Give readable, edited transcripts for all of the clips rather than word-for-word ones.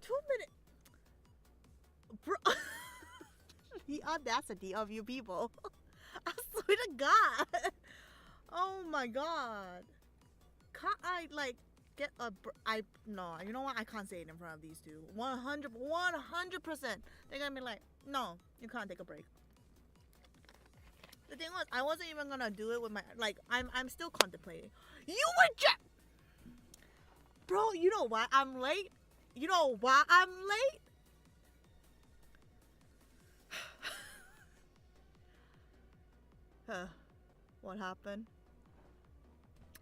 2 minutes. Bro. The audacity of you people. I swear to God. Oh my God. Can't I like get a no, you know what? I can't say it in front of these two. 100%. They're gonna be like, no, you can't take a break. The thing was, I wasn't even gonna do it with my I'm still contemplating. You were just bro, you know why I'm late? You know why I'm late? What happened?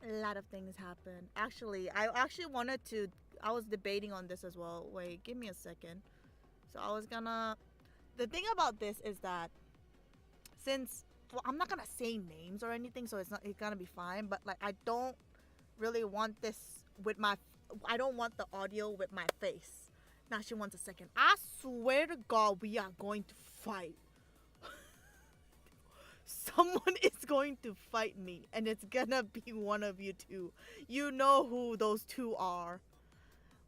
A lot of things happened. Actually, I wanted to. I was debating on this as well. Wait, give me a second. So I was gonna. The thing about this is that since I'm not gonna say names or anything, so it's gonna be fine. But like, I don't really want this with my. I don't want the audio with my face. Now she wants a second. I swear to God, we are going to fight. Someone is going to fight me, and it's gonna be one of you two. You know who those two are.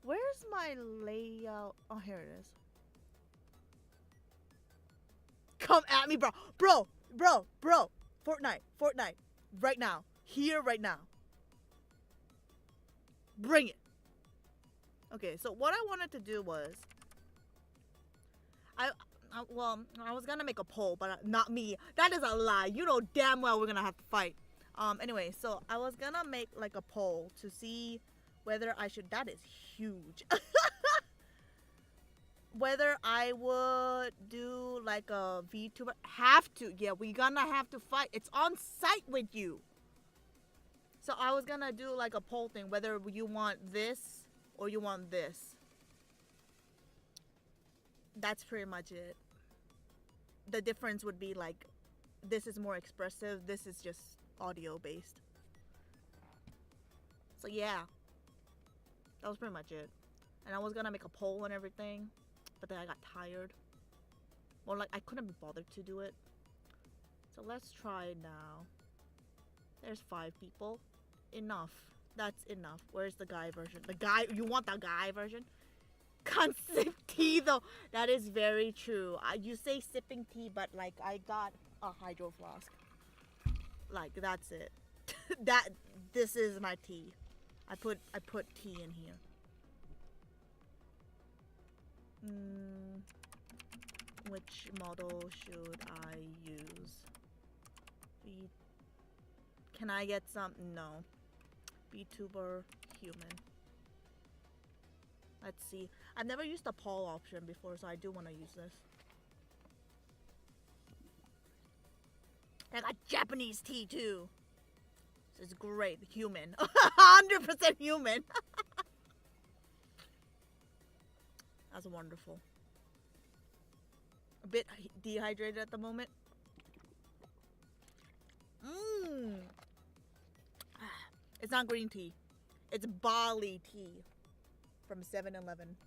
Where's my layout? Oh, here it is. Come at me, bro. Bro. Fortnite. Right now. Here, right now. Bring it. Okay, so what I wanted to do was... I was gonna make a poll, but not me. That is a lie. You know damn well we're gonna have to fight. Anyway, so I was gonna make like a poll to see whether I should. That is huge. Whether I would do like a VTuber. Have to. Yeah, we're gonna have to fight. It's on site with you. So I was gonna do like a poll thing, whether you want this or you want this. That's pretty much it. The difference would be like, this is more expressive, this is just audio based. So yeah, that was pretty much it. And I was gonna make a poll and everything, but then I got tired. Well, like I couldn't be bothered to do it. So let's try now. There's 5 people. Enough. That's enough. Where's the guy version? The guy, you want the guy version? Can't sip tea though. That is very true. You say sipping tea, but like I got a hydro flask. Like that's it. This is my tea. I put tea in here. Which model should I use? Can I get some? No. VTuber human. Let's see. I've never used the poll option before, so I do want to use this. I got Japanese tea too. So it's great. Human. 100% human. That's wonderful. A bit dehydrated at the moment. It's not green tea. It's barley tea. From 7-Eleven.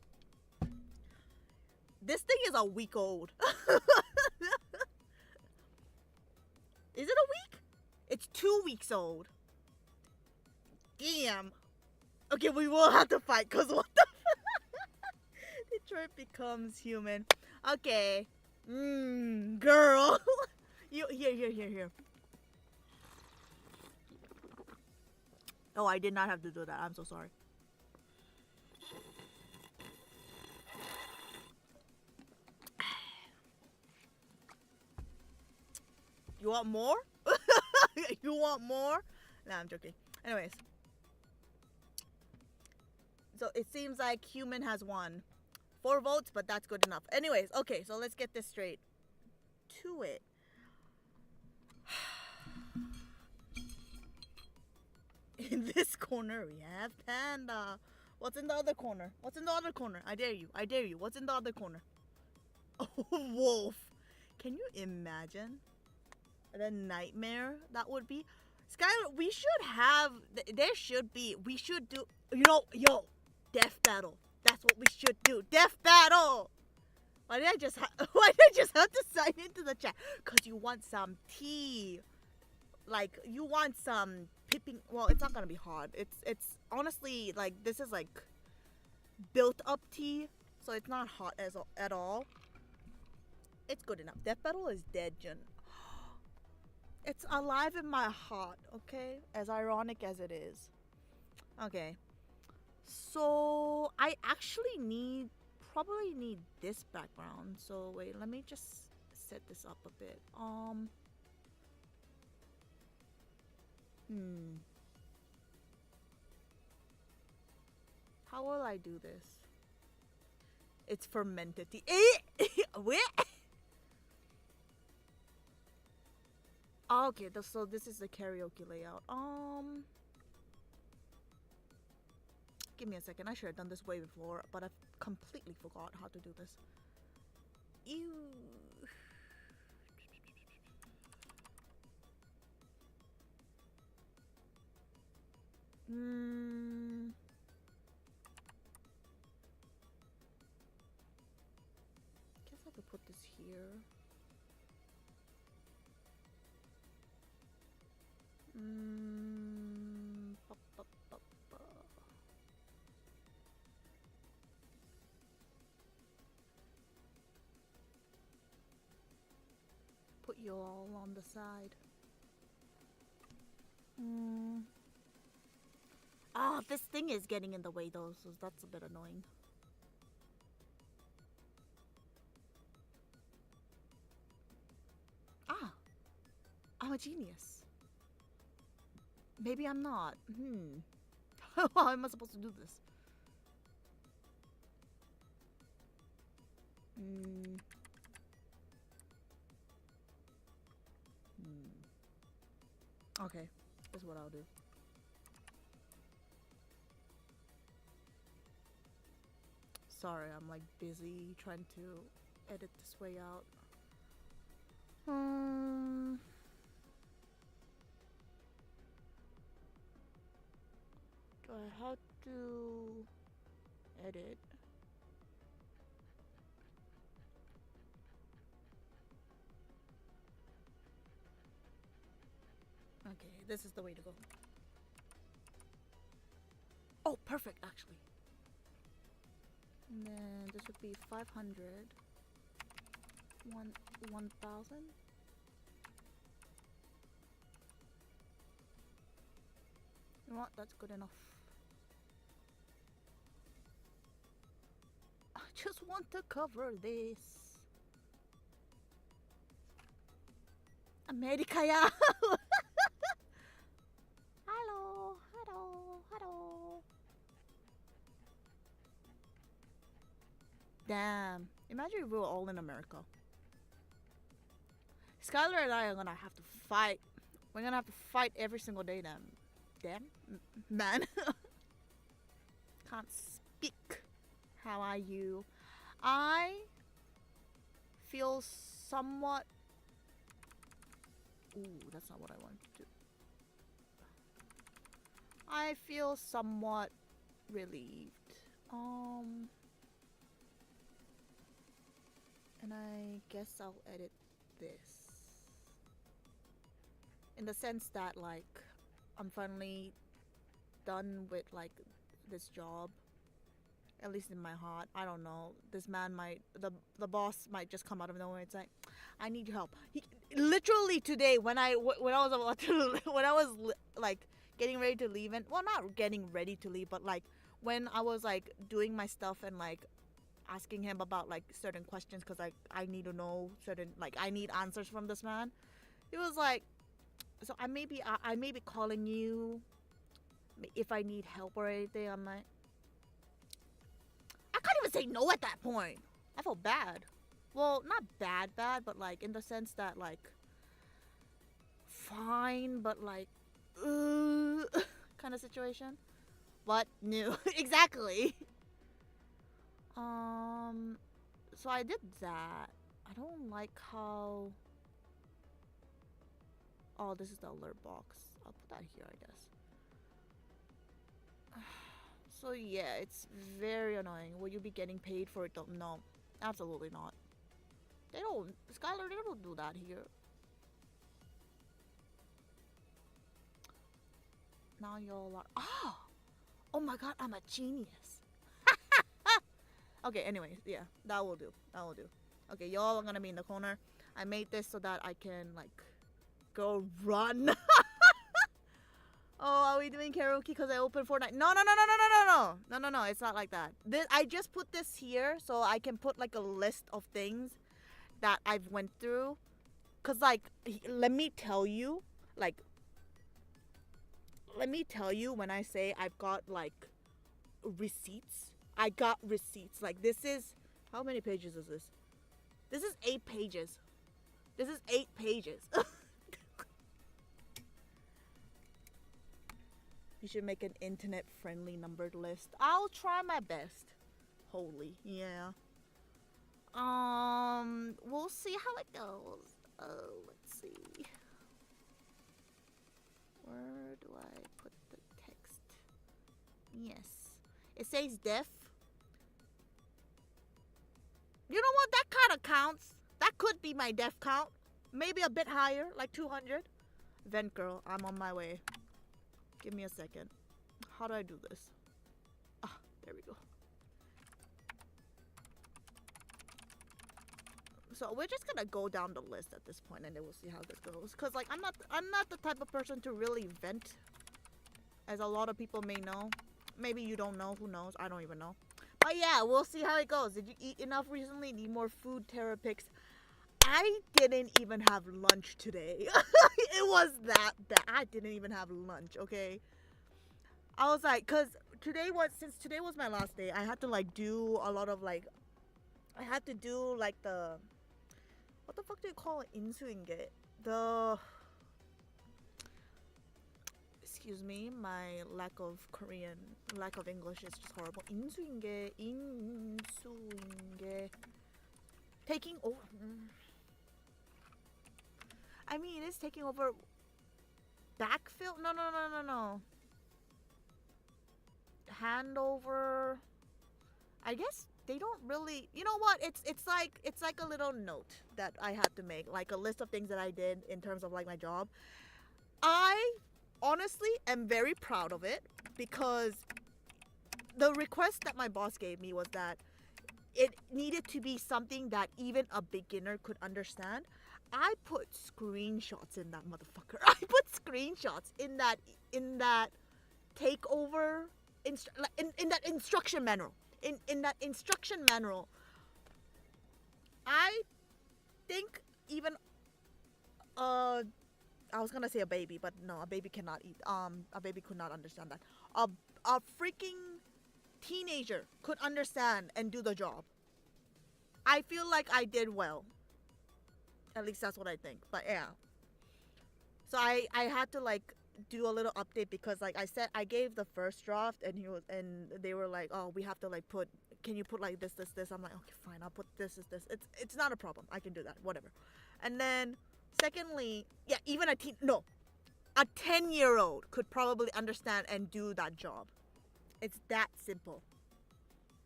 This thing is a week old. Is it a week? It's 2 weeks old. Damn. Okay, we will have to fight because what the Detroit becomes human. Okay. Girl. You here. Oh, I did not have to do that. I'm so sorry. You want more? You want more? Nah, I'm joking. Anyways. So it seems like human has won. 4 votes, but that's good enough. Anyways, okay, so let's get this straight. To it. In this corner, we have Panda. What's in the other corner? I dare you. What's in the other corner? Oh, Wolf. Can you imagine the nightmare that would be? Skylar, we should have, we should do, death battle. That's what we should do. Death battle. Why did I just have to sign into the chat? Because you want some tea. Like, you want some pipping. Well, it's not going to be hard. It's honestly, like, this is, like, built up tea. So it's not hot at all. It's good enough. Death Battle is dead, Jun. It's alive in my heart, okay? As ironic as it is. Okay. So I actually probably need this background. So wait, let me just set this up a bit. How will I do this? It's fermented tea. What? Okay, so this is the karaoke layout. Give me a second. I should have done this way before, but I've completely forgot how to do this. Ew. Guess I could put this here. Put you all on the side. Ah, this thing is getting in the way though, so that's a bit annoying. Ah, I'm a genius. Maybe I'm not. How am I supposed to do this? Okay, this is what I'll do. Sorry, I'm like busy trying to edit this way out. Do I have to edit? Okay, this is the way to go. Oh, perfect, actually. And then this would be 500. 1,000. You know what? That's good enough. I just want to cover this. America ya. Hello, hello, hello. Damn. Imagine if we were all in America. Skylar and I are gonna have to fight. We're gonna have to fight every single day then. Damn. Man. Can't speak. How are you? I feel somewhat... Ooh, that's not what I want to do. I feel somewhat relieved. And I guess I'll edit this. In the sense that, like, I'm finally done with, like, this job. At least in my heart. I don't know. This man might... The boss might just come out of nowhere. It's like, I need your help. Literally today, when I was about to... When I was, like... getting ready to leave, and well, not getting ready to leave, but like when I was like doing my stuff and like asking him about like certain questions, because like I need to know certain, like I need answers from this man. He was like, so I may be calling you if I need help or anything. I'm like, I can't even say no at that point. I felt bad. Well, not bad, but like in the sense that like fine, but like kind of situation. But no, exactly. So I did that. I don't like how... Oh, this is the alert box. I'll put that here, I guess. So yeah, it's very annoying. Will you be getting paid for it? No, absolutely not. They don't... Skylar, they don't do that here. Now y'all are... Oh my god, I'm a genius. Okay, anyways, yeah, that will do. That will do. Okay, y'all are gonna be in the corner. I made this so that I can like go run. Oh, are we doing karaoke because I opened Fortnite? No, no, no, no, no, no, no, no, no, no, no. It's not like that. I just put this here so I can put like a list of things that I've went through. Cause like, let me tell you, when I say I've got like receipts. I got receipts. Like this is, how many pages is this? This is 8 pages. This is 8 pages. You should make an internet-friendly numbered list. I'll try my best. Holy, yeah. We'll see how it goes. Let's see. Where do I put the text? Yes. It says def. You know what? That kind of counts. That could be my def count. Maybe a bit higher, like 200. Vent girl, I'm on my way. Give me a second. How do I do this? Ah, there we go. So we're just gonna go down the list at this point, and then we'll see how this goes. Cause like I'm not the type of person to really vent, as a lot of people may know. Maybe you don't know. Who knows? I don't even know. But yeah, we'll see how it goes. Did you eat enough recently? Need more food? Terra pics. I didn't even have lunch today. It was that bad. I didn't even have lunch, okay? I was like, since today was my last day, I had to like do a lot of like, I had to do like what the fuck do you call it? Insuinge. Excuse me, my lack of English is just horrible. Insuinge. Taking over. I mean, it's taking over. Backfill? No. Handover. I guess they don't really. You know what? It's like a little note that I had to make, like a list of things that I did in terms of like my job. I honestly am very proud of it because the request that my boss gave me was that it needed to be something that even a beginner could understand. I put screenshots in that motherfucker. I put screenshots in that takeover in that instruction manual. In that instruction manual. I think even I was gonna say a baby, but no, a baby cannot eat. A baby could not understand that. A freaking teenager could understand and do the job. I feel like I did well. At least that's what I think. But yeah. So I had to like do a little update because like I said, I gave the first draft and they were like, oh, we have to like can you put like this. I'm like, okay, fine, I'll put this. It's not a problem. I can do that. Whatever. And then secondly, yeah, even a 10-year-old could probably understand and do that job. It's that simple.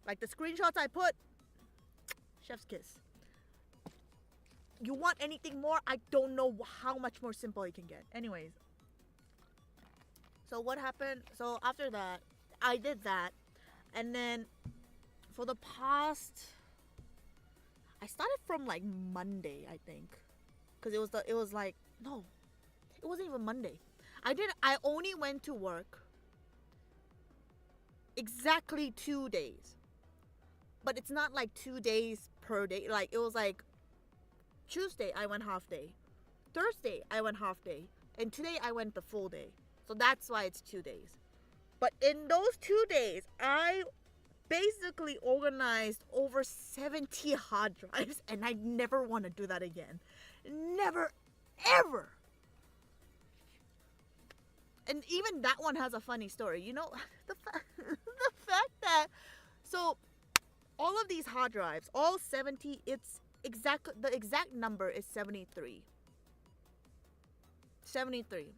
Like the screenshots I put, chef's kiss. You want anything more? I don't know how much more simple it can get. Anyways. So what happened? So after that, I did that. And then for the past, I started from like Monday, I think. Because it wasn't even Monday. I only went to work exactly 2 days. But it's not like 2 days per day. Like it was like Tuesday I went half day. Thursday I went half day. And today I went the full day. So that's why it's 2 days. But in those 2 days, I basically organized over 70 hard drives. And I never want to do that again. Never, ever. And even that one has a funny story. You know, the fact that, so all of these hard drives, all 70, the exact number is 73. 73.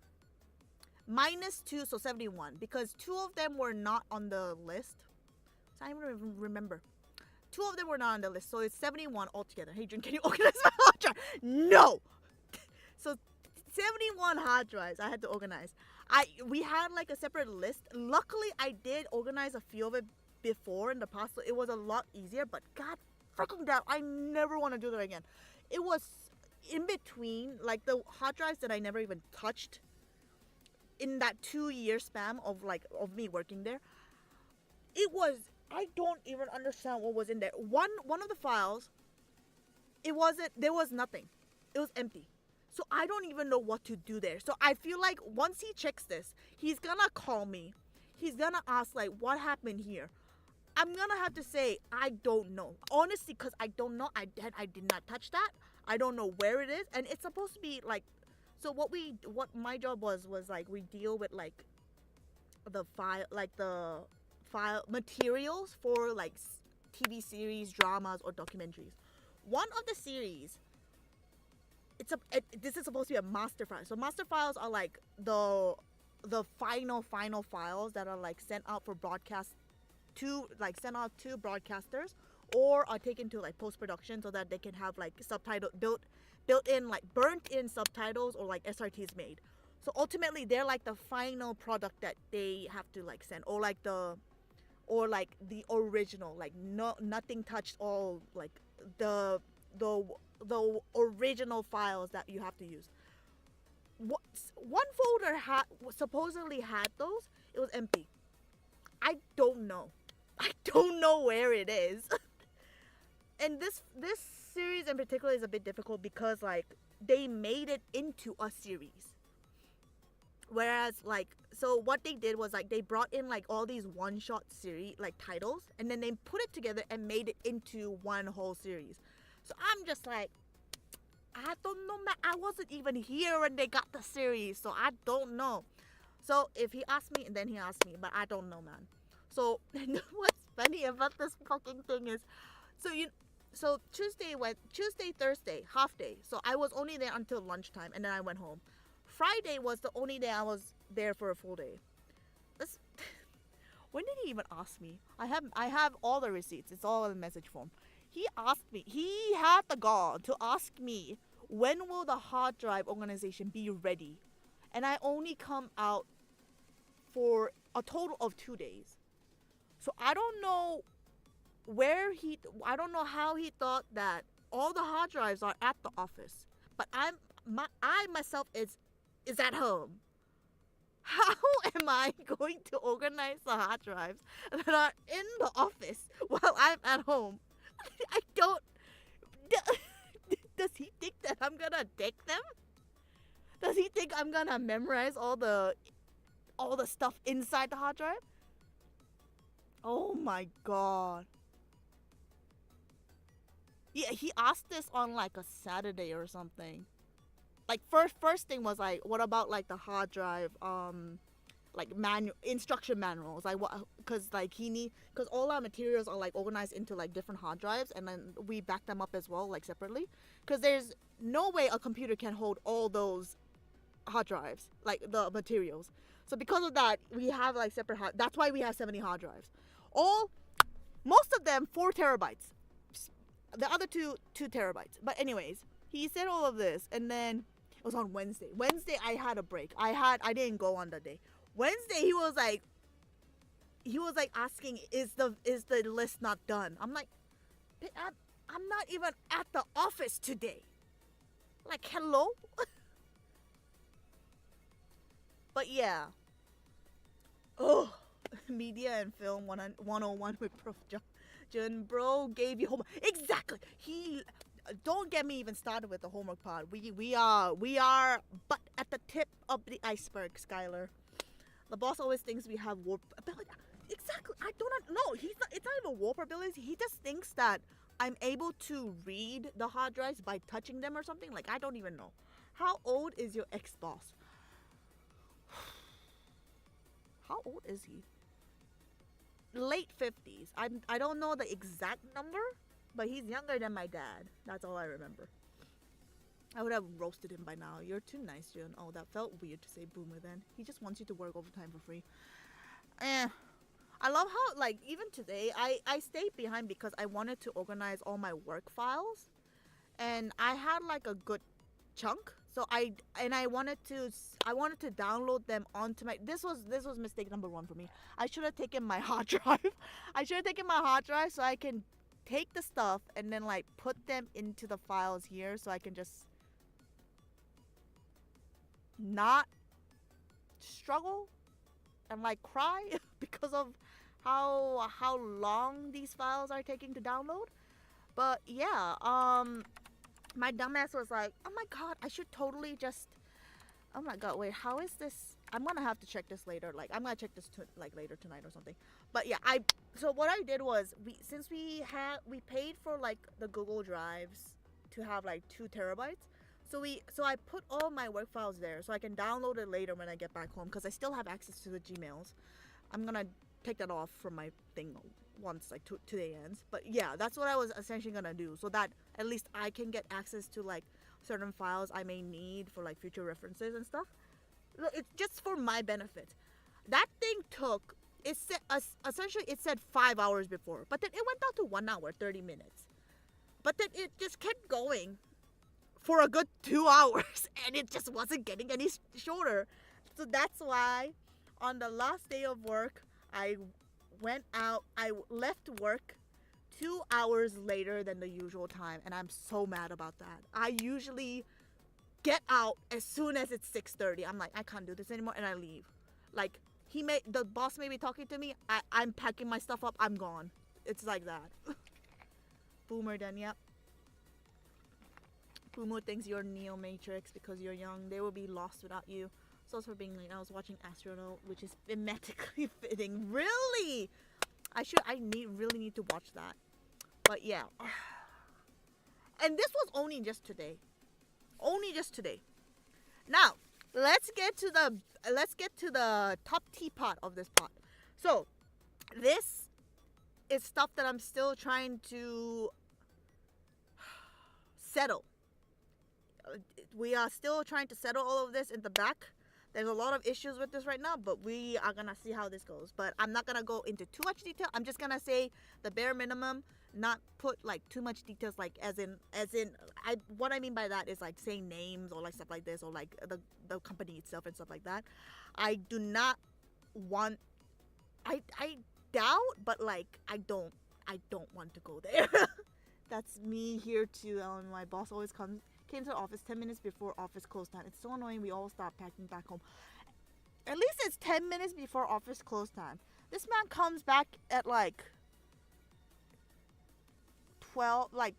Minus 2, so 71. Because 2 of them were not on the list. So I don't even remember. 2 of them were not on the list, so it's 71 altogether. Hey, Jun, can you organize my hard drive? No! So 71 hard drives I had to organize. We had like a separate list. Luckily, I did organize a few of it before in the past, so it was a lot easier. But god freaking damn, I never want to do that again. It was in between, like the hard drives that I never even touched in that 2-year span of me working there. It was, I don't even understand what was in there. One of the files, there was nothing. It was empty. So I don't even know what to do there. So I feel like once he checks this, he's gonna call me. He's gonna ask like, what happened here? I'm gonna have to say, I don't know. Honestly, because I don't know. I did not touch that. I don't know where it is. And it's supposed to be like, so what my job was like, we deal with like the file materials for like TV series, dramas, or documentaries. One of the series, this is supposed to be a master file. So master files are like the final files that are like sent out for broadcast to broadcasters, or are taken to like post-production so that they can have like subtitle built in, like burnt in subtitles, or like SRTs made. So ultimately they're like the final product that they have to like send, or like the original, like nothing touched, all like the original files that you have to use. One folder supposedly had those. It was empty. I don't know where it is. And this series in particular is a bit difficult because like they made it into a series. Whereas like, so what they did was like they brought in like all these one-shot series like titles, and then they put it together and made it into one whole series. So I'm just like, I don't know, man. I wasn't even here when they got the series, so I don't know. So if he asked me, then he asked me, but I don't know, man. So what's funny about this fucking thing is, so Tuesday, Thursday, half day. So I was only there until lunchtime, and then I went home. Friday was the only day I was there for a full day. When did he even ask me? I have all the receipts. It's all in the message form. He asked me. He had the gall to ask me, when will the hard drive organization be ready? And I only come out for a total of 2 days. So I don't know I don't know how he thought that all the hard drives are at the office, but I myself is at home. How am I going to organize the hard drives that are in the office while I'm at home? I don't. Does he think that I'm gonna take them? Does he think I'm gonna memorize all the stuff inside the hard drive? Oh my god. Yeah, he asked this on like a Saturday or something. Like first thing was like, what about like the hard drive like instruction manuals, like what, because all our materials are like organized into like different hard drives, and then we back them up as well, like separately, because there's no way a computer can hold all those hard drives, like the materials. So because of that, we have like separate that's why we have 70 hard drives, most of them 4 terabytes, the other 2 terabytes. But anyways, he said all of this, and then it was on Wednesday. I had a break. I didn't go on that day. Wednesday he was like asking, is the list not done? I'm like, I'm not even at the office today. Like, hello? But yeah. Oh, media and film 101 with Prof. Jun, bro, gave you homework. Exactly. Don't get me even started with the homework part. We are but at the tip of the iceberg, Skylar. The boss always thinks we have warp ability. Exactly. I do not know. It's not even warp ability. He just thinks that I'm able to read the hard drives by touching them or something. Like, I don't even know. How old is your ex-boss? How old is he? Late 50s. I don't know the exact number, but he's younger than my dad. That's all I remember. I would have roasted him by now. You're too nice, Jun. Oh, that felt weird to say boomer then. He just wants you to work overtime for free. I love how, like, even today, I stayed behind because I wanted to organize all my work files. And I had, like, a good chunk. So I wanted to download them onto my. This was mistake number one for me. I should have taken my hard drive. I should have taken my hard drive so I can take the stuff and then like put them into the files here so I can just not struggle and like cry because of how long these files are taking to download. But yeah, my dumbass was like, oh my god, I should totally just, oh my god, wait, how is this? I'm gonna have to check this later. Like, I'm gonna check this like later tonight or something. But yeah, so what I did was, since we paid for like the Google Drives to have like 2 terabytes. So I put all my work files there so I can download it later when I get back home, because I still have access to the Gmails. I'm gonna take that off from my thing once like today ends. But yeah, that's what I was essentially gonna do, so that at least I can get access to like certain files I may need for like future references and stuff. It's just for my benefit. That thing took, essentially it said 5 hours before, but then it went down to 1 hour 30 minutes. But then it just kept going for a good 2 hours, and it just wasn't getting any shorter. So that's why on the last day of work, I left work 2 hours later than the usual time, and I'm so mad about that. I usually get out as soon as it's 6:30. I'm like, I can't do this anymore, and I leave. Like, the boss may be talking to me, I'm packing my stuff up, I'm gone. It's like that. Boomer then, yep. Boomer thinks you're Neo Matrix because you're young. They will be lost without you. So for being late, I was watching Astronaut, which is thematically fitting. Really? Really need to watch that. But yeah. And this was only just today. Only just today. Now, let's get to the top teapot of this pot. So, this is stuff that I'm still trying to settle. We are still trying to settle all of this in the back. There's a lot of issues with this right now, but we are gonna see how this goes. But I'm not gonna go into too much detail. I'm just gonna say the bare minimum, not put like too much details, like as in what I mean by that is like saying names or like stuff like this, or like the company itself and stuff like that. I do not want, I doubt, but like I don't want to go there. That's me here too. My boss always came to the office 10 minutes before office close time. It's so annoying. We all start packing back home. At least it's 10 minutes before office close time. This man comes back at like 12, like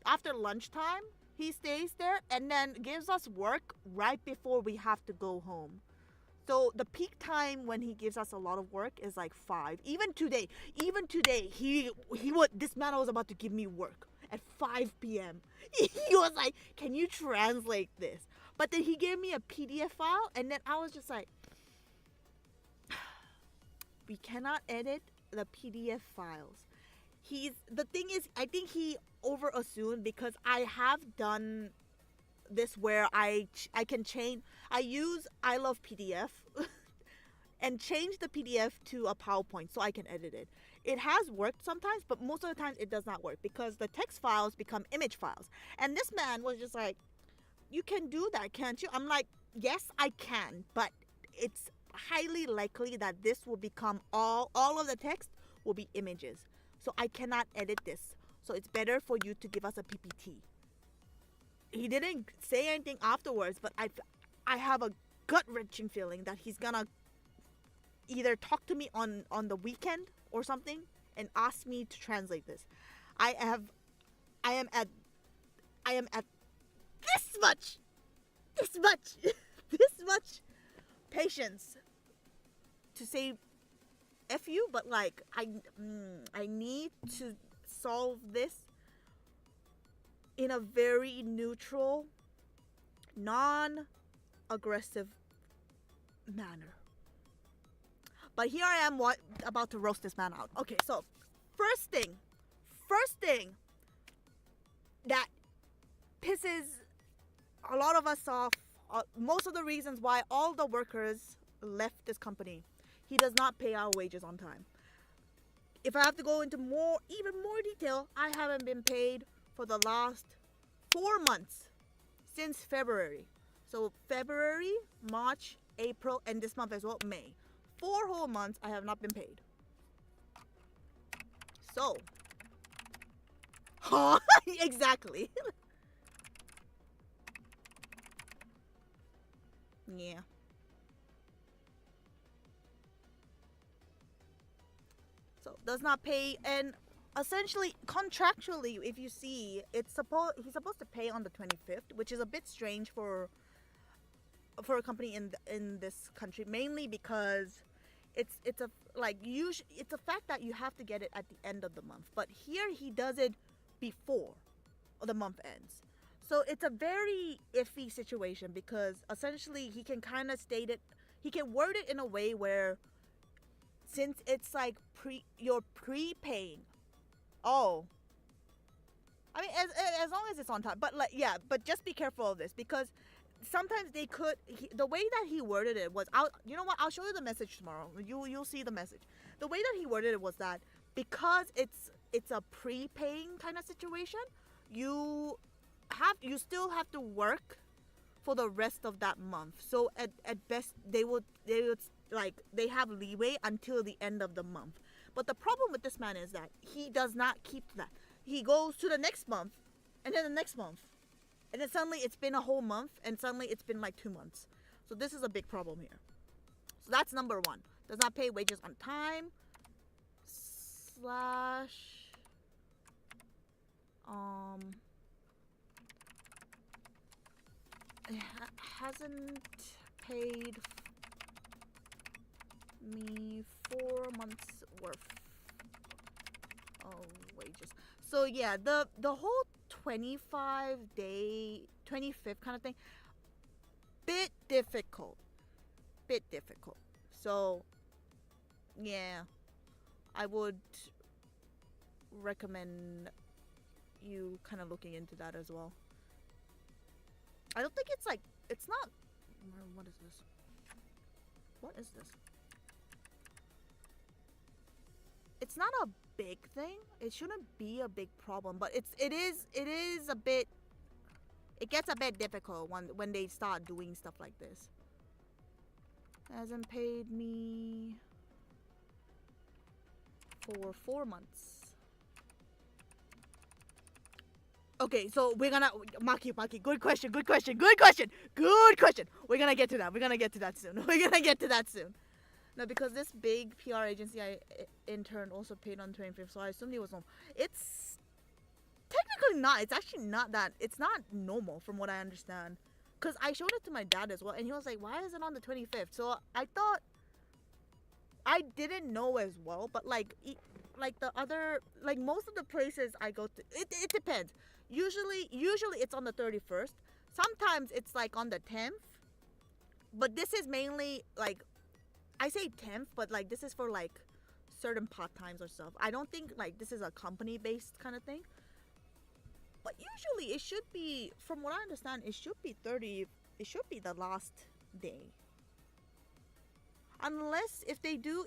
after lunchtime. He stays there and then gives us work right before we have to go home. So the peak time when he gives us a lot of work is like 5. Even today, this man was about to give me work at 5 p.m. He was like, can you translate this? But then he gave me a PDF file, and then I was just like, we cannot edit the PDF files. The thing is, I think he over assumed, because I have done this where I can change, I love PDF and change the PDF to a PowerPoint so I can edit it. It has worked sometimes, but most of the times it does not work because the text files become image files. And this man was just like, you can do that, can't you? I'm like, yes, I can, but it's highly likely that this will become all of the text will be images. So I cannot edit this. So it's better for you to give us a PPT. He didn't say anything afterwards, but I have a gut-wrenching feeling that he's gonna either talk to me on the weekend or something and ask me to translate this. I am at this much patience to say F you, but like I need to solve this in a very neutral, non-aggressive manner. But here I am about to roast this man out. Okay, so first thing that pisses a lot of us off, most of the reasons why all the workers left this company, he does not pay our wages on time. If I have to go into even more detail, I haven't been paid for the last 4 months since February. So February, March, April, and this month as well, May. 4 whole months I have not been paid. So, huh? Exactly. Yeah. So does not pay, and essentially contractually, if you see, he's supposed to pay on the 25th, which is a bit strange for a company in this country, mainly because it's a fact that you have to get it at the end of the month, but here he does it before the month ends. So it's a very iffy situation because essentially he can kind of state it, he can word it in a way where since it's like you're prepaying. Oh. I mean, as long as it's on time. But but just be careful of this because sometimes they could, the way that he worded it was, you know what, I'll show you the message tomorrow. You'll see the message. The way that he worded it was that because it's a prepaying kind of situation, you still have to work for the rest of that month. So at best they would like, they have leeway until the end of the month. But the problem with this man is that he does not keep that. He goes to the next month and then the next month. And then suddenly it's been a whole month and suddenly it's been like 2 months. So this is a big problem here. So that's number 1. Does not pay wages on time. Hasn't paid me 4 months worth of wages. So yeah, the whole 25-day, 25th kind of thing, bit difficult. So yeah, I would recommend you kind of looking into that as well. I don't think it's like, it's not, what is this? What is this? It's not a big thing. It shouldn't be a big problem, but it is a bit, it gets a bit difficult when they start doing stuff like this. Hasn't paid me for 4 months. Okay, so we're gonna, Maki, good question. We're gonna get to that soon. No, because this big PR agency intern also paid on 25th, so I assumed it was normal. It's technically not. It's actually not that. It's not normal from what I understand. Because I showed it to my dad as well, and he was like, why is it on the 25th? So I thought, I didn't know as well, but like the other, like most of the places I go to, it depends. Usually it's on the 31st. Sometimes it's like on the 10th. But this is mainly like, I say 10th, but like this is for like certain part times or stuff. I don't think like this is a company based kind of thing. But usually it should be, from what I understand, it should be 30. It should be the last day. Unless if they do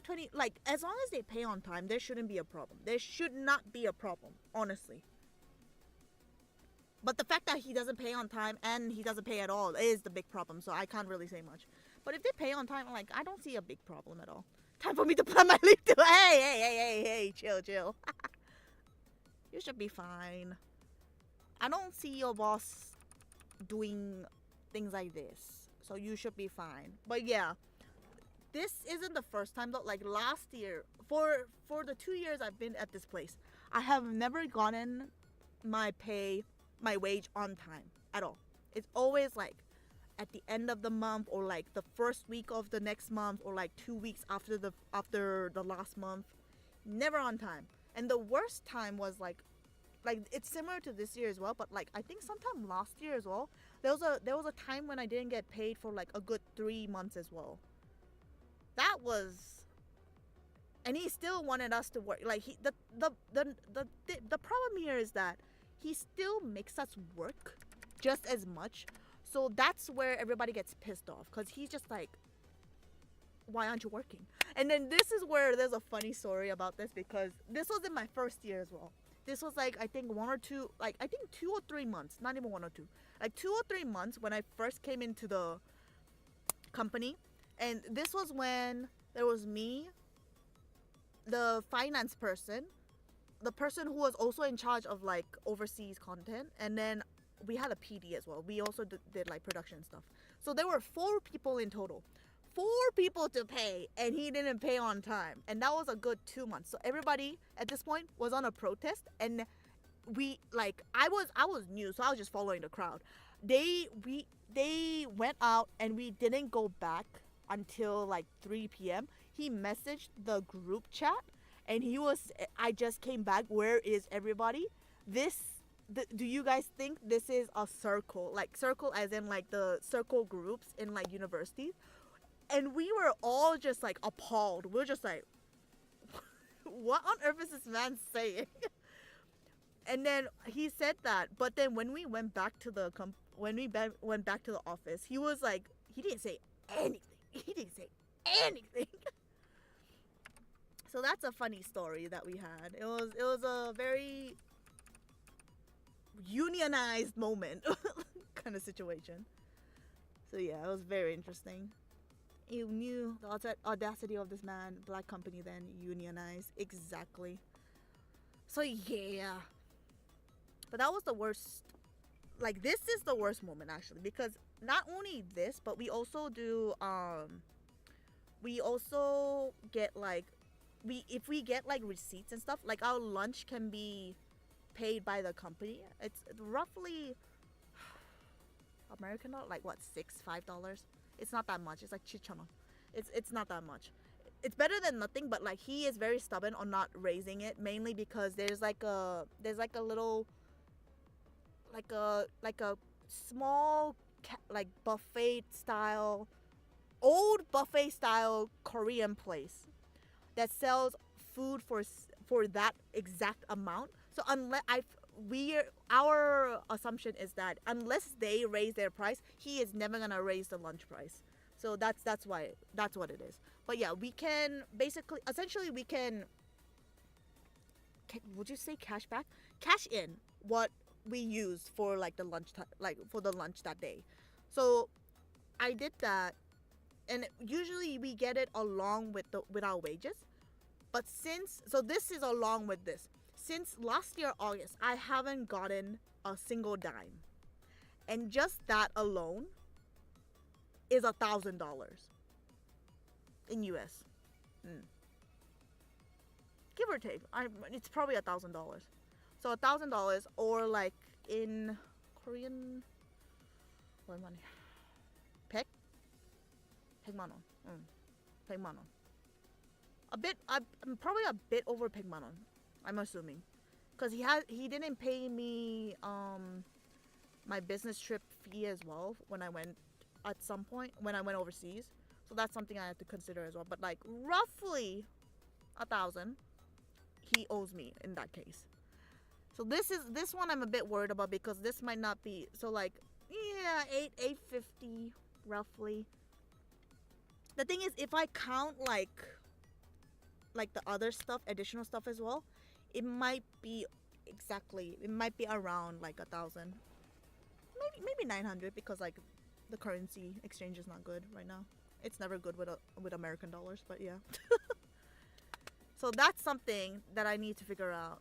20, like as long as they pay on time, there shouldn't be a problem. There should not be a problem, honestly. But the fact that he doesn't pay on time and he doesn't pay at all is the big problem, so I can't really say much. But if they pay on time, like, I don't see a big problem at all. Time for me to plan my leave too. Hey, chill. You should be fine. I don't see your boss doing things like this, so you should be fine. But yeah, this isn't the first time though. Like last year, for the 2 years I've been at this place, I have never gotten my wage on time at all. It's always like at the end of the month, or like the first week of the next month, or like 2 weeks after the last month. Never on time. And the worst time was like it's similar to this year as well, but like I think sometime last year as well, there was a time when I didn't get paid for like a good 3 months as well. That was, and he still wanted us to work. Like the problem here is that he still makes us work just as much. So that's where everybody gets pissed off, because he's just like, why aren't you working? And then this is where there's a funny story about this, because this was in my first year as well. this was like, I think 2 or 3 months, not even 1 or 2, like 2 or 3 months when I first came into the company. And this was when there was me, the finance person, the person who was also in charge of like overseas content, and then we had a PD as well. We also did like production stuff. So there were 4 people in total. 4 people to pay, and he didn't pay on time. And that was a good 2 months. So everybody at this point was on a protest, and I was new, so I was just following the crowd. They went out, and we didn't go back until like 3 p.m. He messaged the group chat, and I just came back. Where is everybody? Do you guys think this is a circle? Like circle as in like the circle groups in like universities? And we were all just like appalled. We were just like, what on earth is this man saying? And then he said that, but then when we went back to the went back to the office, he was like, he didn't say anything. He didn't say anything. So that's a funny story that we had. It was a very unionized moment kind of situation. So yeah, it was very interesting. You knew the audacity of this man. Black company then unionized. Exactly. So yeah. But that was the worst. Like, this is the worst moment actually, because not only this, but we also do we also get like, if we get like receipts and stuff, like our lunch can be paid by the company. It's roughly American dollar, like what, $5. It's not that much. It's like 7,000원. It's not that much. It's better than nothing, but like he is very stubborn on not raising it, mainly because there's like a little like a small like buffet style, old buffet style Korean place that sells food for that exact amount. So our assumption is that unless they raise their price, he is never gonna raise the lunch price. So that's what it is. But yeah, we can essentially would you say cash in what we use for like the lunch for the lunch that day. So I did that, and usually we get it along with our wages. But this is along with this. Since last year August, I haven't gotten a single dime, and just that alone is $1,000 in US. Give or take, it's probably $1,000. So $1,000, or like in Korean, what money? 백만 원. 100만 원. I'm probably a bit over 100만 원. I'm assuming, because he didn't pay me my business trip fee as well when I went at some point when I went overseas. So that's something I have to consider as well. But like roughly 1,000 he owes me in that case. So this one I'm a bit worried about, because this might not be, so like, yeah, 850 roughly. The thing is, if I count like the other stuff, additional stuff as well, it might be around like 1,000, maybe 900, because like the currency exchange is not good right now. It's never good with American dollars, but yeah. So that's something that I need to figure out.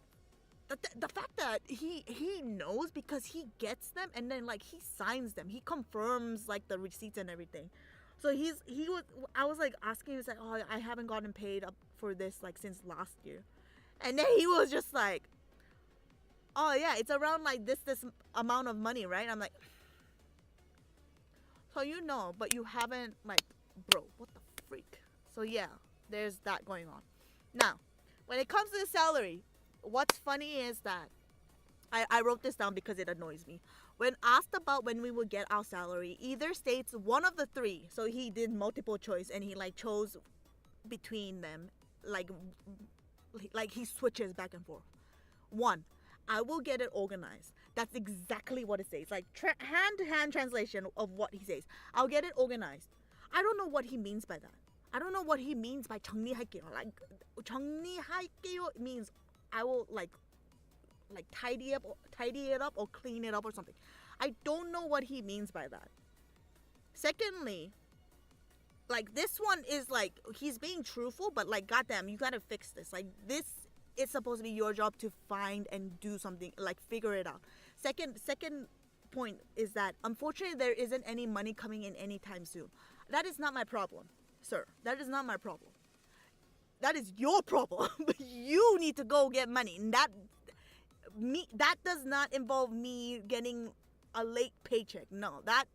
The fact that he knows, because he gets them and then like he signs them, he confirms like the receipts and everything. So I was like asking, he was like, oh, I haven't gotten paid up for this like since last year. And then he was just like, oh yeah, it's around like this amount of money, right? I'm like, so you know, but you haven't, like, bro, what the freak? So yeah, there's that going on. Now, when it comes to the salary, what's funny is that I wrote this down because it annoys me. When asked about when we would get our salary, either states one of the three. So he did multiple choice and he like chose between them, like he switches back and forth. 1, I will get it organized. That's exactly what it says. Like hand-to-hand translation of what he says. I'll get it organized. I don't know what he means by that. I don't know what he means by 정리할게요. Like 정리할게요 means I will like like tidy it up or clean it up or something. I don't know what he means by that. Secondly, like this one is like he's being truthful, but like goddamn, you gotta fix this. Like this is supposed to be your job to find and do something, like figure it out. Second point is that unfortunately there isn't any money coming in anytime soon. That is not my problem, sir. That is not my problem. That is your problem. You need to go get money. And that does not involve me getting a late paycheck. No, that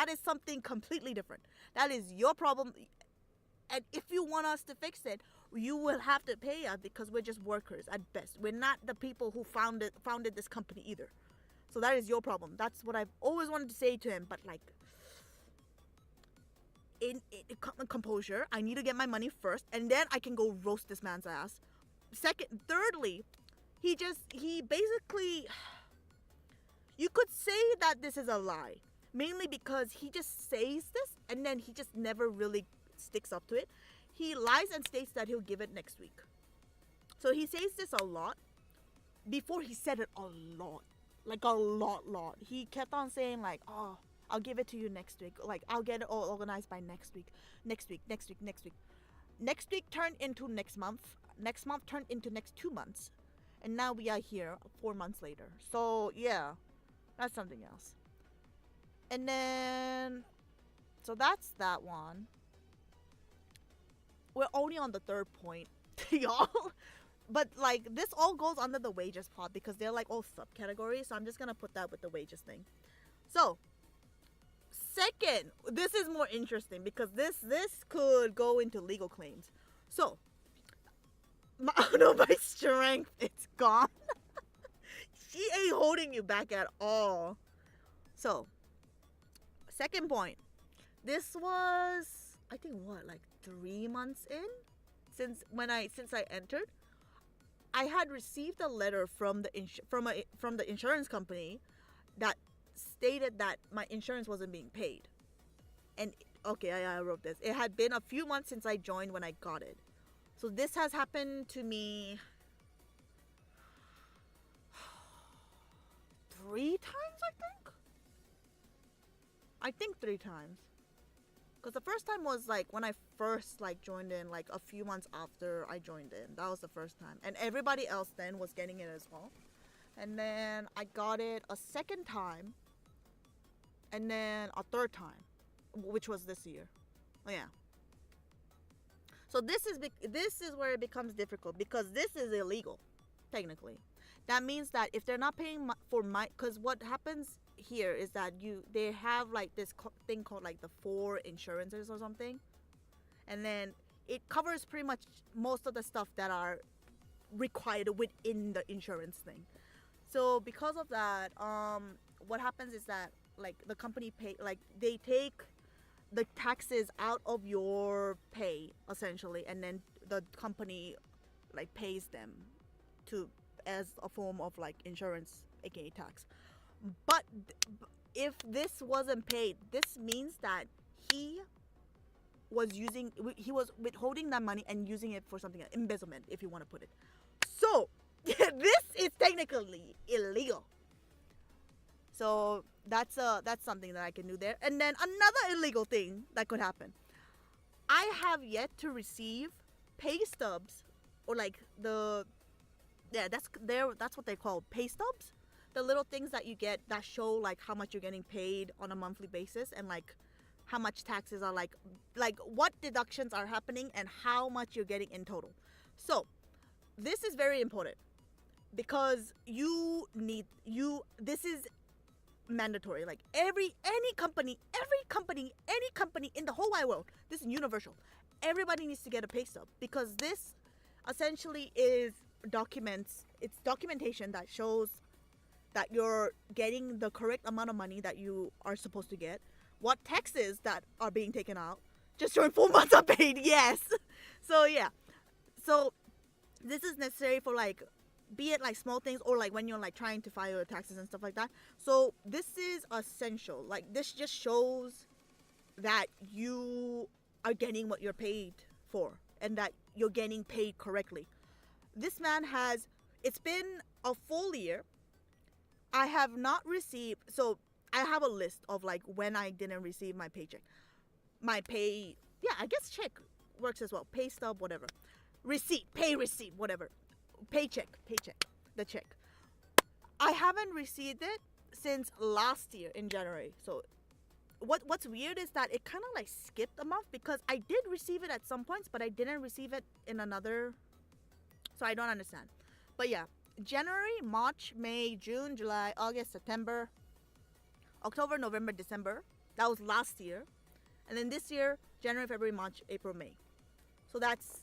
is something completely different. That is your problem. And if you want us to fix it, you will have to pay us because we're just workers at best. We're not the people who founded this company either. So that is your problem. That's what I've always wanted to say to him. But like, in composure, I need to get my money first, and then I can go roast this man's ass. Thirdly, he basically, you could say that this is a lie, mainly because he just says this and then he just never really sticks up to it. He lies and states that he'll give it next week. So he says this a lot. Before he said it a lot, like a lot. He kept on saying like, oh, I'll give it to you next week. Like, I'll get it all organized by next week. Next week. Next week turned into next month. Next month turned into next 2 months. And now we are here 4 months later. So, yeah. That's something else. And then, so that's that one. We're only on the third point, y'all. But, like, this all goes under the wages part because they're, like, all subcategories. So I'm just going to put that with the wages thing. So, second, this is more interesting because this could go into legal claims. So, my strength, it's gone. She ain't holding you back at all. So, second point. This was, I think, what, like 3 months in since I entered. I had received a letter from the insurance company that stated that my insurance wasn't being paid. And okay, I wrote this. It had been a few months since I joined when I got it. So this has happened to me 3 times, I think 3 times. Because the first time was like when I first like joined in, like a few months after I joined in. That was the first time. And everybody else then was getting it as well. And then I got it a second time. And then a third time, which was this year. Oh yeah. So this is where it becomes difficult because this is illegal, technically. That means that if they're not paying for my, because what happens here is that they have like this thing called like the 4 insurances or something, and then it covers pretty much most of the stuff that are required within the insurance thing. So because of that, what happens is that like the company they take the taxes out of your pay essentially, and then the company like pays them as a form of like insurance, aka tax. But if this wasn't paid, this means that he was withholding that money and using it for something, embezzlement, if you want to put it. So this is technically illegal. So that's something that I can do there. And then another illegal thing that could happen. I have yet to receive pay stubs, or like that's what they call pay stubs. The little things that you get that show like how much you're getting paid on a monthly basis, and like how much taxes are like what deductions are happening and how much you're getting in total. So this is very important because this is mandatory. Like any company in the whole wide world, this is universal. Everybody needs to get a pay stub because this essentially is documentation that shows that you're getting the correct amount of money that you are supposed to get, what taxes that are being taken out, just showing 4 months are paid. Yes. So yeah, so this is necessary for like, be it like small things or like when you're like trying to file your taxes and stuff like that. So this is essential. Like this just shows that you are getting what you're paid for and that you're getting paid correctly. This man has, it's been a full year, I have not received. So I have a list of like when I didn't receive my paycheck, my pay. Yeah, I guess check works as well. Pay stub, whatever. Receipt, pay receipt, whatever. Paycheck, the check. I haven't received it since last year in January. So what's weird is that it kind of like skipped a month because I did receive it at some points, but I didn't receive it in another. So I don't understand. But yeah, January, March, May, June, July, August, September, October, November, December. That was last year. And then this year, January, February, March, April, May. So that's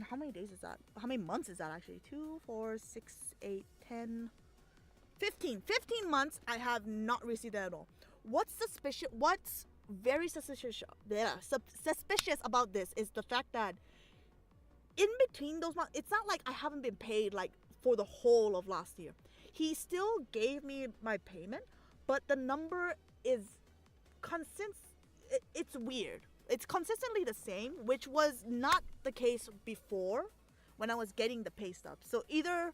how many days is that? How many months is that actually? 2, 4, 6, 8, 10, 15. 15 months I have not received that at all. What's very suspicious about this is the fact that in between those months, it's not like I haven't been paid like for the whole of last year. He still gave me my payment, but the number is it's weird. It's consistently the same, which was not the case before when I was getting the pay stub. So either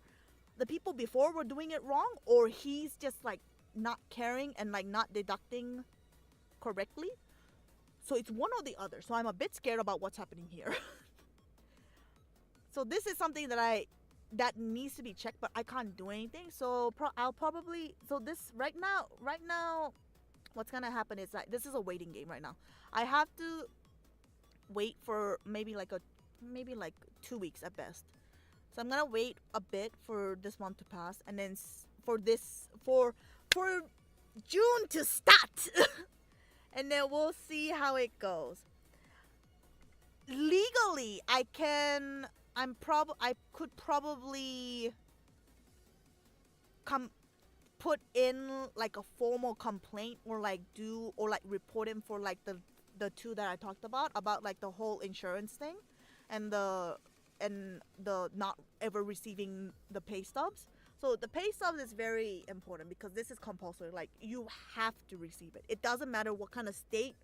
the people before were doing it wrong, or he's just like not caring and like not deducting correctly. So it's one or the other. So I'm a bit scared about what's happening here. So this is something that needs to be checked, but I can't do anything. So I'll probably, so this right now, what's gonna happen is that this is a waiting game right now. I have to wait for maybe like 2 weeks at best. So I'm gonna wait a bit for this month to pass, and then for June to start, and then we'll see how it goes. Legally, I could probably put in like a formal complaint or like report him for like the two that I talked about like the whole insurance thing and the not ever receiving the pay stubs. So the pay stubs is very important because this is compulsory. Like you have to receive it. It doesn't matter what kind of state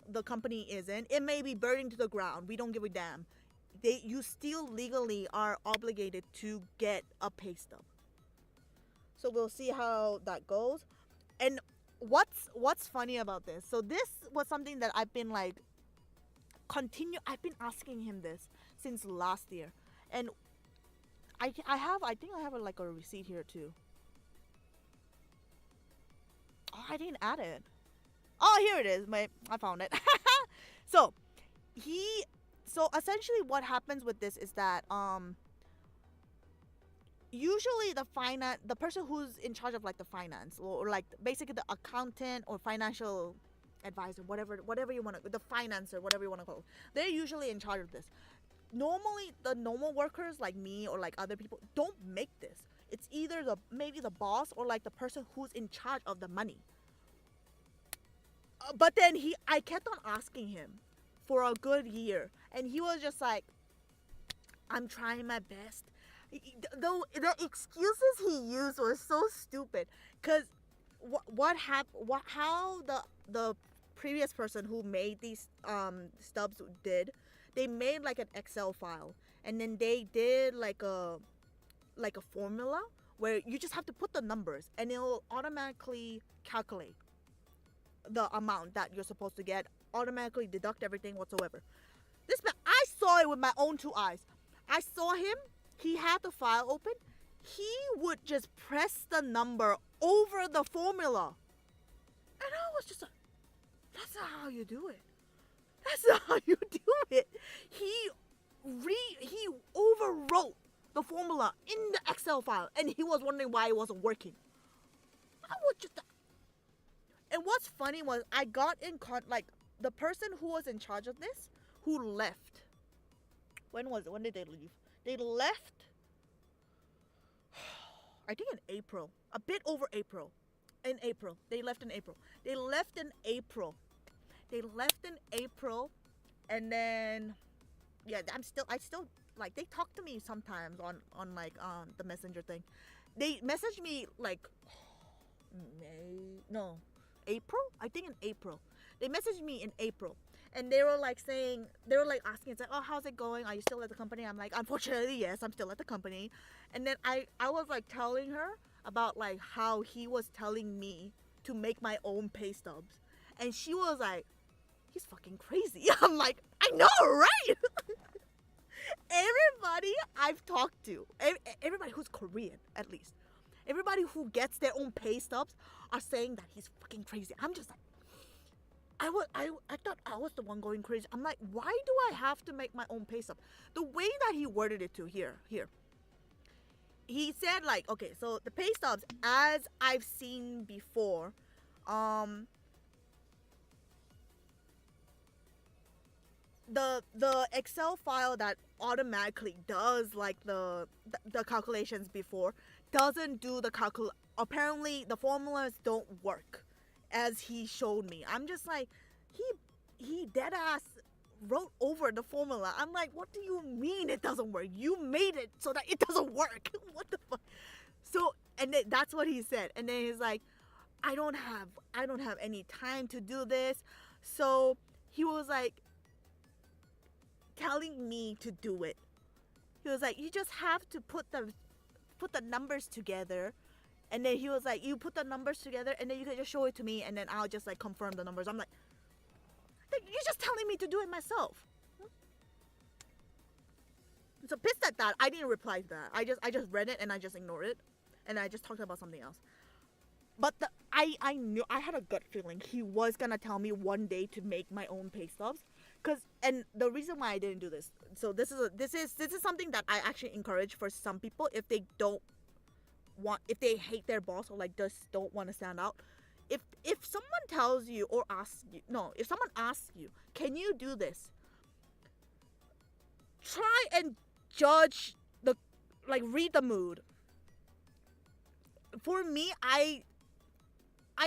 the company is in. It may be burning to the ground. We don't give a damn. You still legally are obligated to get a pay stub. So we'll see how that goes. And what's funny about this? So this was something that I've been like I've been asking him this since last year. And I think I have like a receipt here too. Oh, I didn't add it. Oh, here it is. I found it. So essentially what happens with this is that usually the person who's in charge of like the finance or like basically the accountant or financial advisor, whatever you want to, the financer, whatever you want to call it, they're usually in charge of this. Normally the normal workers like me or like other people don't make this. It's either maybe the boss or like the person who's in charge of the money. But then I kept on asking him for a good year, and he was just like, I'm trying my best. Though the excuses he used were so stupid, because how the previous person who made these stubs did, they made like an Excel file, and then they did like a formula where you just have to put the numbers and it'll automatically calculate the amount that you're supposed to get, automatically deduct everything whatsoever. This man, I saw it with my own 2 eyes. I saw him. He had the file open. He would just press the number over the formula. And I was just like, that's not how you do it. That's not how you do it. He overwrote the formula in the Excel file, and he was wondering why it wasn't working. I was just... And what's funny was I got in the person who was in charge of this, who left. When was it? When did they leave? They left, I think in April. A bit over April. In April. They left in April. And then, yeah, I still, like, they talk to me sometimes on the messenger thing. They messaged me, like, April? I think in April. They messaged me in April. And they were like asking, it's like, oh, how's it going? Are you still at the company? I'm like, unfortunately, yes, I'm still at the company. And then I was like telling her about like how he was telling me to make my own pay stubs. And she was like, he's fucking crazy. I'm like, I know, right? Everybody I've talked to, everybody who's Korean at least, everybody who gets their own pay stubs are saying that he's fucking crazy. I'm just like, I thought I was the one going crazy. I'm like, why do I have to make my own pay stub? The way that he worded it to here. He said like, okay, so the pay stubs as I've seen before, the Excel file that automatically does like the calculations before doesn't do the apparently the formulas don't work as he showed me. I'm just like, he dead ass wrote over the formula. I'm like, what do you mean it doesn't work? You made it so that it doesn't work. What the fuck? So, and then that's what he said. And then he's like, I don't have any time to do this. So he was like telling me to do it. He was like, you just have to put the numbers together. And then he was like, you put the numbers together and then you can just show it to me and then I'll just like confirm the numbers. I'm like, you're just telling me to do it myself. So pissed at that, I didn't reply to that. I just read it and I just ignored it. And I just talked about something else. But I knew, I had a gut feeling he was gonna tell me one day to make my own pay stubs. And the reason why I didn't do this, so this is something that I actually encourage for some people if they hate their boss or like just don't want to stand out. If someone tells you or asks you, no, if someone asks you, can you do this? Try and read the mood. For me, I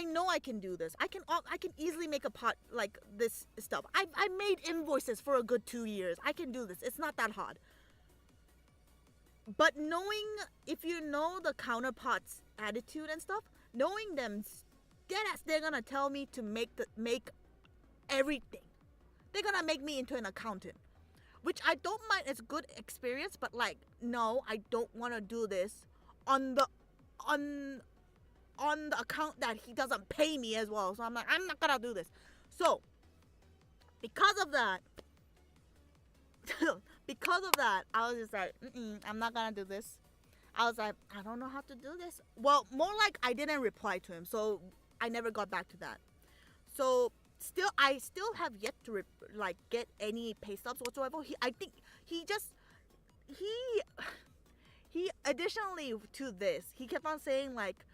know I can do this. I can easily make a pot like this stuff. I made invoices for a good 2 years. I can do this. It's not that hard. But knowing, if you know the counterpart's attitude and stuff, knowing them, deadass, they're gonna tell me to make everything. They're gonna make me into an accountant, which I don't mind. It's good experience, but like, no, I don't want to do this on the account that he doesn't pay me as well. So I'm like, I'm not gonna do this. So because of that, I was just like, I'm not gonna do this. I was like, I don't know how to do this. Well, more like I didn't reply to him, so I never got back to that. So I still have yet to get any pay stubs whatsoever. He additionally to this, he kept on saying like,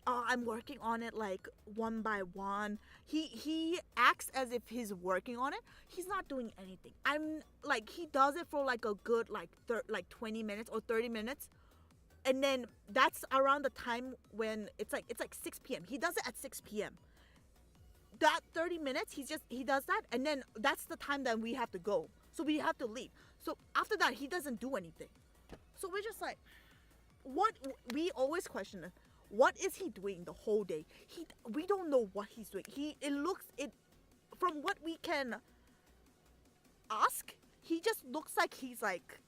oh, I'm working on it like one by one. He acts as if he's working on it. He's not doing anything. I'm like, he does it for like a good 20 minutes or 30 minutes. And then that's around the time when it's like 6 p.m. He does it at 6 p.m. That 30 minutes, he does that, and then that's the time that we have to go. So we have to leave. So after that, he doesn't do anything. So we're just like, what? We always question it. What is he doing the whole day? We don't know what he's doing. From what we can ask, he just looks like he's like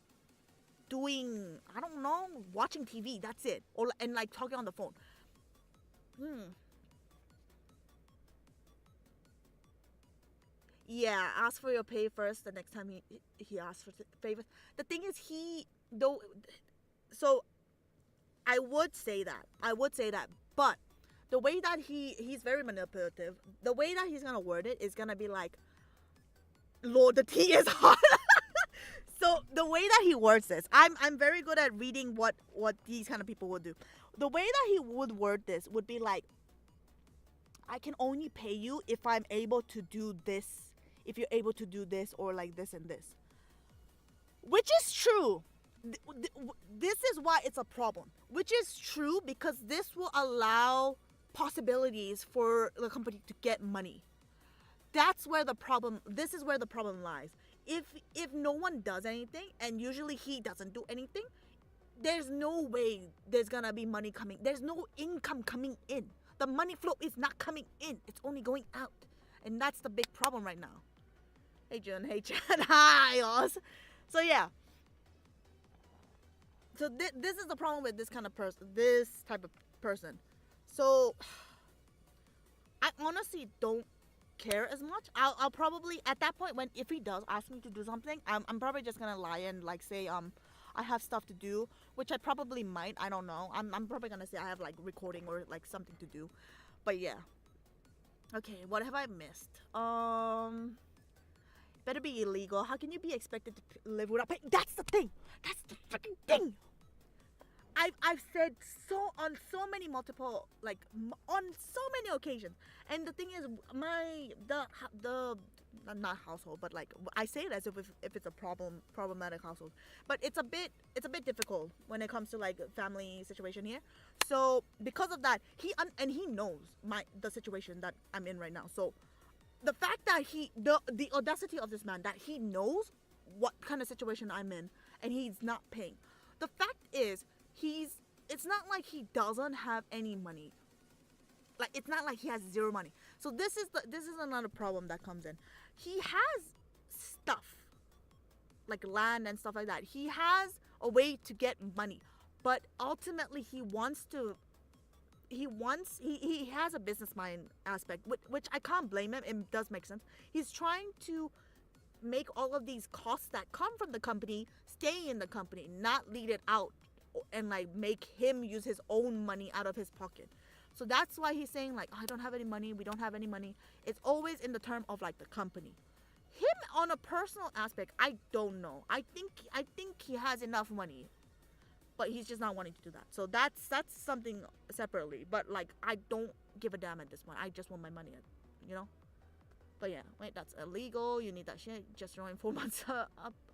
doing, I don't know, watching TV. That's it. And like talking on the phone. Yeah, ask for your pay first the next time he asks for favors. The thing is, so I would say that, but the way that he's very manipulative, the way that he's gonna word it is gonna be like, Lord, the tea is hot. So the way that he words this, I'm very good at reading what these kind of people would do. The way that he would word this would be like, I can only pay you if I'm able to do this, if you're able to do this or like this and this. Which is true. This is why it's a problem. Which is true because this will allow possibilities for the company to get money. This is where the problem lies. If no one does anything, and usually he doesn't do anything, there's no way there's gonna be money coming. There's no income coming in. The money flow is not coming in. It's only going out. And that's the big problem right now. Hey Jun, hey Chad, hi Oz. So yeah. So this is the problem with this kind of person, this type of person. So I honestly don't care as much. I'll probably at that point when if he does ask me to do something, I'm probably just gonna lie and like say I have stuff to do, which I probably might. I don't know. I'm probably gonna say I have like recording or like something to do, but yeah. Okay, what have I missed? Better be illegal. How can you be expected to live without paying? That's the thing. That's the freaking thing. I've said so on so many multiple on so many occasions, and the thing is, the not household, but like I say it as if it's a problematic household, but it's a bit difficult when it comes to like family situation here. So because of that, he knows the situation that I'm in right now. So the fact that the audacity of this man that he knows what kind of situation I'm in and he's not paying. The fact is it's not like he doesn't have any money. Like it's not like he has zero money. So this is another problem that comes in. He has stuff like land and stuff like that. He has a way to get money, but ultimately he has a business mind aspect, which I can't blame him. It does make sense. He's trying to make all of these costs that come from the company stay in the company, not lead it out and like make him use his own money out of his pocket. So that's why he's saying like, oh, I don't have any money, we don't have any money. It's always in the term of like the company. Him on a personal aspect, I don't know. I think he has enough money, but he's just not wanting to do that. So that's something separately. But like I don't give a damn at this point. I just want my money, you know. But yeah, wait, that's illegal. You need that shit. Just throwing 4 months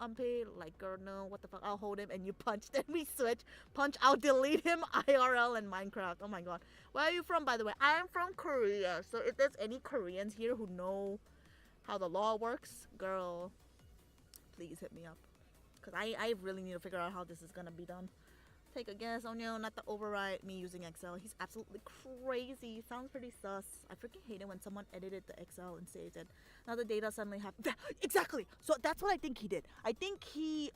unpaid. Like, girl, no, what the fuck? I'll hold him and you punch. Then we switch. Punch, I'll delete him. IRL and Minecraft. Oh my god. Where are you from, by the way? I'm from Korea. So if there's any Koreans here who know how the law works, girl, please hit me up. Because I really need to figure out how this is going to be done. Take a guess. Oh no, not to override me using Excel. He's absolutely crazy. Sounds pretty sus. I freaking hate it when someone edited the Excel and saves it. Now the data suddenly have exactly. So that's what I think he did. I think he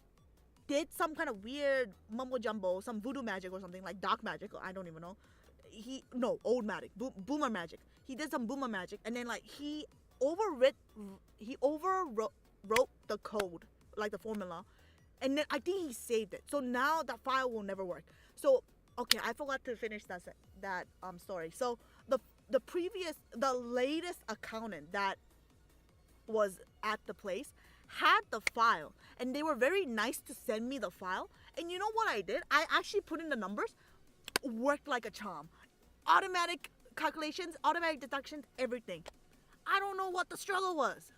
did some kind of weird mumbo jumbo, some voodoo magic or something like dark magic. I don't even know. Old magic, boomer magic. He did some boomer magic, and then like he overwrote the code, like the formula. And then I think he saved it. So now that file will never work. So, okay, I forgot to finish that story. So the latest accountant that was at the place had the file. And they were very nice to send me the file. And you know what I did? I actually put in the numbers. Worked like a charm. Automatic calculations, automatic deductions, everything. I don't know what the struggle was.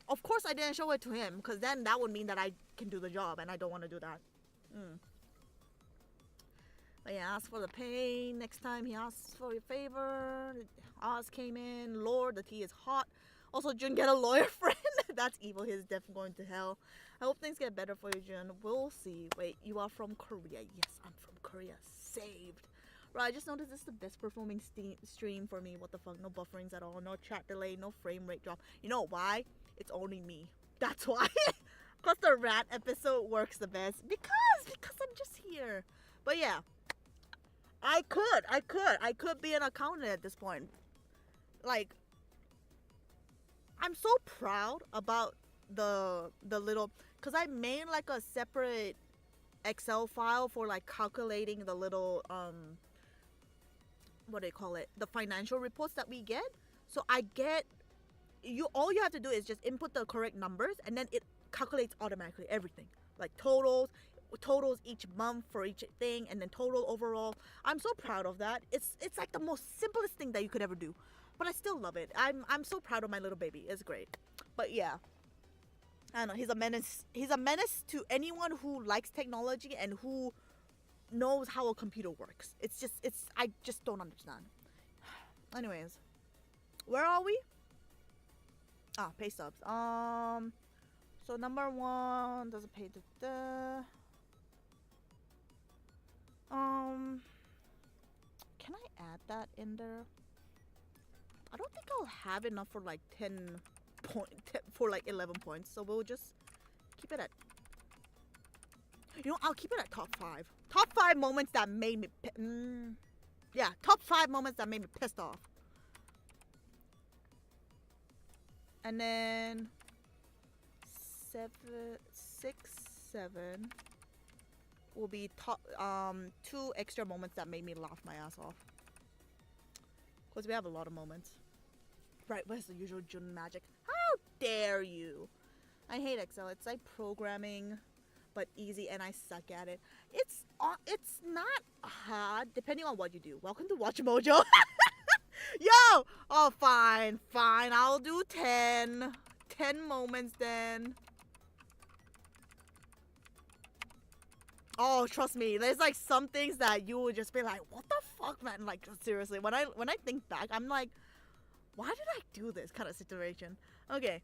Of course, I didn't show it to him because then that would mean that I can do the job, and I don't want to do that. But yeah, ask for the pay. Next time he asks for your favor. Oz came in. Lord, the tea is hot. Also, Jun, get a lawyer friend. That's evil. He's definitely going to hell. I hope things get better for you, Jun. We'll see. Wait, you are from Korea? Yes, I'm from Korea. Saved. Right, I just noticed this is the best performing stream for me. What the fuck? No bufferings at all. No chat delay. No frame rate drop. You know why? It's only me. That's why. Because the rat episode works the best. Because I'm just here. But yeah. I could be an accountant at this point. Like, I'm so proud about the little, because I made like a separate Excel file for like calculating the little what do they call it, the financial reports that we get. So I get, all you have to do is just input the correct numbers, and then it calculates automatically everything, like totals each month for each thing, and then total overall. I'm so proud of that. It's like the most simplest thing that you could ever do, but I still love it. I'm so proud of my little baby. It's great. But yeah, I don't know, he's a menace to anyone who likes technology and who knows how a computer works. I just don't understand. Anyways, where are we? Pay stubs. So number 1 doesn't pay can I add that in there? I don't think I'll have enough for like 10 for like 11 points. So we'll just keep it at. You know, I'll keep it at top 5. Top 5 moments that made me. Yeah, top 5 moments that made me pissed off. And then 6, 7 will be top 2 extra moments that made me laugh my ass off. Because we have a lot of moments. Right, where's the usual Jun magic? How dare you? I hate Excel. It's like programming, but easy, and I suck at it. It's not hard, depending on what you do. Welcome to Watch Mojo. Yo! Oh, fine. I'll do 10. 10 moments then. Oh, trust me. There's like some things that you would just be like, what the fuck, man? Like, seriously. When I think back, I'm like, why did I do this kind of situation? Okay.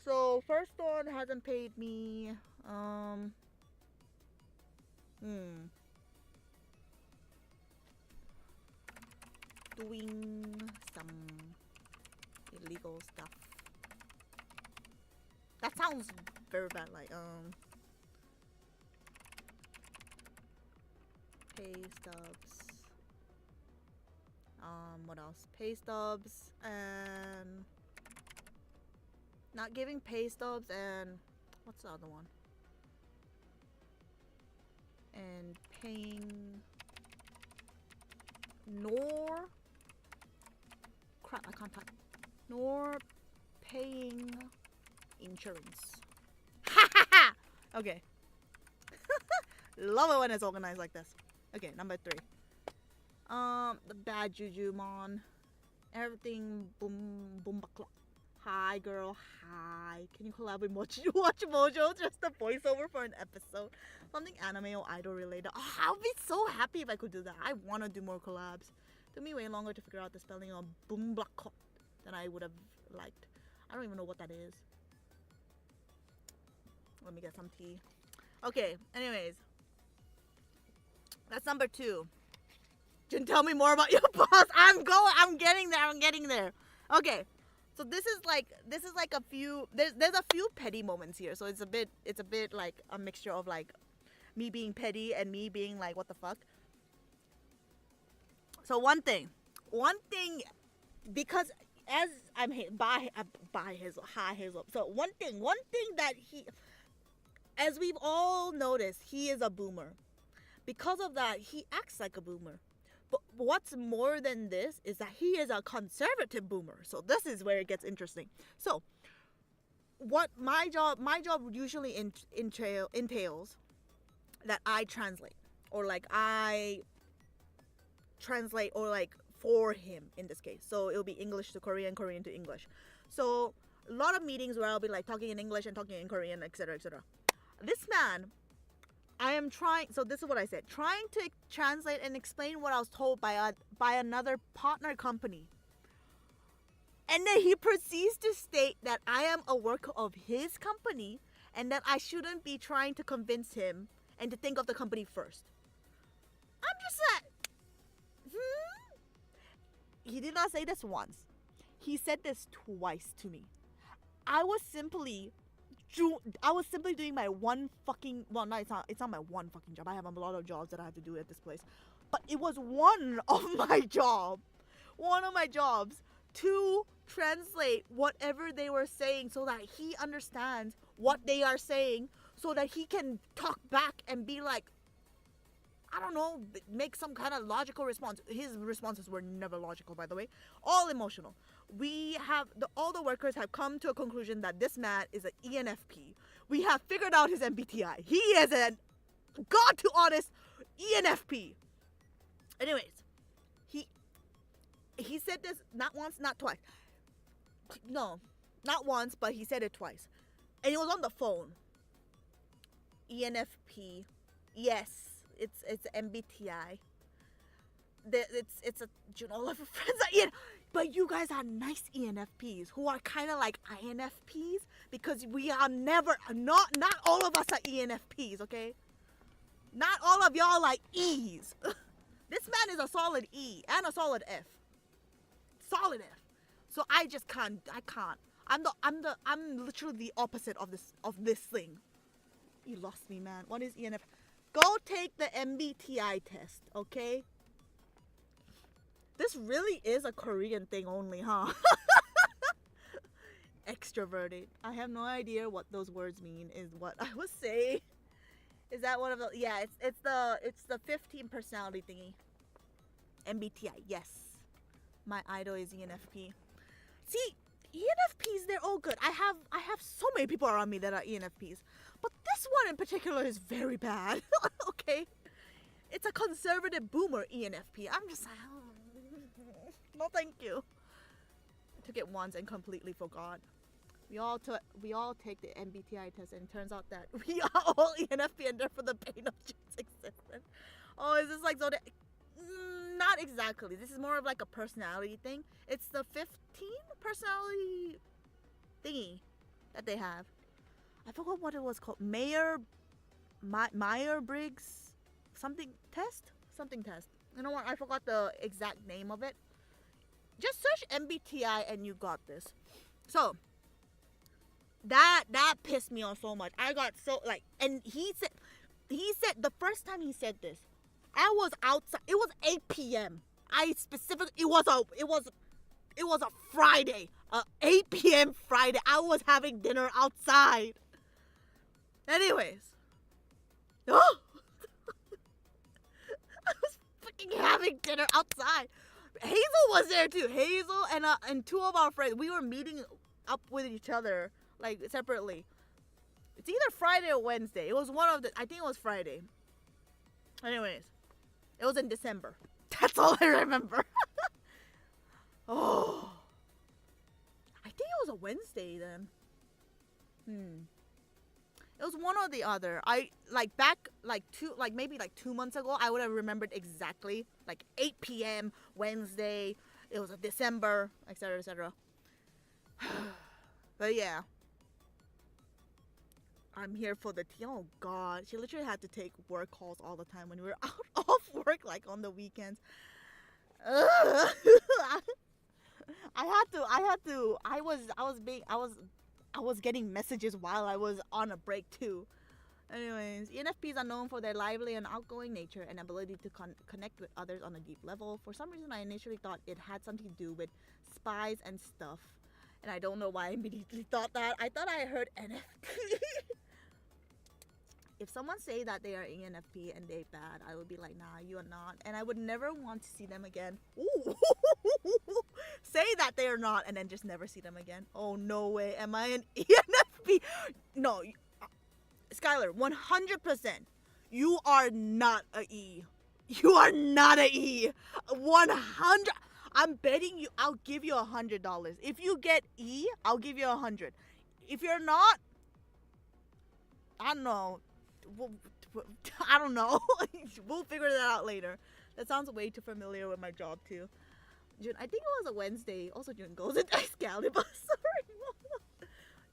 So, first one hasn't paid me. Doing some illegal stuff. That sounds very bad. Like, pay stubs. What else? Pay stubs and not giving pay stubs and what's the other one? And paying nor crap, I can't type. Nor paying insurance. Okay. Love it when it's organized like this. Okay, number 3. The bad juju mon. Everything boom clock. Hi girl, hi. Can you collab with Watch Mojo? Just a voiceover for an episode. Something anime or idol related. Oh, I'll be so happy if I could do that. I want to do more collabs. Took me way longer to figure out the spelling of boom block than I would have liked. I don't even know what that is. Let me get some tea. Okay, anyways. That's number 2. Jun, tell me more about your boss. I'm getting there. Okay. So this is like a few there's a few petty moments here. So it's a bit like a mixture of like me being petty and me being like what the fuck. So one thing because as I'm by his high his up. So one thing that he, as we've all noticed, he is a boomer. Because of that, he acts like a boomer. But what's more than this is that he is a conservative boomer. So this is where it gets interesting. So what my job usually entails that I translate or like for him in this case. So it'll be English to Korean, Korean to English. So a lot of meetings where I'll be like talking in English and talking in Korean, etc., etc. This man, I am trying, so this is what I said, trying to translate and explain what I was told by another partner company. And then he proceeds to state that I am a worker of his company and that I shouldn't be trying to convince him and to think of the company first. I'm just like, He did not say this once. He said this twice to me. I was simply doing my one fucking, well, no, it's not my one fucking job. I have a lot of jobs that I have to do at this place. But it was one of my jobs to translate whatever they were saying so that he understands what they are saying so that he can talk back and be like, I don't know, make some kind of logical response. His responses were never logical, by the way. All emotional. All the workers have come to a conclusion that this man is an ENFP. We have figured out his MBTI. He is an, God to honest, ENFP. Anyways, he said this not once, not twice. No, not once, but he said it twice. And it was on the phone. ENFP. Yes. It's MBTI. It's a, you know, all of your friends are EN, but you guys are nice ENFPs who are kind of like INFPs because we are never, not all of us are ENFPs, okay? Not all of y'all like E's. This man is a solid E and a solid F. Solid F. So I just can't. I'm literally the opposite of this thing. You lost me, man. What is ENF? Go take the MBTI test, okay? This really is a Korean thing only, huh? Extroverted. I have no idea what those words mean. Is what I was saying. Is that one of the? Yeah, it's the 15 personality thingy. MBTI. Yes, my idol is ENFP. See, ENFPs, they're all good. I have so many people around me that are ENFPs, but this one in particular is very bad. Okay, it's a conservative boomer ENFP. I'm just like, oh, no, thank you. I took it once and completely forgot. We all take the MBTI test, and it turns out that we are all ENFP and therefore the pain of Jun's existence. Oh, is this like so? Not exactly. This is more of like a personality thing. It's the 15 personality thingy that they have. I forgot what it was called. Myers-Briggs something test. You know what? I forgot the exact name of it. Just search MBTI and you got this. So that pissed me off so much. I got so like, and he said the first time he said this, I was outside. It was 8 p.m. It was a Friday, 8 p.m. Friday. I was having dinner outside. Anyways, oh, I was freaking having dinner outside. Hazel was there too. Hazel and two of our friends. We were meeting up with each other like separately. It's either Friday or Wednesday. It was one of the. I think it was Friday. Anyways, it was in December. That's all I remember. Oh, I think it was a Wednesday then. It was one or the other. I maybe 2 months ago, I would have remembered exactly, like 8 p.m. Wednesday. It was a December, etc., etc. But yeah, I'm here for the tea. Oh God, she literally had to take work calls all the time when we were out of work, like on the weekends. Ugh. I was getting messages while I was on a break too. Anyways, ENFPs are known for their lively and outgoing nature and ability to connect with others on a deep level. For some reason, I initially thought it had something to do with spies and stuff. And I don't know why I immediately thought that. I thought I heard NFT. If someone say that they are ENFP and they bad, I would be like, nah, you are not. And I would never want to see them again. Ooh. Say that they are not and then just never see them again. Oh, no way. Am I an ENFP? No. Skylar, 100%. You are not a E. You are not a E. 100. I'm betting you. I'll give you $100. If you get E, I'll give you 100. If you're not, I don't know. I don't know. We'll figure that out later. That sounds way too familiar with my job too. June, I think it was a Wednesday. Also, June goes into Excalibur. Sorry.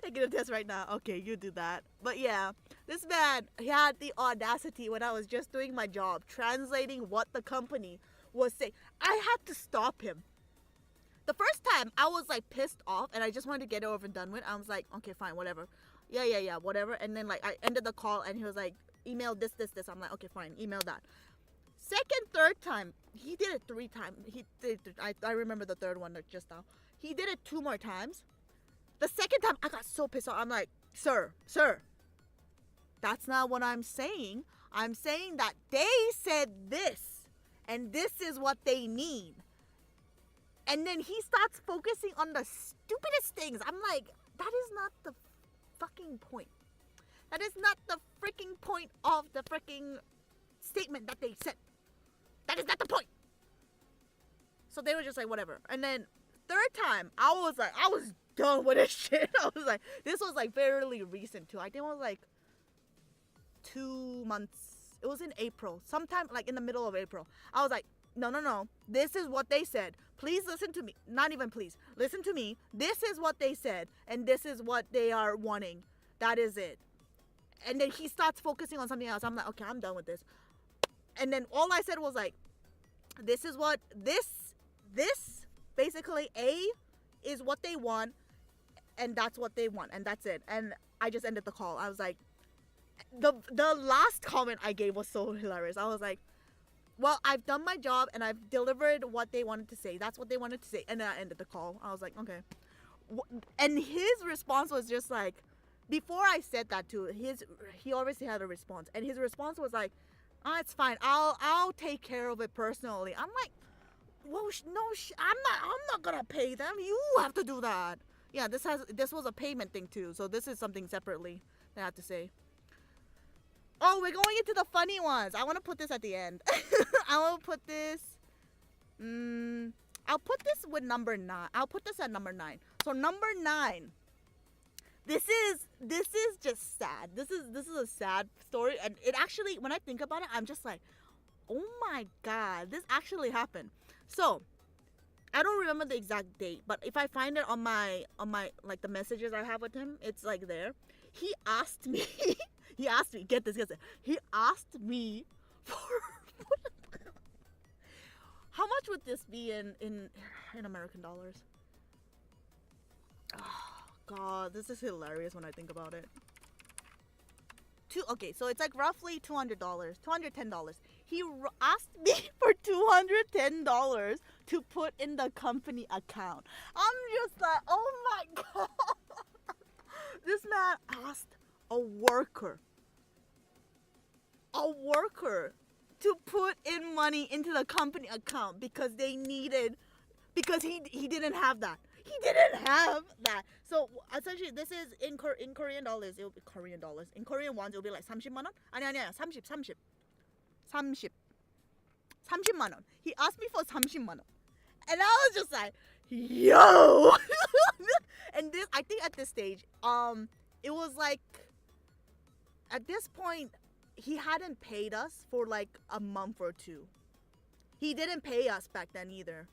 Taking a test right now. Okay, you do that. But yeah, this man, he had the audacity when I was just doing my job, translating what the company was saying. I had to stop him. The first time, I was like pissed off and I just wanted to get it over and done with. I was like, okay, fine, whatever. Yeah, whatever. And then like I ended the call and he was like, email this. I'm like, okay, fine, email that. Second, third time, he did it 3 times. I remember the third one just now. He did it 2 more times. The second time, I got so pissed off. I'm like, sir, that's not what I'm saying. I'm saying that they said this, and this is what they need. And then he starts focusing on the stupidest things. I'm like, that is not the fucking point. That is not the freaking point of the freaking statement that they said. That is not the point. So they were just like, whatever. And then third time, I was done with this shit. I was like, this was like fairly recent too. I think it was like 2 months. It was in April. Sometime like in the middle of April. I was like, no. This is what they said. Please listen to me. Not even please. Listen to me. This is what they said. And this is what they are wanting. That is it. And then he starts focusing on something else. I'm like, okay, I'm done with this. And then all I said was like, this is what, this, basically A is what they want. and that's what they want, and that's it. And I just ended the call. I was like, the last comment I gave was so hilarious. I was like, well, I've done my job and I've delivered what they wanted to say. That's what they wanted to say. And then I ended the call. I was like, okay. And his response was just like, before I said that to he obviously had a response. And his response was like, oh, it's fine. I'll take care of it personally. I'm like, well, I'm not gonna pay them. You have to do that. Yeah, this was a payment thing too. So this is something separately that I have to say. Oh, we're going into the funny ones. I want to put this at the end. I will put this. I'll put this with number 9. I'll put this at number 9. So number 9. This is just sad. This is a sad story, and it actually, when I think about it, I'm just like, oh my god, this actually happened. So I don't remember the exact date, but if I find it on my like the messages I have with him, it's like there. He asked me. Get this. He asked me for how much would this be in American dollars? Oh god, this is hilarious when I think about it. Okay, so it's like roughly $200, $210. He asked me for $210 to put in the company account. I'm just like, oh my god. This man asked a worker to put in money into the company account because he didn't have that. So essentially, this is in Korean dollars. It will be Korean dollars. In Korean ones, it will be like 30만 원. 아니야. 30만 원. He asked me for 30만 원, and I was just like, yo. And this, I think, at this stage, it was like, at this point, he hadn't paid us for like a month or two. He didn't pay us back then either.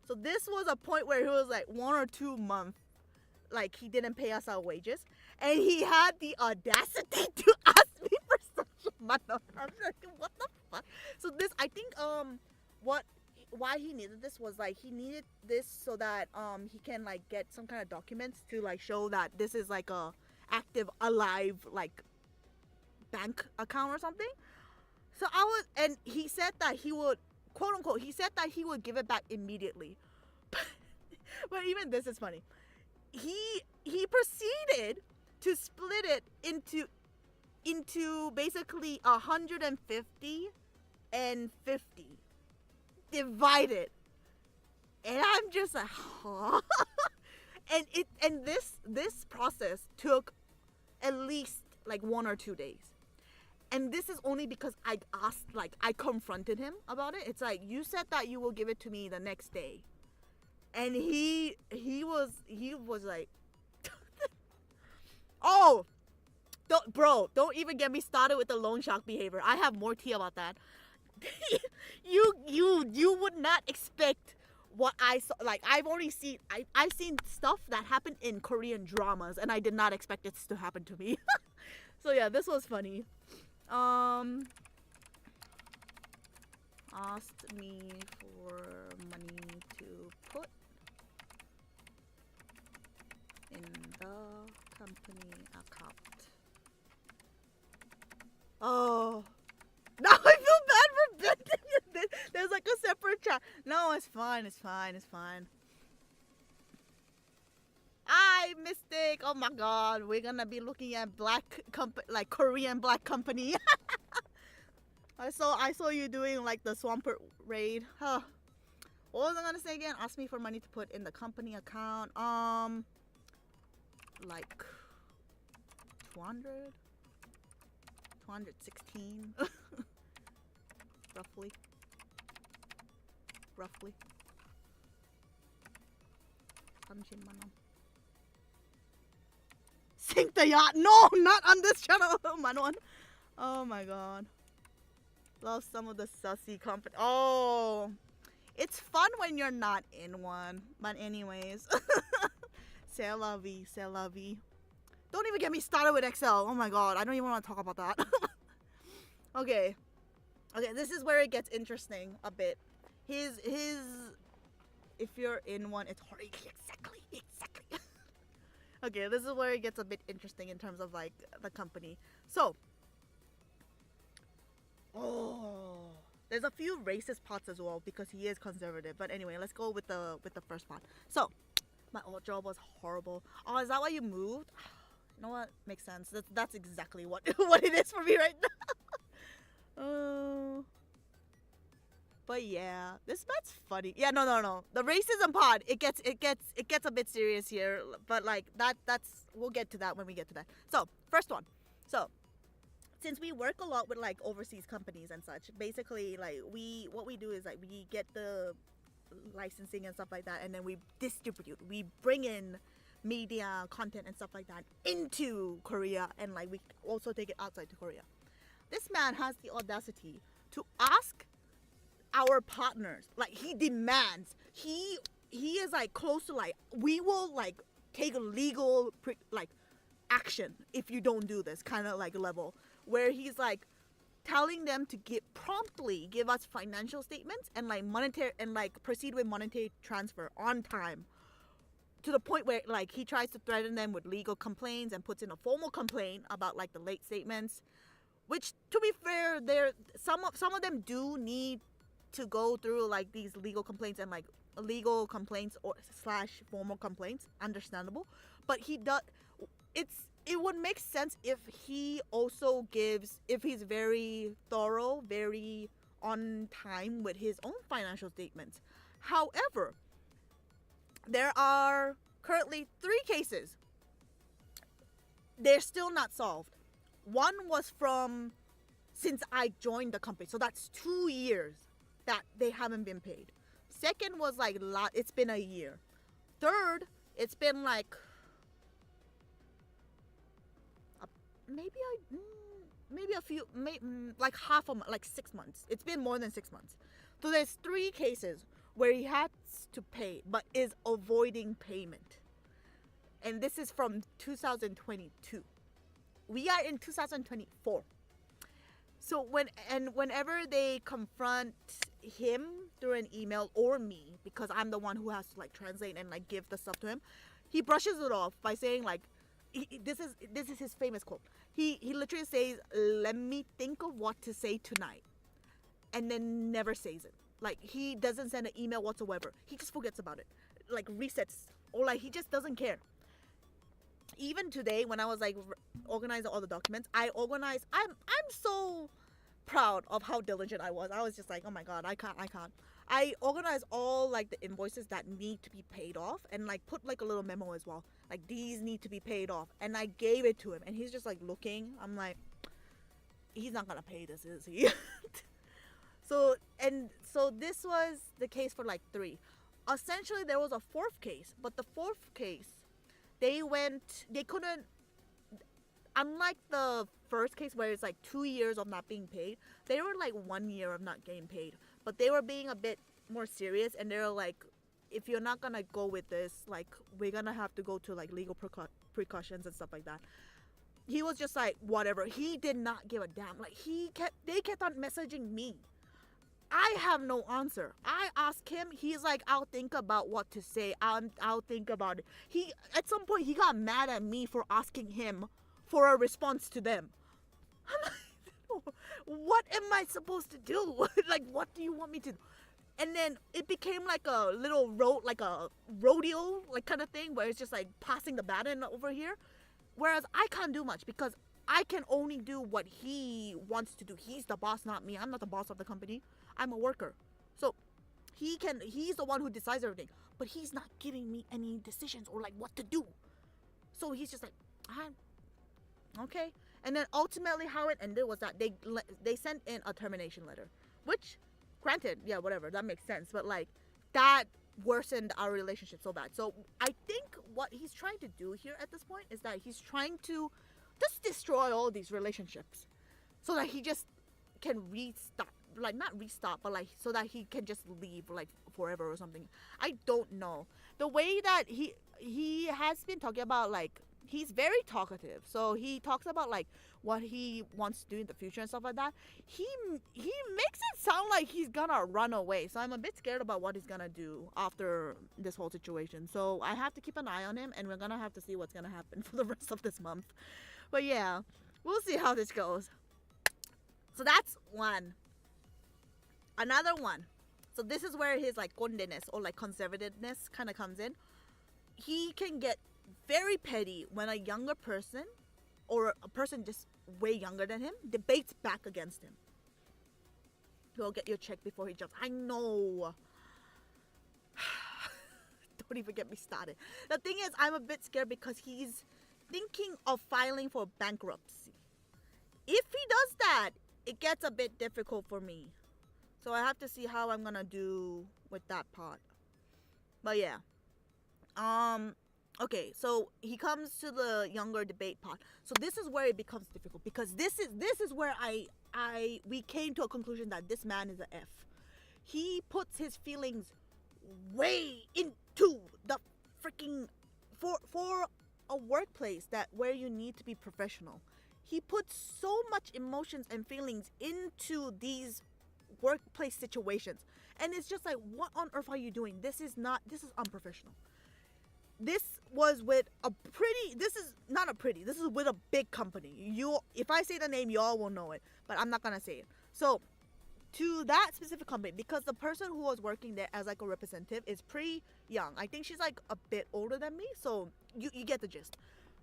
So this was a point where he was like 1 or 2 months, like he didn't pay us our wages, and he had the audacity to ask me for such money. I'm like, what the fuck? So this, I think, why he needed this was like, he needed this so that he can like get some kind of documents to like show that this is like a active, alive, like bank account or something. So and he said that he would, quote unquote, he said that he would give it back immediately. But even this is funny. He proceeded to split it into basically 150 and 50 divided, and I'm just like, huh? and this process took at least like 1 or 2 days. And this is only because I asked, like, I confronted him about it. It's like, you said that you will give it to me the next day. And he was like, oh, don't even get me started with the loan shark behavior. I have more tea about that. You would not expect what I saw. Like, I've seen stuff that happened in Korean dramas, and I did not expect it to happen to me. So yeah, this was funny. Asked me for money to put in the company account. Oh, now I feel bad for bending. There's like a separate chat. No, it's fine. Mistake. Oh my god, we're gonna be looking at Korean black company. I saw you doing like the Swampert raid. Huh. What was I gonna say again? Ask me for money to put in the company account. Like 216 roughly. roughly. 30만 원. Sink the yacht. No, not on this channel. Manon. Oh my god. Love some of the sussy company. Oh, it's fun when you're not in one. But anyways. C'est la vie. C'est la vie. Don't even get me started with Excel. Oh my god. I don't even want to talk about that. Okay. Okay, this is where it gets interesting a bit. His if you're in one, it's hard. Exactly. Okay, this is where it gets a bit interesting in terms of like the company. So, there's a few racist parts as well because he is conservative. But anyway, let's go with the first part. So, my old job was horrible. Oh, is that why you moved? You know what? Makes sense. That's exactly what what it is for me right now. But yeah, this part's funny. Yeah, no. The racism part, it gets a bit serious here. But like that's we'll get to that when we get to that. So first one. So since we work a lot with like overseas companies and such, basically like what we do is like we get the licensing and stuff like that, and then we distribute. We bring in media content and stuff like that into Korea, and like we also take it outside to Korea. This man has the audacity to ask our partners, like he demands, he is like close to like, we will like take legal like action if you don't do this kind of like level, where he's like telling them to promptly give us financial statements and like monetary and like proceed with monetary transfer on time, to the point where like he tries to threaten them with legal complaints and puts in a formal complaint about like the late statements, which to be fair, some of them do need to go through like these legal complaints and like legal complaints or slash formal complaints, understandable. But it would make sense if he also if he's very thorough, very on time with his own financial statements. However, there are currently 3 cases. They're still not solved. One was from since I joined the company, so that's 2 years that they haven't been paid. Second was like it's been a year. Third, it's been like maybe a few, like half a month, like 6 months. It's been more than 6 months. So there's 3 cases where he has to pay but is avoiding payment, and this is from 2022. We are in 2024. So whenever they confront him through an email or me, because I'm the one who has to like translate and like give the stuff to him, he brushes it off by saying like, this is his famous quote. He literally says, "Let me think of what to say tonight," and then never says it. Like he doesn't send an email whatsoever. He just forgets about it, like resets, or like he just doesn't care. Even today, when I was like organizing all the documents, I'm so proud of how diligent I was. I was just like, oh my god, I can't. I organized all like the invoices that need to be paid off, and like put like a little memo as well, like these need to be paid off, and I gave it to him, and he's just like looking. I'm like, he's not gonna pay this, is he? So this was the case for like 3. Essentially, there was a 4th case, but the 4th case, they couldn't, unlike the first case where it's like 2 years of not being paid, they were like 1 year of not getting paid. But they were being a bit more serious, and they were like, if you're not gonna go with this, like we're gonna have to go to like legal precautions and stuff like that. He was just like, whatever. He did not give a damn. Like they kept on messaging me. I have no answer. I asked him. He's like, I'll think about what to say. I'll think about it. At some point he got mad at me for asking him for a response to them. I'm like, what am I supposed to do? Like, what do you want me to do? And then it became like a little rodeo like kind of thing, where it's just like passing the baton over here. Whereas I can't do much because I can only do what he wants to do. He's the boss, not me. I'm not the boss of the company. I'm a worker. So he's the one who decides everything. But he's not giving me any decisions or like what to do. So he's just like, okay. And then ultimately how it ended was that they sent in a termination letter. Which, granted, yeah, whatever, that makes sense. But like, that worsened our relationship so bad. So I think what he's trying to do here at this point is that he's trying to just destroy all these relationships, so that he just can restart, like not restart, but like so that he can just leave like forever or something. I don't know. The way that he has been talking about, like he's very talkative. So he talks about like what he wants to do in the future and stuff like that. He makes it sound like he's gonna run away. So I'm a bit scared about what he's gonna do after this whole situation. So I have to keep an eye on him, and we're gonna have to see what's gonna happen for the rest of this month. But yeah, we'll see how this goes. So that's one. Another one. So this is where his like condeness or like conservativeness kind of comes in. He can get very petty when a younger person or a person just way younger than him debates back against him. He'll get your check before he jumps. I know. Don't even get me started. The thing is, I'm a bit scared because he's thinking of filing for bankruptcy. If he does that, it gets a bit difficult for me. So I have to see how I'm gonna do with that part. But yeah. Okay, so he comes to the younger debate part. So this is where it becomes difficult because this is where we came to a conclusion that this man is a F. He puts his feelings way into the freaking for a workplace that where you need to be professional. He puts so much emotions and feelings into these workplace situations, and it's just like, what on earth are you doing? This is unprofessional. This was with this is with a big company. If I say the name, y'all will know it, but I'm not gonna say it. So to that specific company, because the person who was working there as like a representative is pretty young. I think she's like a bit older than me, so you get the gist.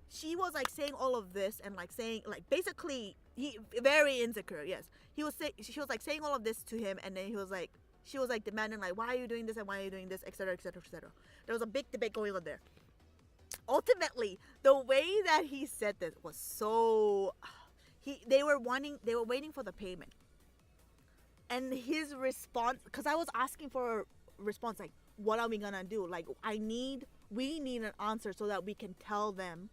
She was like saying all of this and like saying like basically he very insecure. Yes, she was like saying all of this to him, and then she was like demanding like, why are you doing this and why are you doing this, etc., etc., etc. There was a big debate going on there. Ultimately, the way that he said this was so they were waiting for the payment, and his response, because I was asking for a response like, what are we gonna do? Like, we need an answer so that we can tell them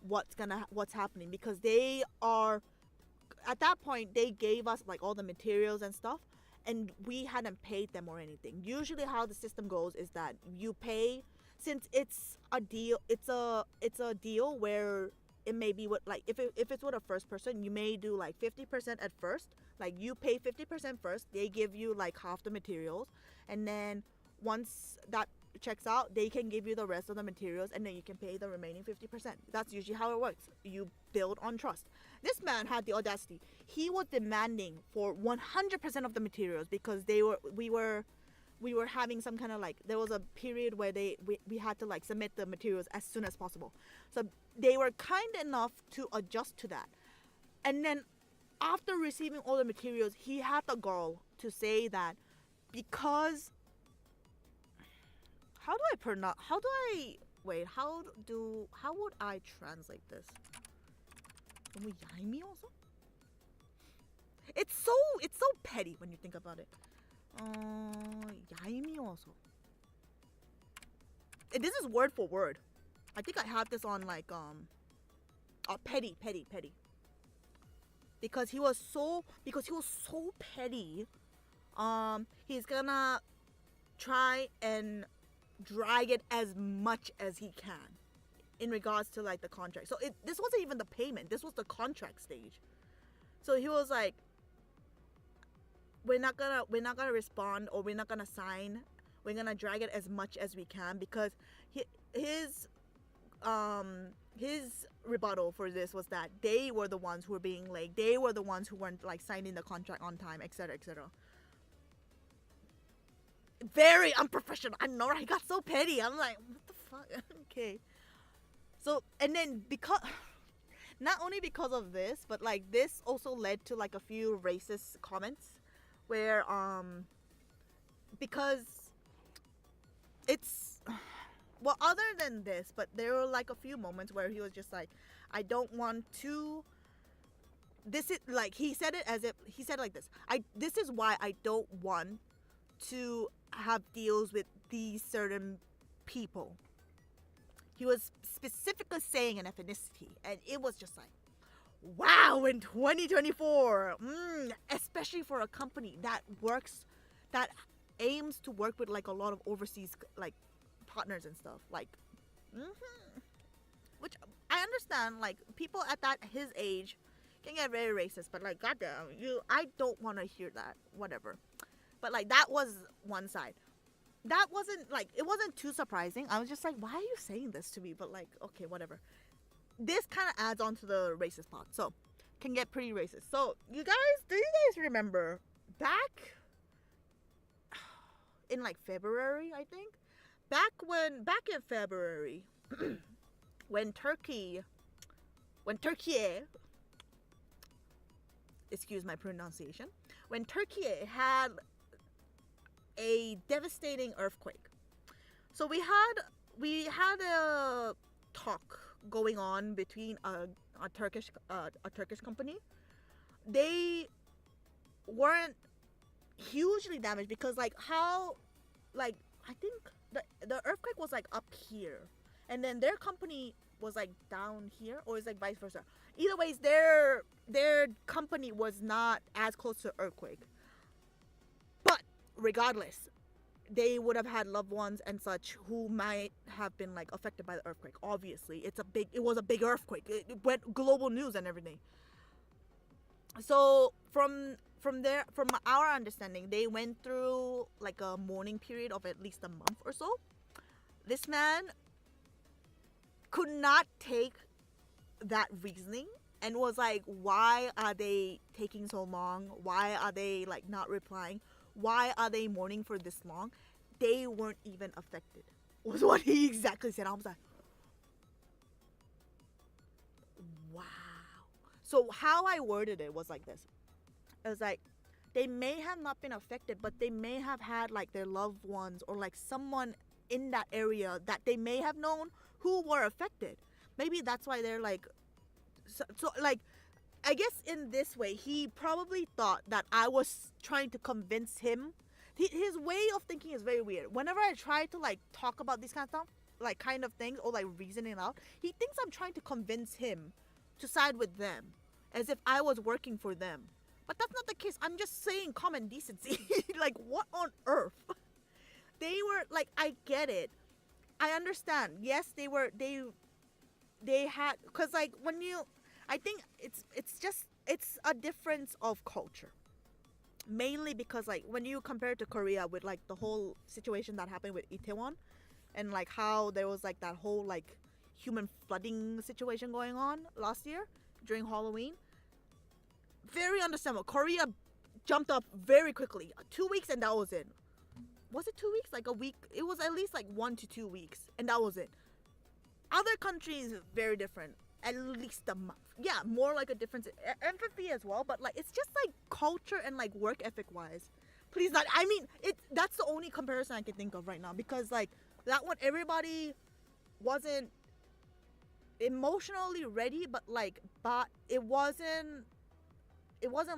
what's happening, because they are at that point they gave us like all the materials and stuff, and we hadn't paid them or anything. Usually how the system goes is that you pay, since it's a deal where it may be with like if it's with a first person, you may do like 50% at first. Like you pay 50% first, they give you like half the materials, and then once that checks out, they can give you the rest of the materials, and then you can pay the remaining 50%. That's usually how it works. You build on trust. This man had the audacity. He was demanding for 100% of the materials because we were having some kind of like, there was a period where we had to like submit the materials as soon as possible. So they were kind enough to adjust to that. And then after receiving all the materials, he had the gall to say that because how would I translate this? It's so petty when you think about it. This is word for word. I think I have this on like petty. Because he was so petty. He's gonna try and drag it as much as he can in regards to like the contract. So this wasn't even the payment, this was the contract stage. So he was like, we're not gonna respond, or we're not gonna sign. We're gonna drag it as much as we can, because his rebuttal for this was that they were the ones who were being late. They were the ones who weren't like signing the contract on time, etc., etc. Very unprofessional. I know, I got so petty. I'm like, what the fuck? Okay. So, and then because not only because of this, but like this also led to like a few racist comments where because it's, well, other than this, but there were like a few moments where he was just like, I don't want to, this is like, he said it like this, this is why I don't want to have deals with these certain people. He was specifically saying an ethnicity, and it was just like, wow, in 2024, especially for a company that aims to work with like a lot of overseas like partners and stuff, like which I understand, like, people at his age can get very racist, but like, goddamn, I don't want to hear that. Whatever. But like, that was one side. That wasn't like, it wasn't too surprising. I was just like, why are you saying this to me? But like, okay, whatever. This kind of adds on to the racist part, so can get pretty racist. So do you guys remember back in like February, I think, back in February, when Turkey, excuse my pronunciation, when Turkey had a devastating earthquake. So we had a talk going on between a Turkish company. They weren't hugely damaged because like how, like, I think the earthquake was like up here, and then their company was like down here, or is like vice versa. Either ways, their company was not as close to earthquake. But regardless, they would have had loved ones and such who might have been like affected by the earthquake. Obviously, it was a big earthquake. It went global news and everything. So from our understanding, they went through like a mourning period of at least a month or so. This man could not take that reasoning and was like, why are they taking so long? Why are they like not replying? Why are they mourning for this long? They weren't even affected, was what he exactly said. I was like, wow. So how I worded it was like this. It was like, they may have not been affected, but they may have had like their loved ones or like someone in that area that they may have known who were affected. Maybe that's why they're like, so like, I guess in this way, he probably thought that I was trying to convince him. His way of thinking is very weird. Whenever I try to like talk about these kind of stuff, like kind of things, or like reason it out, he thinks I'm trying to convince him to side with them, as if I was working for them. But that's not the case. I'm just saying common decency. Like, what on earth? They were like, I get it. I understand. Yes, they had, because like when you, I think it's a difference of culture. Mainly because like when you compare it to Korea with like the whole situation that happened with Itaewon, and like how there was like that whole like human flooding situation going on last year during Halloween. Very understandable. Korea jumped up very quickly. 2 weeks and that was it. Was it 2 weeks? Like a week? It was at least like 1 to 2 weeks and that was it. Other countries, very different. At least a month. Yeah, more like a difference. Empathy as well, but like it's just like culture and like work ethic wise. Please not. I mean, that's the only comparison I can think of right now, because like that one, everybody wasn't emotionally ready, but it wasn't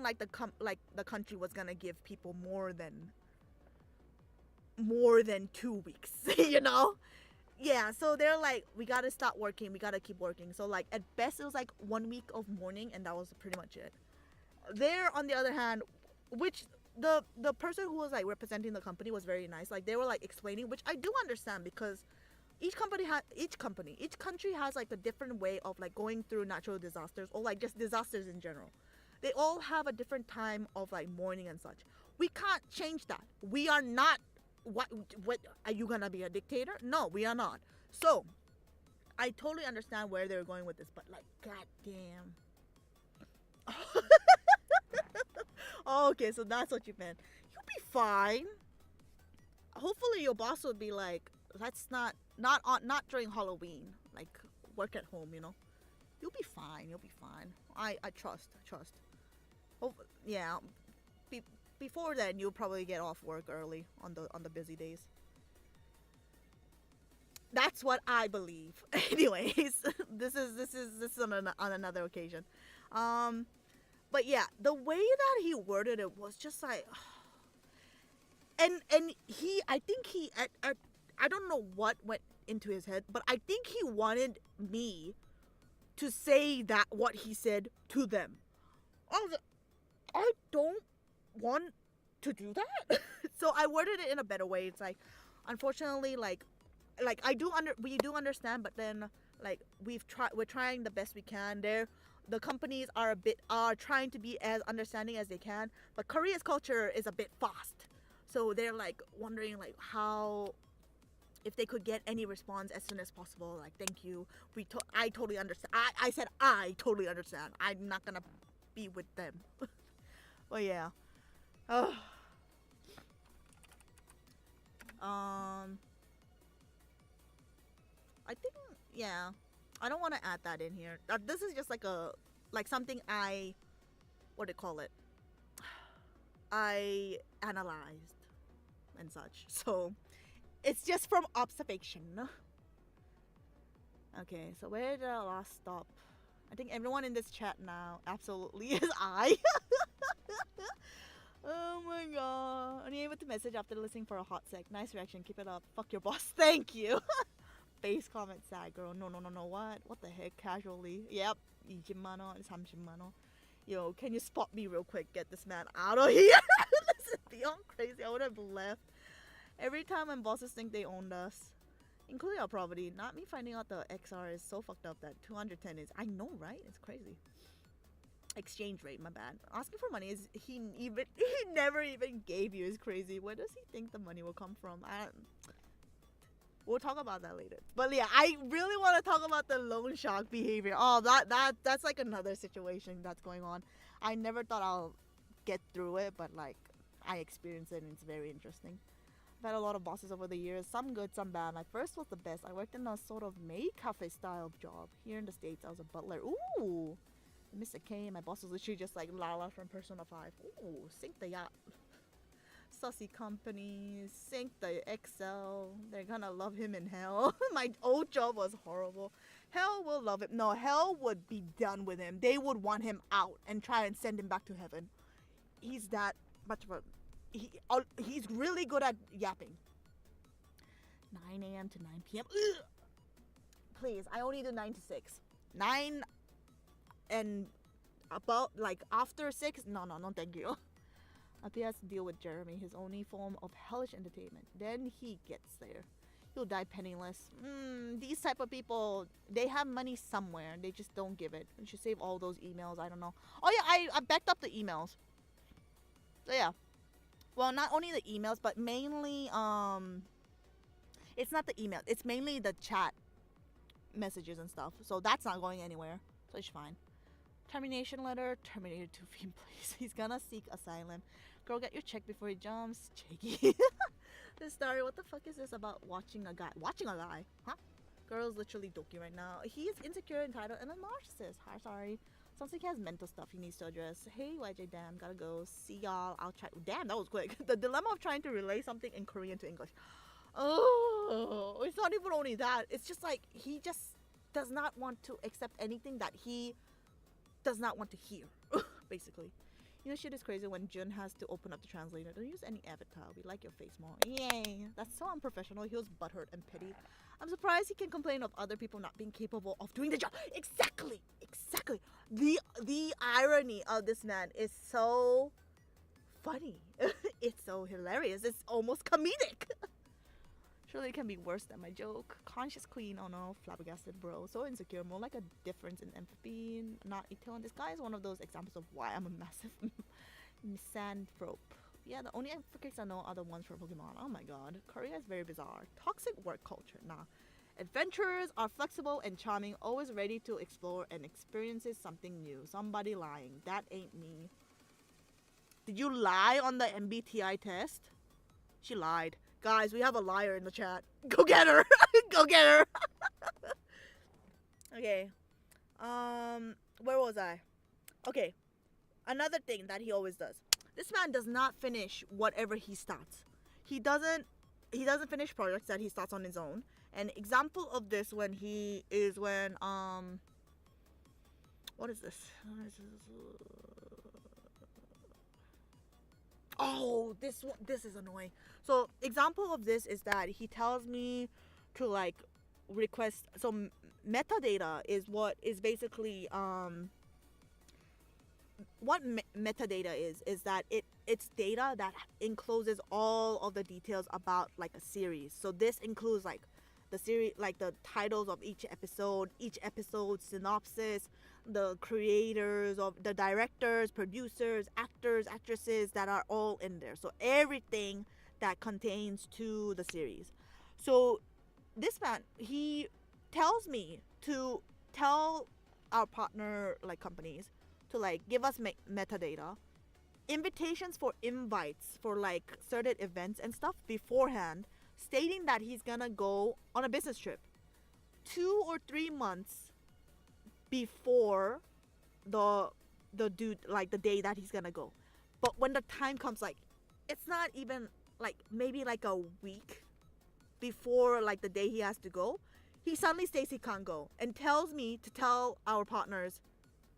like the country was gonna give people more than 2 weeks, you know? Yeah, so they're like, we gotta stop working, we gotta keep working. So like at best it was like 1 week of mourning and that was pretty much it. There, on the other hand, which the person who was like representing the company was very nice. Like they were like explaining, which I do understand, because each country has like a different way of like going through natural disasters, or like just disasters in general. They all have a different time of like mourning and such. We can't change that. We are not, what are you gonna be a dictator? No, we are not. So I totally understand where they're going with this, but like, goddamn. Oh, okay, so that's what you meant. You'll be fine. Hopefully your boss will be like, let's not during Halloween, like work at home, you know. You'll be fine. I trust. Yeah. Before then, you'll probably get off work early on the busy days. That's what I believe. Anyways, this is on another occasion. But yeah, the way that he worded it was just like, and I think I don't know what went into his head, but I think he wanted me to say that what he said to them. I don't want to do that. So I worded it in a better way. It's like, unfortunately, like we do understand, but then Like we're trying the best we can. The companies are trying to be as understanding as they can, but Korea's culture is a bit fast. So they're like wondering like how, if they could get any response as soon as possible. Like, thank you. I totally understand. I said I totally understand. I'm not gonna be with them. But yeah. I think, yeah. I don't want to add that in here. This is just like something what do you call it? I analyzed and such. So it's just from observation. Okay, so where did I last stop? I think everyone in this chat now absolutely is I. Oh my god. Only able to message after listening for a hot sec. Nice reaction. Keep it up. Fuck your boss. Thank you. Face comment sad girl. No. What? What the heck? Casually. Yep. 20만 원, 30만 원. Yo, can you spot me real quick? Get this man out of here. This is beyond crazy. I would have left. Every time when bosses think they owned us, including our property, not me finding out the XR is so fucked up that 210 is. I know, right? It's crazy. Exchange rate, my bad. Asking for money is he never even gave you is crazy. Where does he think the money will come from? We'll talk about that later. But yeah, I really want to talk about the loan shark behavior. Oh, that's like another situation that's going on. I never thought I'll get through it, but like I experienced it and it's very interesting. I've had a lot of bosses over the years, some good, some bad. My first was the best. I worked in a sort of maid cafe style job. Here in the States, I was a butler. Ooh! Mr. K, my boss was literally just like Lala from Persona 5. Ooh, sink the yacht. Sussy companies, sink the Excel. They're gonna love him in hell. My old job was horrible. Hell will love him. No, hell would be done with him. They would want him out and try and send him back to heaven. He's that much of a... he's really good at yapping. 9 a.m. to 9 p.m. Ugh. Please, I only do 9 to 6. 9 and about like after 6, no, thank you. He has to deal with Jeremy, his only form of hellish entertainment. Then he gets there, he'll die penniless. These type of people, they have money somewhere, they just don't give it. You should save all those emails. I don't know. Oh yeah, I backed up the emails. So yeah, well, not only the emails, but mainly it's not the email, it's mainly the chat messages and stuff. So that's not going anywhere, so it's fine. Termination letter, terminated to Fiend, please. He's gonna seek asylum. Girl, get your check before he jumps. Cheeky. This story, what the fuck is this about watching a guy? Watching a guy? Huh? Girl's literally doki right now. He is insecure, entitled, and a narcissist. Hi, sorry. Sounds like he has mental stuff he needs to address. Hey, YJ, damn, gotta go. See y'all. I'll try. Damn, that was quick. The dilemma of trying to relay something in Korean to English. Oh, it's not even only that. It's just like he just does not want to accept anything that he does not want to hear, basically. You know, shit is crazy when Jun has to open up the translator. Don't use any avatar. We like your face more. Yay. That's so unprofessional. He was butthurt and petty. I'm surprised he can complain of other people not being capable of doing the job. Exactly. The irony of this man is so funny. It's so hilarious. It's almost comedic. Surely it can be worse than my joke. Conscious queen, oh no, flabbergasted bro. So insecure, more like a difference in empathy, not Itaewon. This guy is one of those examples of why I'm a massive misanthrope. Yeah, the only advocates I know are the ones from Pokemon. Oh my god. Korea is very bizarre. Toxic work culture. Nah. Adventurers are flexible and charming, always ready to explore and experiences something new. Somebody lying. That ain't me. Did you lie on the MBTI test? She lied. Guys, we have a liar in the chat. Go get her. Go get her. Okay. Where was I? Okay. Another thing that he always does. This man does not finish whatever he starts. He doesn't finish projects that he starts on his own. An example of this what is this? Oh, this is annoying. So example of this is that he tells me to like request. So metadata is what is basically what metadata is that it's data that encloses all of the details about like a series. So this includes like the series, like the titles of each episode synopsis, the creators of the directors, producers, actors, actresses that are all in there. So everything that contains to the series. So this man, he tells me to tell our partner like companies to like give us metadata, invitations for invites for like certain events and stuff beforehand, stating that he's gonna go on a business trip 2 or 3 months before the dude, like the day that he's gonna go. But when the time comes, like it's not even like maybe like a week before like the day he has to go, he suddenly states he can't go and tells me to tell our partners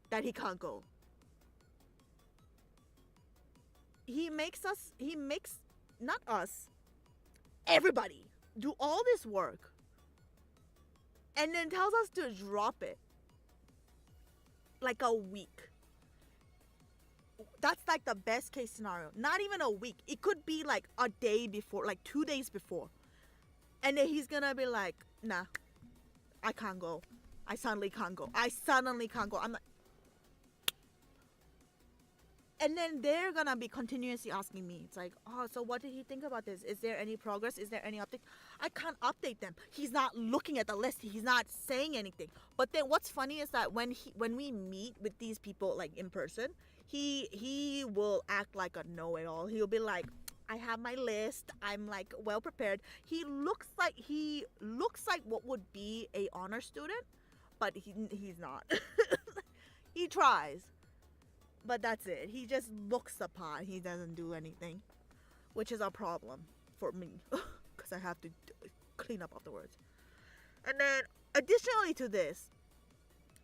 that he can't go. He makes not us, everybody do all this work and then tells us to drop it like a week. That's like the best case scenario. Not even a week. It could be like a day before, like 2 days before. And then he's gonna be like, nah, I can't go. I suddenly can't go. I'm like, and then they're gonna be continuously asking me. It's like, oh, so what did he think about this? Is there any progress? Is there any update? I can't update them. He's not looking at the list. He's not saying anything. But then what's funny is that when we meet with these people like in person, he will act like a know-it-all. He'll be like, I have my list. I'm like well prepared. He looks like what would be a honor student, but he's not. He tries. But that's it. He just looks the part. He doesn't do anything, which is a problem for me because I have to clean up afterwards. And then additionally to this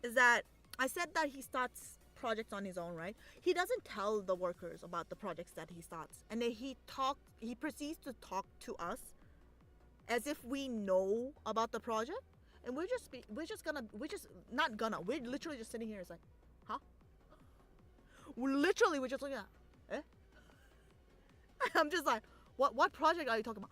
is that I said that he starts projects on his own, right? He doesn't tell the workers about the projects that he starts, and then he proceeds to talk to us as if we know about the project, and we're literally just sitting here. It's like, huh? We're just looking at, eh? I'm just like, what project are you talking about?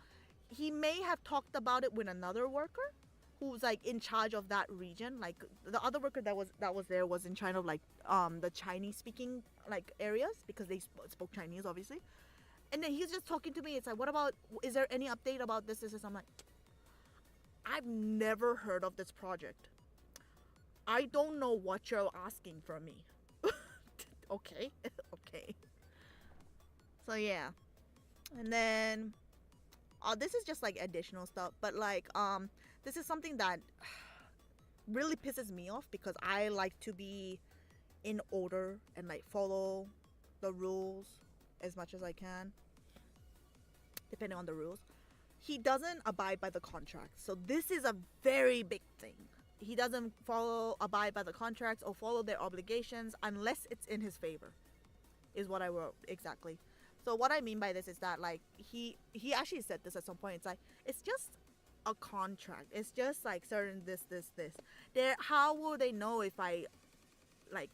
He may have talked about it with another worker who's like in charge of that region. Like the other worker that was there was in China, like the Chinese speaking like areas, because they spoke Chinese obviously. And then he's just talking to me. It's like, what about, is there any update about this? I'm like, I've never heard of this project. I don't know what you're asking from me. Okay. Okay. So yeah. And then this is just like additional stuff, but like this is something that really pisses me off because I like to be in order and like follow the rules as much as I can, depending on the rules. He doesn't abide by the contract. So this is a very big thing. He doesn't abide by the contracts or follow their obligations unless it's in his favor, is what I wrote exactly. So what I mean by this is that like he actually said this at some point. It's like, it's just a contract. It's just like certain this. How will they know if I like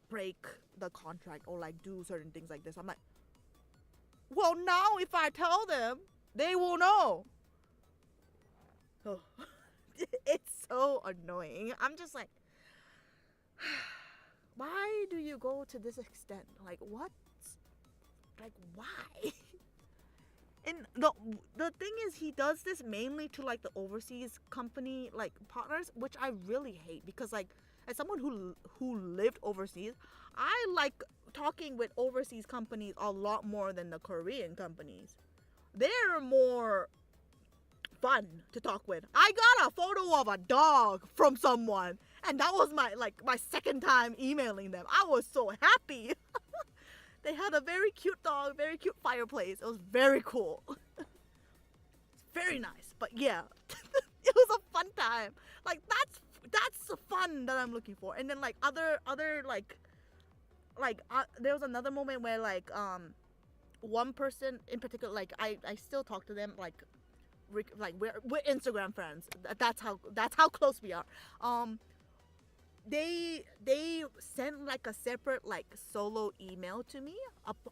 break the contract or like do certain things like this? I'm like, well, now if I tell them, they will know. Oh. It's so annoying. I'm just like, why do you go to this extent? Like, what? Like, why? And the thing is, he does this mainly to like the overseas company like partners, which I really hate, because like as someone who lived overseas, I like talking with overseas companies a lot more than the Korean companies. They're more fun to talk with. I got a photo of a dog from someone, and that was my second time emailing them. I was so happy. They had a very cute dog, very cute fireplace. It was very cool. It's very nice. But yeah, it was a fun time. Like that's the fun that I'm looking for. And then like other there was another moment where like one person in particular, like I still talk to them, like we're Instagram friends. That's how close we are. They sent like a separate like solo email to me,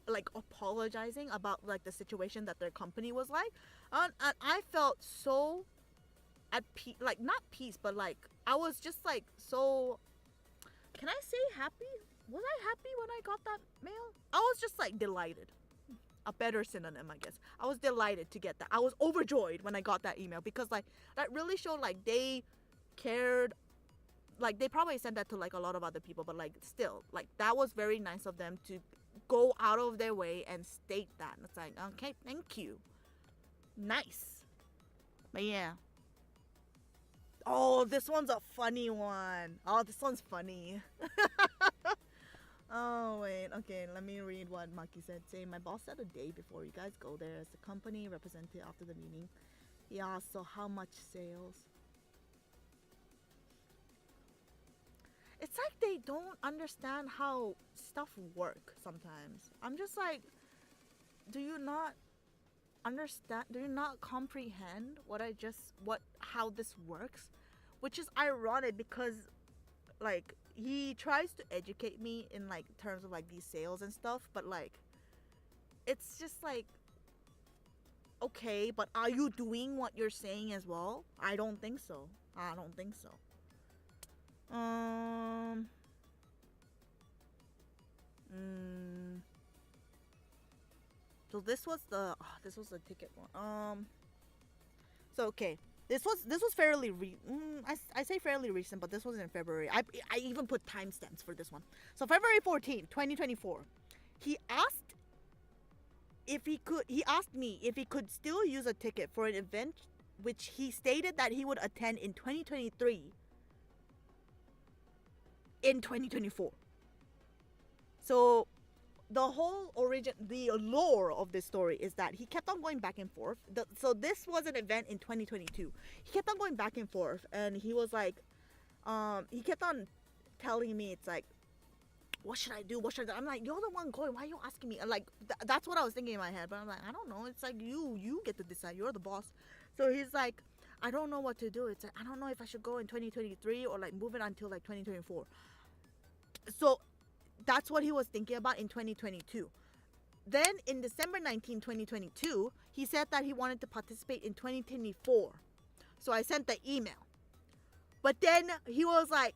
like apologizing about like the situation that their company was like, and I felt so at peace, like not peace, but like I was just like so. Can I say happy? Was I happy when I got that mail? I was just like delighted. A better synonym, I guess. I was delighted to get that. I was overjoyed when I got that email because like that really showed like they cared. Like they probably sent that to like a lot of other people, but like still, like that was very nice of them to go out of their way and state that. And it's like, okay, thank you. Nice. But yeah. Oh, this one's a funny one. Oh, this one's funny. Oh, wait. Okay, let me read what Maki said. Saying, my boss said a day before you guys go there as the company representative after the meeting. He asked, so how much sales? It's like they don't understand how stuff work sometimes. I'm just like, do you not understand? Do you not comprehend how this works? Which is ironic because like he tries to educate me in like terms of like these sales and stuff, but like it's just like, okay, but are you doing what you're saying as well? I don't think so. So this was the ticket one. So okay, this was fairly I say fairly recent, but this was in February. I even put timestamps for this one. So February 14th, 2024. He asked me if he could still use a ticket for an event which he stated that he would attend in 2023 in 2024. So the lore of this story is that he kept on going back and forth. So this was an event in 2022. He kept on going back and forth, and he was like, he kept on telling me, it's like, what should I do? I'm like, you're the one going. Why are you asking me? And like, that's what I was thinking in my head. But I'm like, I don't know. It's like you get to decide. You're the boss. So he's like, I don't know what to do. It's like, I don't know if I should go in 2023 or like move it until like 2024. So that's what he was thinking about in 2022. Then in December 19, 2022, he said that he wanted to participate in 2024. So I sent the email. But then he was like,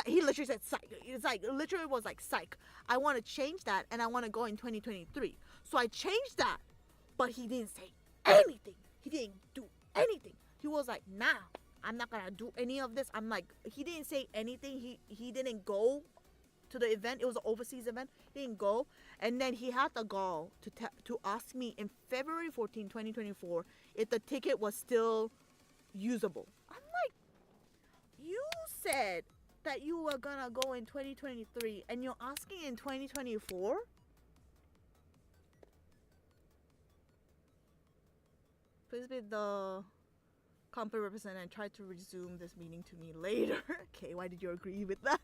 he literally said psych. It's like, literally was like psych. I want to change that and I want to go in 2023. So I changed that. But he didn't say anything. He didn't do anything. He was like, nah, I'm not gonna do any of this. I'm like, he didn't say anything. He didn't go to the event. It was an overseas event. He didn't go. And then he had the gall to ask me in February 14, 2024 if the ticket was still usable. I'm like, you said that you were gonna go in 2023 and you're asking in 2024? Please be the company representative and try to resume this meeting to me later. Okay, why did you agree with that?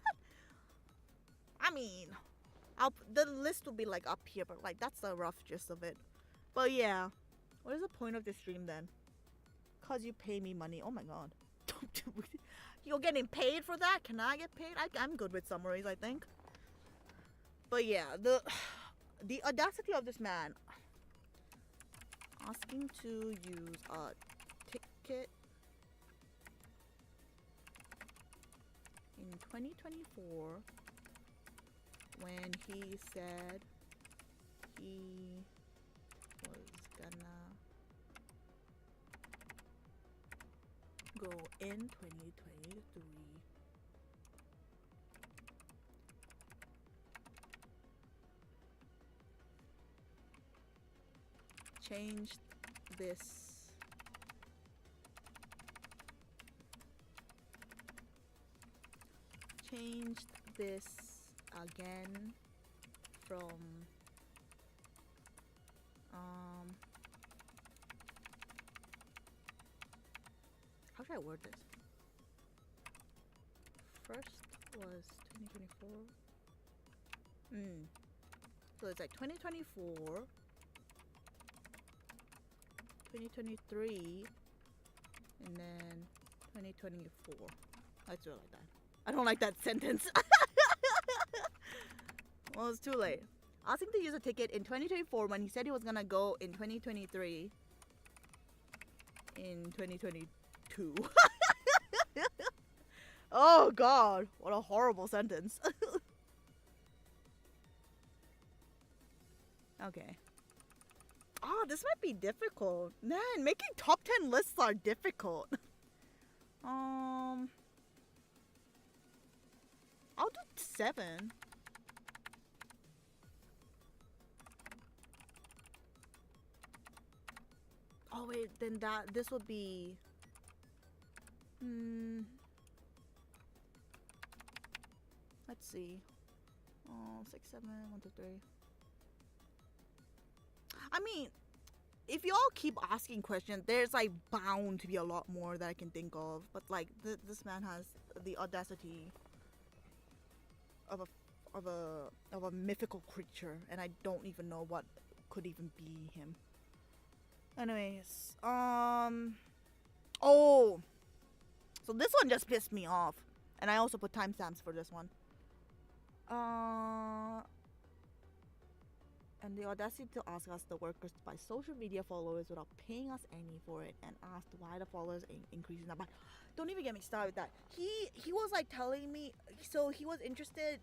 I mean, the list will be like up here, but like that's the rough gist of it. But yeah, what is the point of this stream then? Cause you pay me money. Oh my god. You're getting paid for that? Can I get paid? I'm good with summaries, I think. But yeah, the audacity of this man asking to use a ticket in 2024 when he said he was gonna go in 2023. Changed this again from how should I word this? First was 2024. So it's like 2024, 2023, and then 2024. Let's do it like that. I don't like that sentence. Well, it's too late. Asking to use a ticket in 2024 when he said he was gonna go in 2023 in 2022. Oh god, what a horrible sentence. Okay. Ah, this might be difficult. Man, making top 10 lists are difficult. I'll do 7. Oh wait, then this would be. Let's see. Oh, 6, 7, 1, 2, 3. I mean, if y'all keep asking questions, there's like bound to be a lot more that I can think of. But like, this man has the audacity of a mythical creature, and I don't even know what could even be him. Anyways, oh, so this one just pissed me off, and I also put timestamps for this one. And the audacity to ask us, the workers, to buy social media followers without paying us any for it, and asked why the followers ain't increasing that much. Don't even get me started with that. He was like telling me, so he was interested.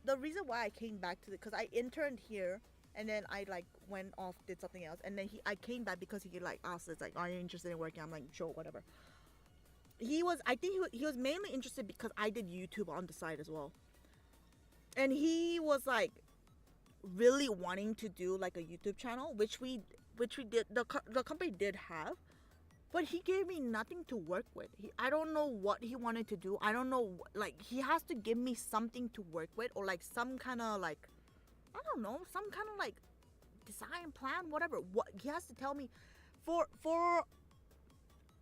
The reason why I came back to it, because I interned here, and then I like went off, did something else, and then I came back because he like asked us like, are you interested in working? I'm like, sure, whatever. I think he was mainly interested because I did YouTube on the side as well, and he was like really wanting to do like a YouTube channel, which we did. The company did have, but he gave me nothing to work with. I don't know what he wanted to do. I don't know, like, he has to give me something to work with, or like some kind of like, I don't know, some kind of like design plan, whatever. What he has to tell me for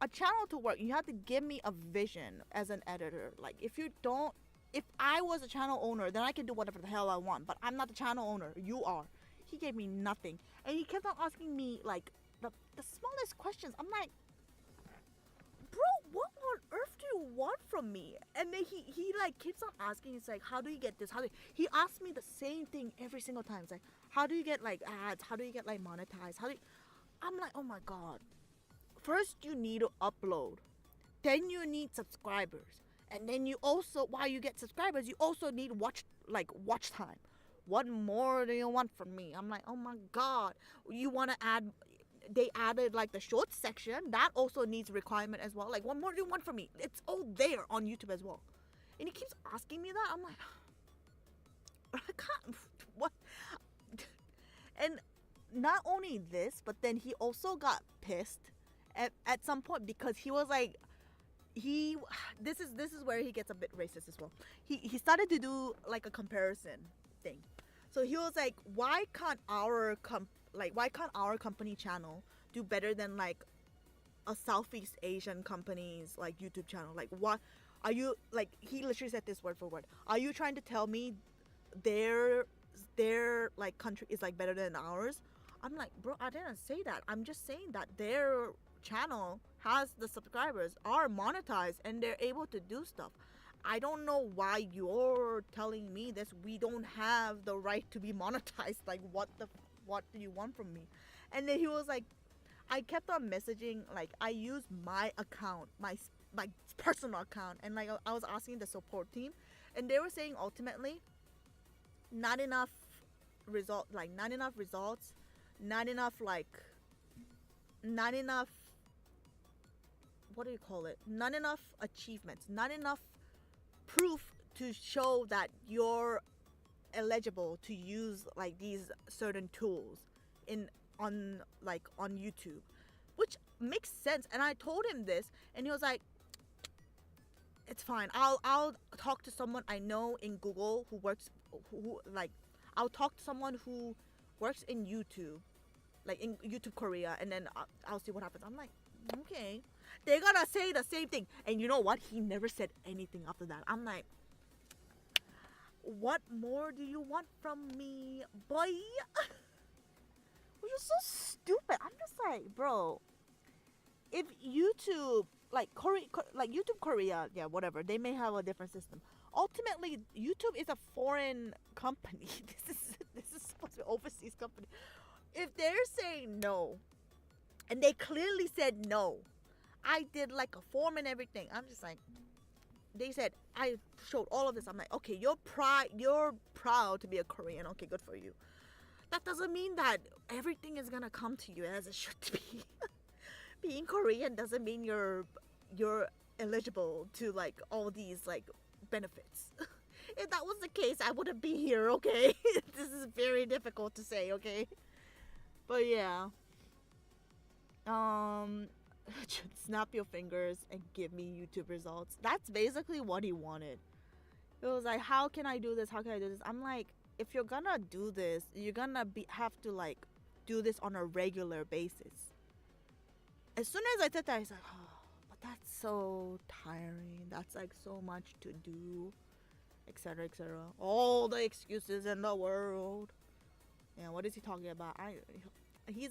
a channel to work, you have to give me a vision as an editor. Like, if I was a channel owner, then I can do whatever the hell I want, but I'm not the channel owner. You are. He gave me nothing, and he kept on asking me like the smallest questions. I'm like, bro, what on earth do you want from me? And then he like keeps on asking. It's like, how do you get this? He asked me the same thing every single time. It's like, how do you get like ads? How do you get like monetized? I'm like, oh my god. First you need to upload, then you need subscribers, and then you also, while you get subscribers, you also need watch time. What more do you want from me? I'm like, oh my god. You want to add? They added like the shorts section, that also needs requirement as well. Like, what more do you want from me? It's all there on YouTube as well. And he keeps asking me that. I'm like, I can't. What? And not only this, but then he also got pissed at some point, because he was like, this is where he gets a bit racist as well. He started to do like a comparison thing. So he was like, why can't our company channel do better than like a Southeast Asian company's like YouTube channel? Like, what are you, like, he literally said this word for word. Are you trying to tell me their like country is like better than ours? I'm like, bro, I didn't say that. I'm just saying that their channel has the subscribers, are monetized, and they're able to do stuff. I don't know why you're telling me this. We don't have the right to be monetized. Like, what do you want from me? And then he was like, I kept on messaging, like, I used my account, my personal account, and like I was asking the support team, and they were saying ultimately not enough results, not enough what do you call it? Not enough achievements, not enough proof to show that you're eligible to use like these certain tools on YouTube, which makes sense. And I told him this, and he was like, it's fine, I'll talk to someone I know in Google I'll talk to someone who works in YouTube, like in YouTube Korea, and then I'll see what happens. I'm like, okay. They're gonna say the same thing. And you know what? He never said anything after that. I'm like, what more do you want from me, boy? You're so stupid. I'm just like, bro, if YouTube, like YouTube Korea, yeah, whatever, they may have a different system. Ultimately, YouTube is a foreign company. This is supposed to be an overseas company. If they're saying no, And they clearly said no. I did like a form and everything. I'm just like, they said, I showed all of this. I'm like, okay, you're proud to be a Korean. Okay, good for you. That doesn't mean that everything is gonna come to you as it should be. Being Korean doesn't mean you're eligible to like all these like benefits. If that was the case, I wouldn't be here, okay? This is very difficult to say, okay? But yeah. Snap your fingers and give me YouTube results. That's basically what he wanted. It was like, how can I do this? How can I do this? I'm like, if you're gonna do this, you're gonna have to like do this on a regular basis. As soon as I said that, I was like, oh, but that's so tiring. That's like so much to do, etc., etc. All the excuses in the world. Yeah, what is he talking about? He's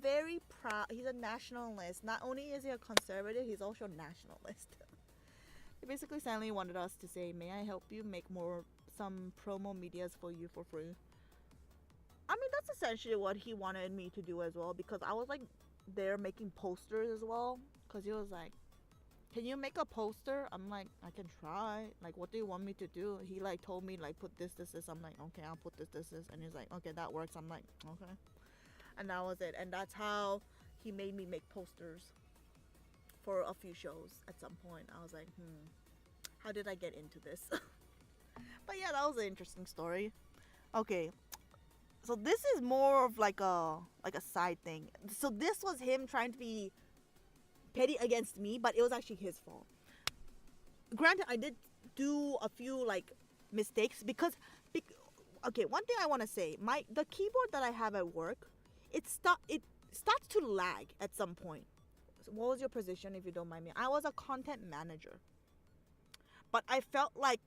very proud. He's a nationalist. Not only is he a conservative, he's also a nationalist. He basically sadly wanted us to say, may I help you make some promo medias for you for free? I mean, that's essentially what he wanted me to do as well, because I was like there making posters as well, because he was like, can you make a poster? I'm like, I can try. Like, what do you want me to do? He like told me like, put this. I'm like, okay, I'll put this. And he's like, okay, that works. I'm like, okay. And that was it. And that's how he made me make posters for a few shows at some point. I was like, how did I get into this? But yeah, that was an interesting story. Okay, so this is more of like a side thing. So this was him trying to be petty against me, but it was actually his fault. Granted, I did do a few like mistakes because okay, one thing I want to say, the keyboard that I have at work, it starts to lag at some point. So what was your position, if you don't mind me? I was a content manager, but I felt like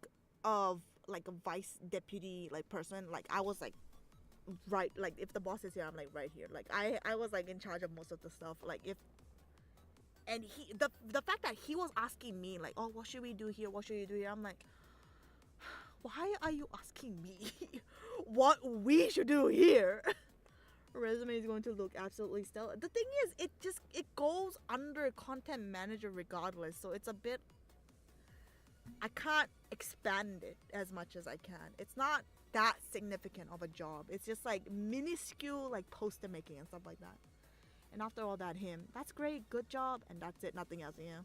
a vice deputy like person. Like I was like right, like if the boss is here, I'm like right here. Like I was like in charge of most of the stuff. Like if and the fact that he was asking me like, oh, what should we do here? What should you do here? I'm like, why are you asking me what we should do here? Resume is going to look absolutely stellar. The thing is, it goes under content manager regardless, so it's a bit, I can't expand it as much as I can. It's not that significant of a job. It's just like minuscule like poster making and stuff like that. And after all that, that's great, good job, and that's it, nothing else, yeah.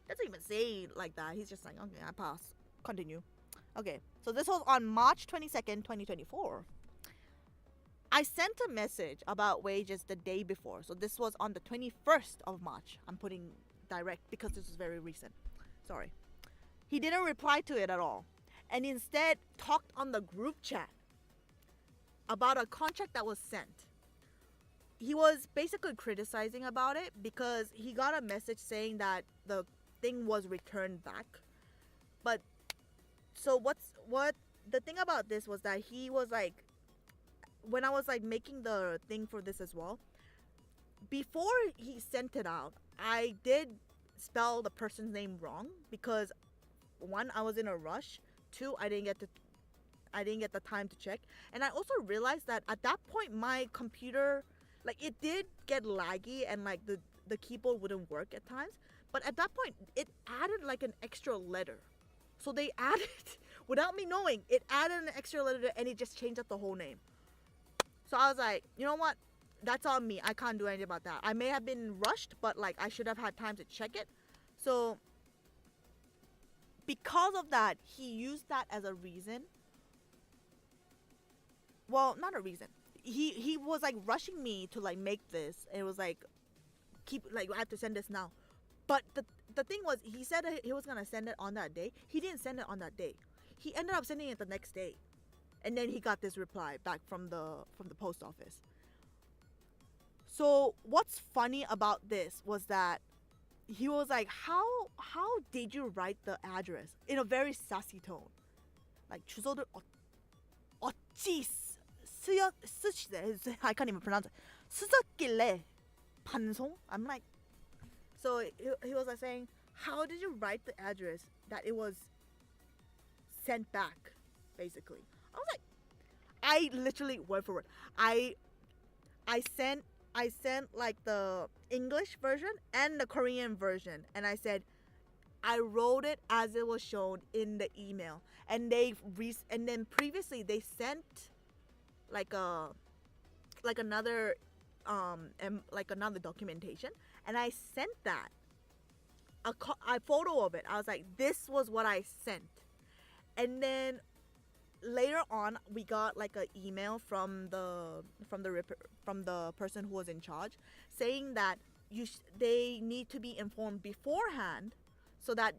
Doesn't even say like that. He's just like, okay, I pass. Continue. Okay, so this was on March 22nd, 2024. I sent a message about wages the day before. So this was on the 21st of March. I'm putting direct because this is very recent. Sorry. He didn't reply to it at all. And instead talked on the group chat about a contract that was sent. He was basically criticizing about it because he got a message saying that the thing was returned back. But so what the thing about this was that he was like, when I was like making the thing for this as well, before he sent it out, I did spell the person's name wrong because one, I was in a rush. Two, I didn't get the time to check. And I also realized that at that point my computer, like, it did get laggy and like the keyboard wouldn't work at times. But at that point it added like an extra letter. So they added, without me knowing, it added an extra letter and it just changed up the whole name. So I was like, you know what? That's on me. I can't do anything about that. I may have been rushed, but like I should have had time to check it. So because of that, he used that as a reason. Well, not a reason. He was like rushing me to like make this. It was like, I have to send this now. But the thing was, he said that he was gonna send it on that day. He didn't send it on that day. He ended up sending it the next day. And then he got this reply back from the post office. So what's funny about this was that he was like, how did you write the address in a very sassy tone? Like, 주소를 어찌 쓰시대? I can't even pronounce it. 쓰셨길래 반송? I'm like, so he was like saying, how did you write the address that it was sent back, basically? I was like, I literally, word for word, I I sent like the English version and the Korean version, and I said I wrote it as it was shown in the email, and and then previously they sent like a like another like another documentation, and I sent that a photo of it. I was like, this was what I sent, and then later on we got like an email from the person who was in charge saying that they need to be informed beforehand so that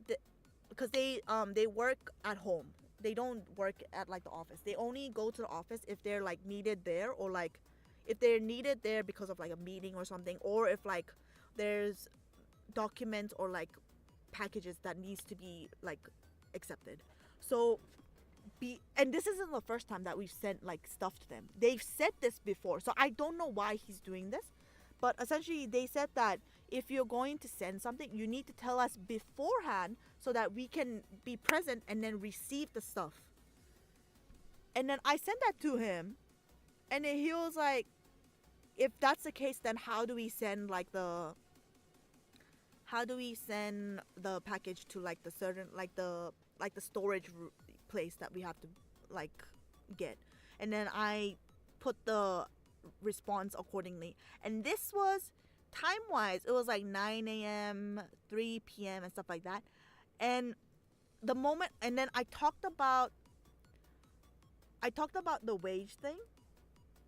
because they work at home, they don't work at like the office, they only go to the office if they're like needed there, or like if they're needed there because of like a meeting or something, or if like there's documents or like packages that needs to be like accepted. So and this isn't the first time that we've sent like stuff to them. They've said this before, so I don't know why he's doing this, but essentially they said that if you're going to send something, you need to tell us beforehand so that we can be present and then receive the stuff. And then I sent that to him, and then he was like, if that's the case, then how do we send the package to like the certain like the storage place that we have to like get? And then I put the response accordingly, and this was time wise, it was like 9 a.m 3 p.m and stuff like that. And the moment, and then I talked about the wage thing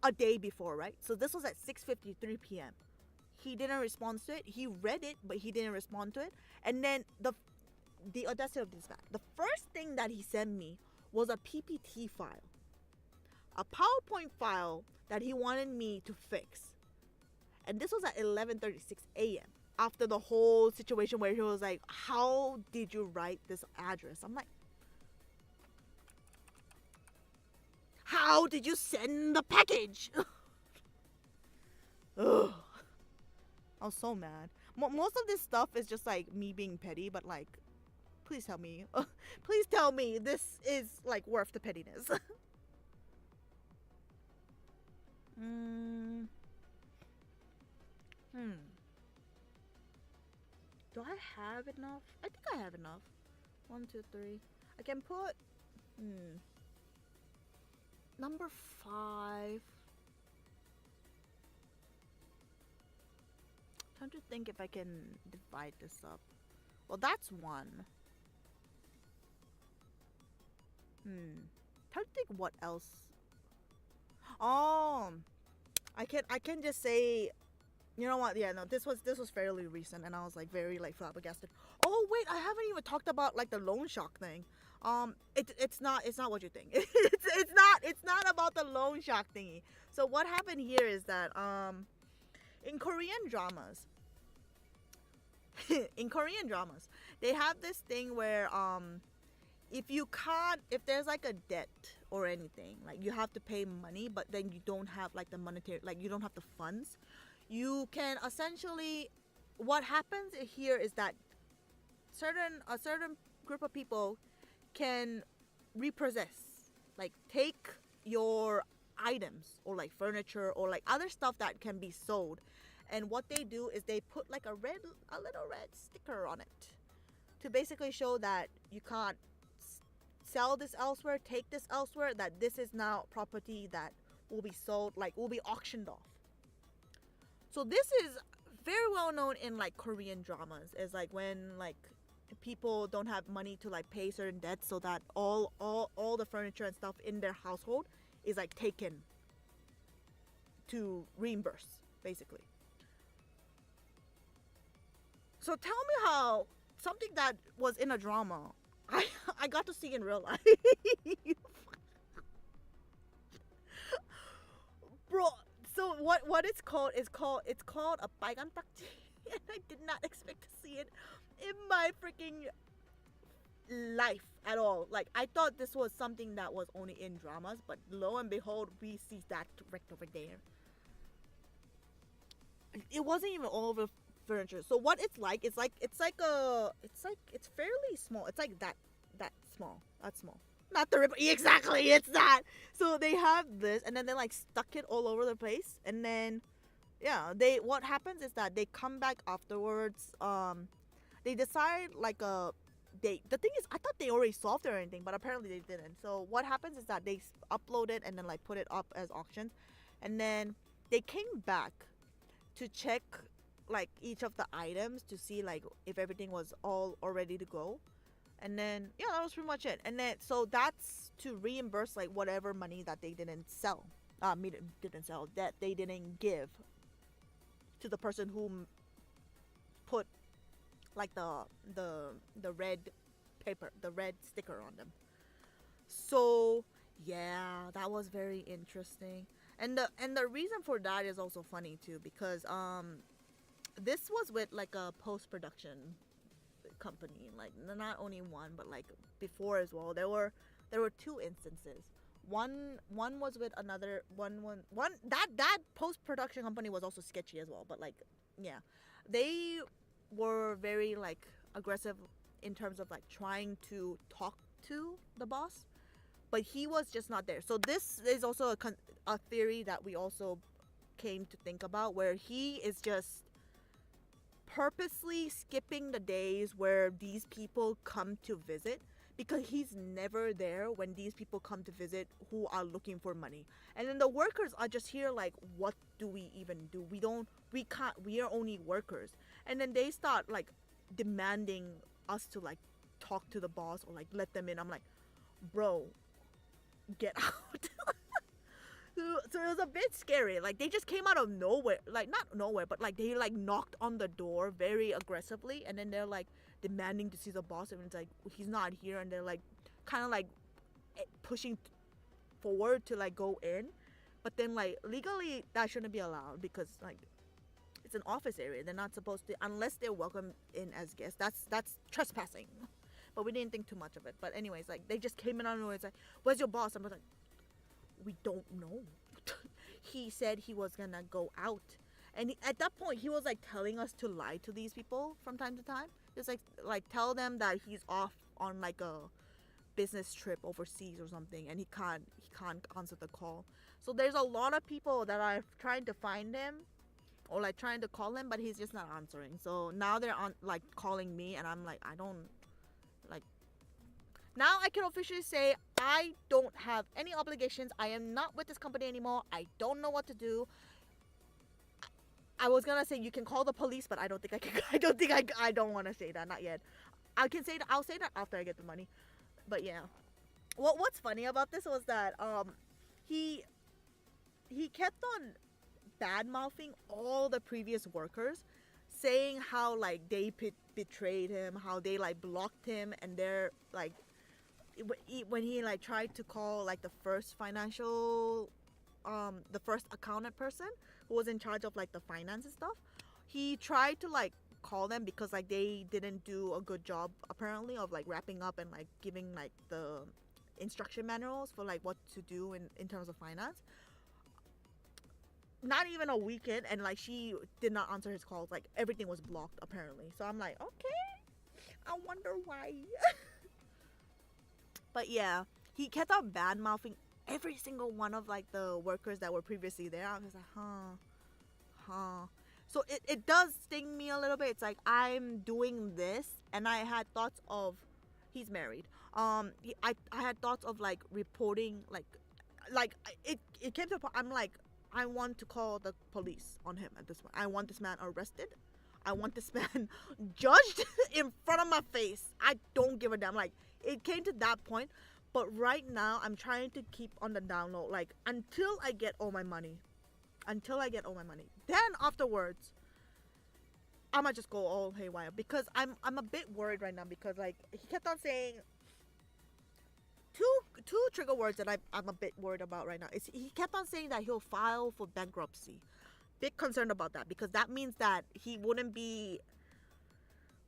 a day before, right? So this was at 6:53 p.m. He didn't respond to it. He read it, but he didn't respond to it. And then the audacity of this guy, the first thing that he sent me was a PPT file, a PowerPoint file that he wanted me to fix. And this was at 11:36 a.m. after the whole situation where he was like, how did you write this address? I'm like, how did you send the package? Ugh. I was so mad. Most of this stuff is just like me being petty, but like, please help me. Please tell me this is like worth the pettiness. Do I have enough? I think I have enough. 1, 2, 3. I can put number 5. Trying to think if I can divide this up. Well, that's 1. Trying to think what else. Oh, I can just say, you know what? Yeah, no, this was fairly recent, and I was like very like flabbergasted. Oh wait, I haven't even talked about like the loan shark thing. It's not what you think. it's not about the loan shark thingy. So what happened here is that in Korean dramas, they have this thing where if there's like a debt or anything, like you have to pay money, but then you don't have like the monetary, like you don't have the funds, you can essentially, what happens here is that a certain group of people can repossess, like take your items or like furniture or like other stuff that can be sold. And what they do is they put like a little red sticker on it to basically show that you can't sell this elsewhere, take this elsewhere, that this is now property that will be sold, like will be auctioned off. So this is very well known in like Korean dramas, is like when like people don't have money to like pay certain debts, so that all the furniture and stuff in their household is like taken to reimburse, basically. So tell me how something that was in a drama, I got to see in real life. Bro, so what it's called is it's called a 빨간 딱지. And I did not expect to see it in my freaking life at all. Like, I thought this was something that was only in dramas, but lo and behold, we see that right over there. It wasn't even all over furniture. So what it's fairly small. It's like that small. That's small. Not the ripper. Exactly, it's that. So they have this, and then they like stuck it all over the place, and then yeah, they what happens is that they come back afterwards. They decide like a they the thing is I thought they already solved it or anything, but apparently they didn't. So what happens is that they upload it and then like put it up as auctions, and then they came back to check like each of the items to see like if everything was all ready to go. And then yeah, that was pretty much it. And then so that's to reimburse like whatever money that they didn't sell. Didn't sell that they didn't give to the person who put like the red paper, the red sticker on them. So yeah, that was very interesting. And the reason for that is also funny too, because this was with like a post production company, like not only one but like before as well. There were two instances. One was with another one that post production company was also sketchy as well, but like yeah, they were very like aggressive in terms of like trying to talk to the boss, but he was just not there. So this is also a theory that we also came to think about, where he is just purposely skipping the days where these people come to visit, because he's never there when these people come to visit who are looking for money. And then the workers are just here like, what do we even do? We can't, we are only workers. And then they start like demanding us to like talk to the boss or like let them in. I'm like, bro, get out. So it was a bit scary. Like they just came out of nowhere, like not nowhere, but like they like knocked on the door very aggressively, and then they're like demanding to see the boss, and it's like he's not here, and they're like kind of like pushing forward to like go in, but then like legally that shouldn't be allowed, because like it's an office area. They're not supposed to, unless they're welcome in as guests. That's trespassing. But we didn't think too much of it. But anyways, like they just came in on the door. It's like, where's your boss? I'm like, we don't know. He said he was gonna go out, and at that point he was like telling us to lie to these people from time to time. Just like tell them that he's off on like a business trip overseas or something, and he can't answer the call. So there's a lot of people that are trying to find him or like trying to call him, but he's just not answering. So now they're on like calling me, and I'm like, I don't like. Now I can officially say I don't have any obligations. I am not with this company anymore. I don't know what to do. I was gonna say you can call the police, but I don't think I can. I don't want to say that, not yet. I can say that. I'll say that after I get the money. But yeah, what's funny about this was that he kept on bad mouthing all the previous workers, saying how like they betrayed him, how they like blocked him, and they're like, when he like tried to call like the first accountant person who was in charge of like the finance and stuff, he tried to like call them because like they didn't do a good job apparently of like wrapping up and like giving like the instruction manuals for like what to do in terms of finance. Not even a week in, and like she did not answer his calls. Like everything was blocked apparently. So I'm like, okay, I wonder why. But yeah, he kept on bad mouthing every single one of like the workers that were previously there. I was like, huh. So it does sting me a little bit. It's like I'm doing this, and I had thoughts of, he's married. I had thoughts of like reporting, like it came to a point. I'm like, I want to call the police on him at this point. I want this man arrested. I want this man judged in front of my face. I don't give a damn. Like, it came to that point. But right now, I'm trying to keep on the down low. Like, until I get all my money. Then afterwards, I might just go all haywire. Because I'm a bit worried right now. Because, like, he kept on saying two trigger words that I'm a bit worried about right now. Is he kept on saying that he'll file for bankruptcy. Big concerned about that, because that means that he wouldn't be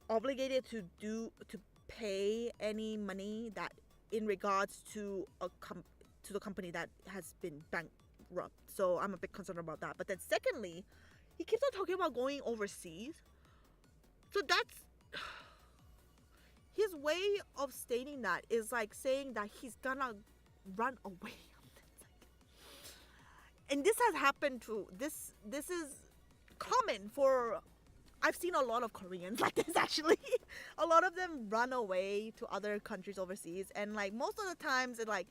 obligated to pay any money that in regards to the company that has been bankrupt. So I'm a bit concerned about that. But then secondly, he keeps on talking about going overseas. So that's his way of stating that is like saying that he's gonna run away. And this has happened to this is common for, I've seen a lot of Koreans like this actually. A lot of them run away to other countries overseas, and like most of the times it like,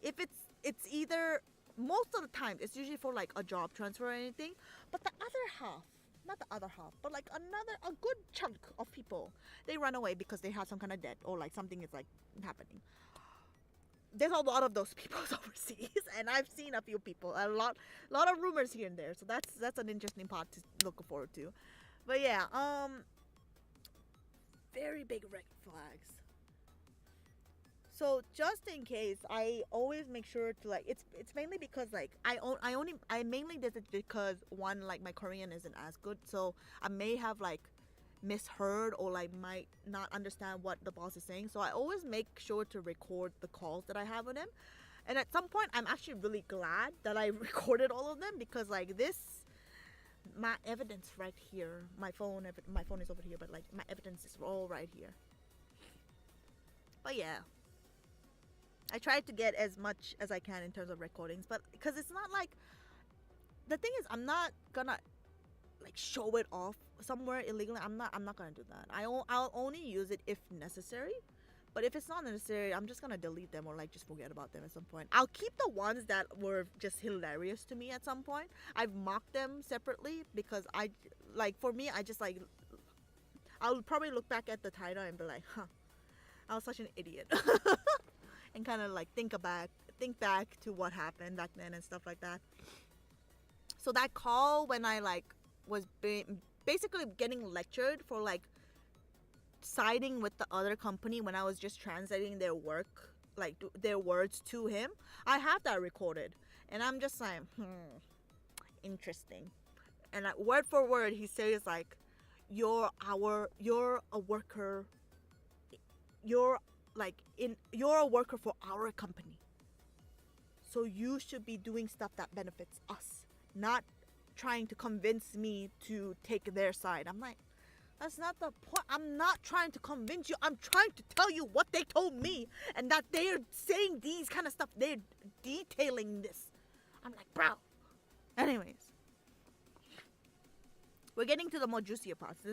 if it's either, most of the time it's usually for like a job transfer or anything, but the other half, not the other half, but like a good chunk of people, they run away because they have some kind of debt or like something is like happening. There's a lot of those people overseas, and I've seen a few people, a lot of rumors here and there. So that's an interesting part to look forward to. But yeah, very big red flags. So just in case, I always make sure to like, it's mainly because like I mainly did it because one, like my Korean isn't as good, so I may have like misheard or like might not understand what the boss is saying. So I always make sure to record the calls that I have with him. And at some point, I'm actually really glad that I recorded all of them, because like this, my evidence right here, my phone is over here, but like my evidence is all right here. But yeah, I tried to get as much as I can in terms of recordings, but because it's not like, the thing is, I'm not gonna like show it off somewhere illegally. I'm not gonna do that. I'll only use it if necessary, but if it's not necessary, I'm just gonna delete them or like just forget about them at some point. I'll keep the ones that were just hilarious to me at some point. I've mocked them separately because I like, for me, I just like, I'll probably look back at the title and be like, huh, I was such an idiot. And kind of like think back to what happened back then and stuff like that. So that call, when I like was basically getting lectured for like siding with the other company when I was just translating their work, like their words to him, I have that recorded, and I'm just like, interesting. And like, word for word, he says like, you're a worker, you're a worker for our company, so you should be doing stuff that benefits us, not trying to convince me to take their side. I'm like, that's not the point. I'm not trying to convince you. I'm trying to tell you what they told me, and that they're saying these kind of stuff. They're detailing this. I'm like, bro. Anyways, we're getting to the more juicier parts.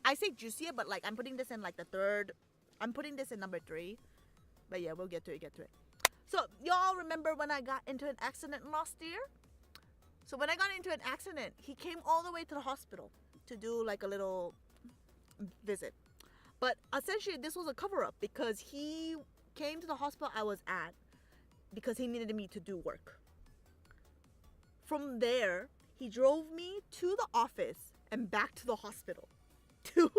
I say juicier, but like I'm putting this in like the third. I'm putting this in number 3. But yeah, we'll get to it. So y'all remember when I got into an accident last year? So when I got into an accident, he came all the way to the hospital to do like a little visit. But essentially this was a cover-up, because he came to the hospital I was at because he needed me to do work. From there, he drove me to the office and back to the hospital to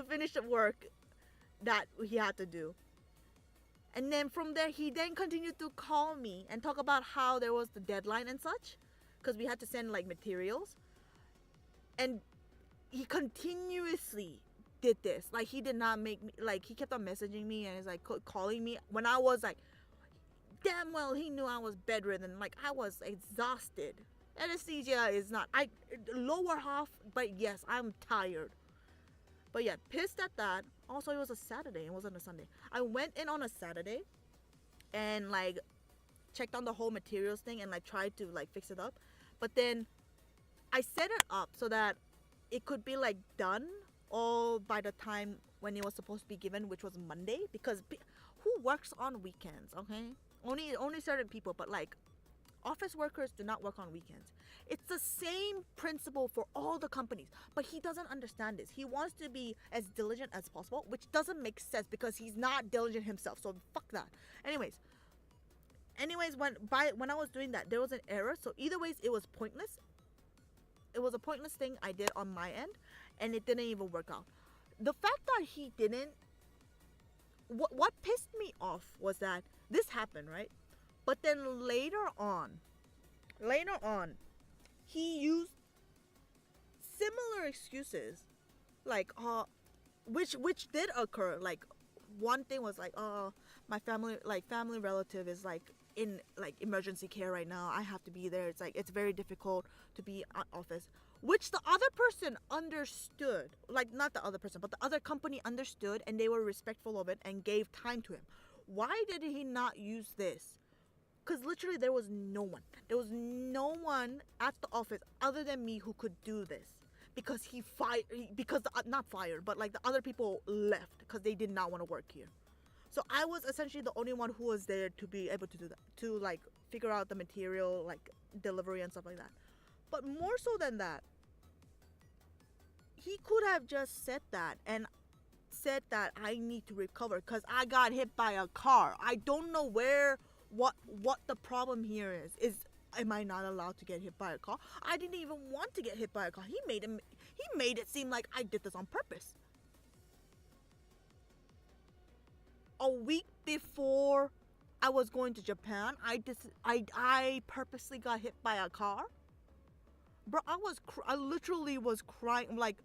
finish the work that he had to do. And then from there, he then continued to call me and talk about how there was the deadline and such, because we had to send like materials. And he continuously did this. Like, he did not make me, like, he kept on messaging me and he's like calling me when I was like, damn well he knew I was bedridden. Like, I was exhausted. Anesthesia is not, lower half, but yes, I'm tired. But yeah, pissed at that. Also, it was a Saturday. It wasn't a Sunday. I went in on a Saturday and like checked on the whole materials thing and like tried to like fix it up. But then I set it up so that it could be like done all by the time when it was supposed to be given, which was Monday. Because who works on weekends? Okay, only certain people. But like, office workers do not work on weekends. It's the same principle for all the companies, but he doesn't understand this. He wants to be as diligent as possible, which doesn't make sense because he's not diligent himself. So fuck that. Anyways, when I was doing that, there was an error. So either ways, it was pointless. It was a pointless thing I did on my end, and it didn't even work out. The fact that he didn't, what pissed me off was that this happened, right? But then later on, he used similar excuses, like which did occur. Like, one thing was like, oh, my family relative is like in like emergency care right now. I have to be there. It's like it's very difficult to be at office, which the other person understood. Like not the other person, but the other company understood, and they were respectful of it and gave time to him. Why did he not use this? Because literally there was no one. There was no one at the office other than me who could do this. Because he fired, because not fired, but like the other people left because they did not want to work here. So I was essentially the only one who was there to be able to do that, to like figure out the material, like delivery and stuff like that. But more so than that, he could have just said that and said that I need to recover because I got hit by a car. I don't know what the problem here is. Am I not allowed to get hit by a car? I didn't even want to get hit by a car. He made it seem like I did this on purpose. A week before I was going to Japan, I purposely got hit by a car. Bro, I literally was crying. Like,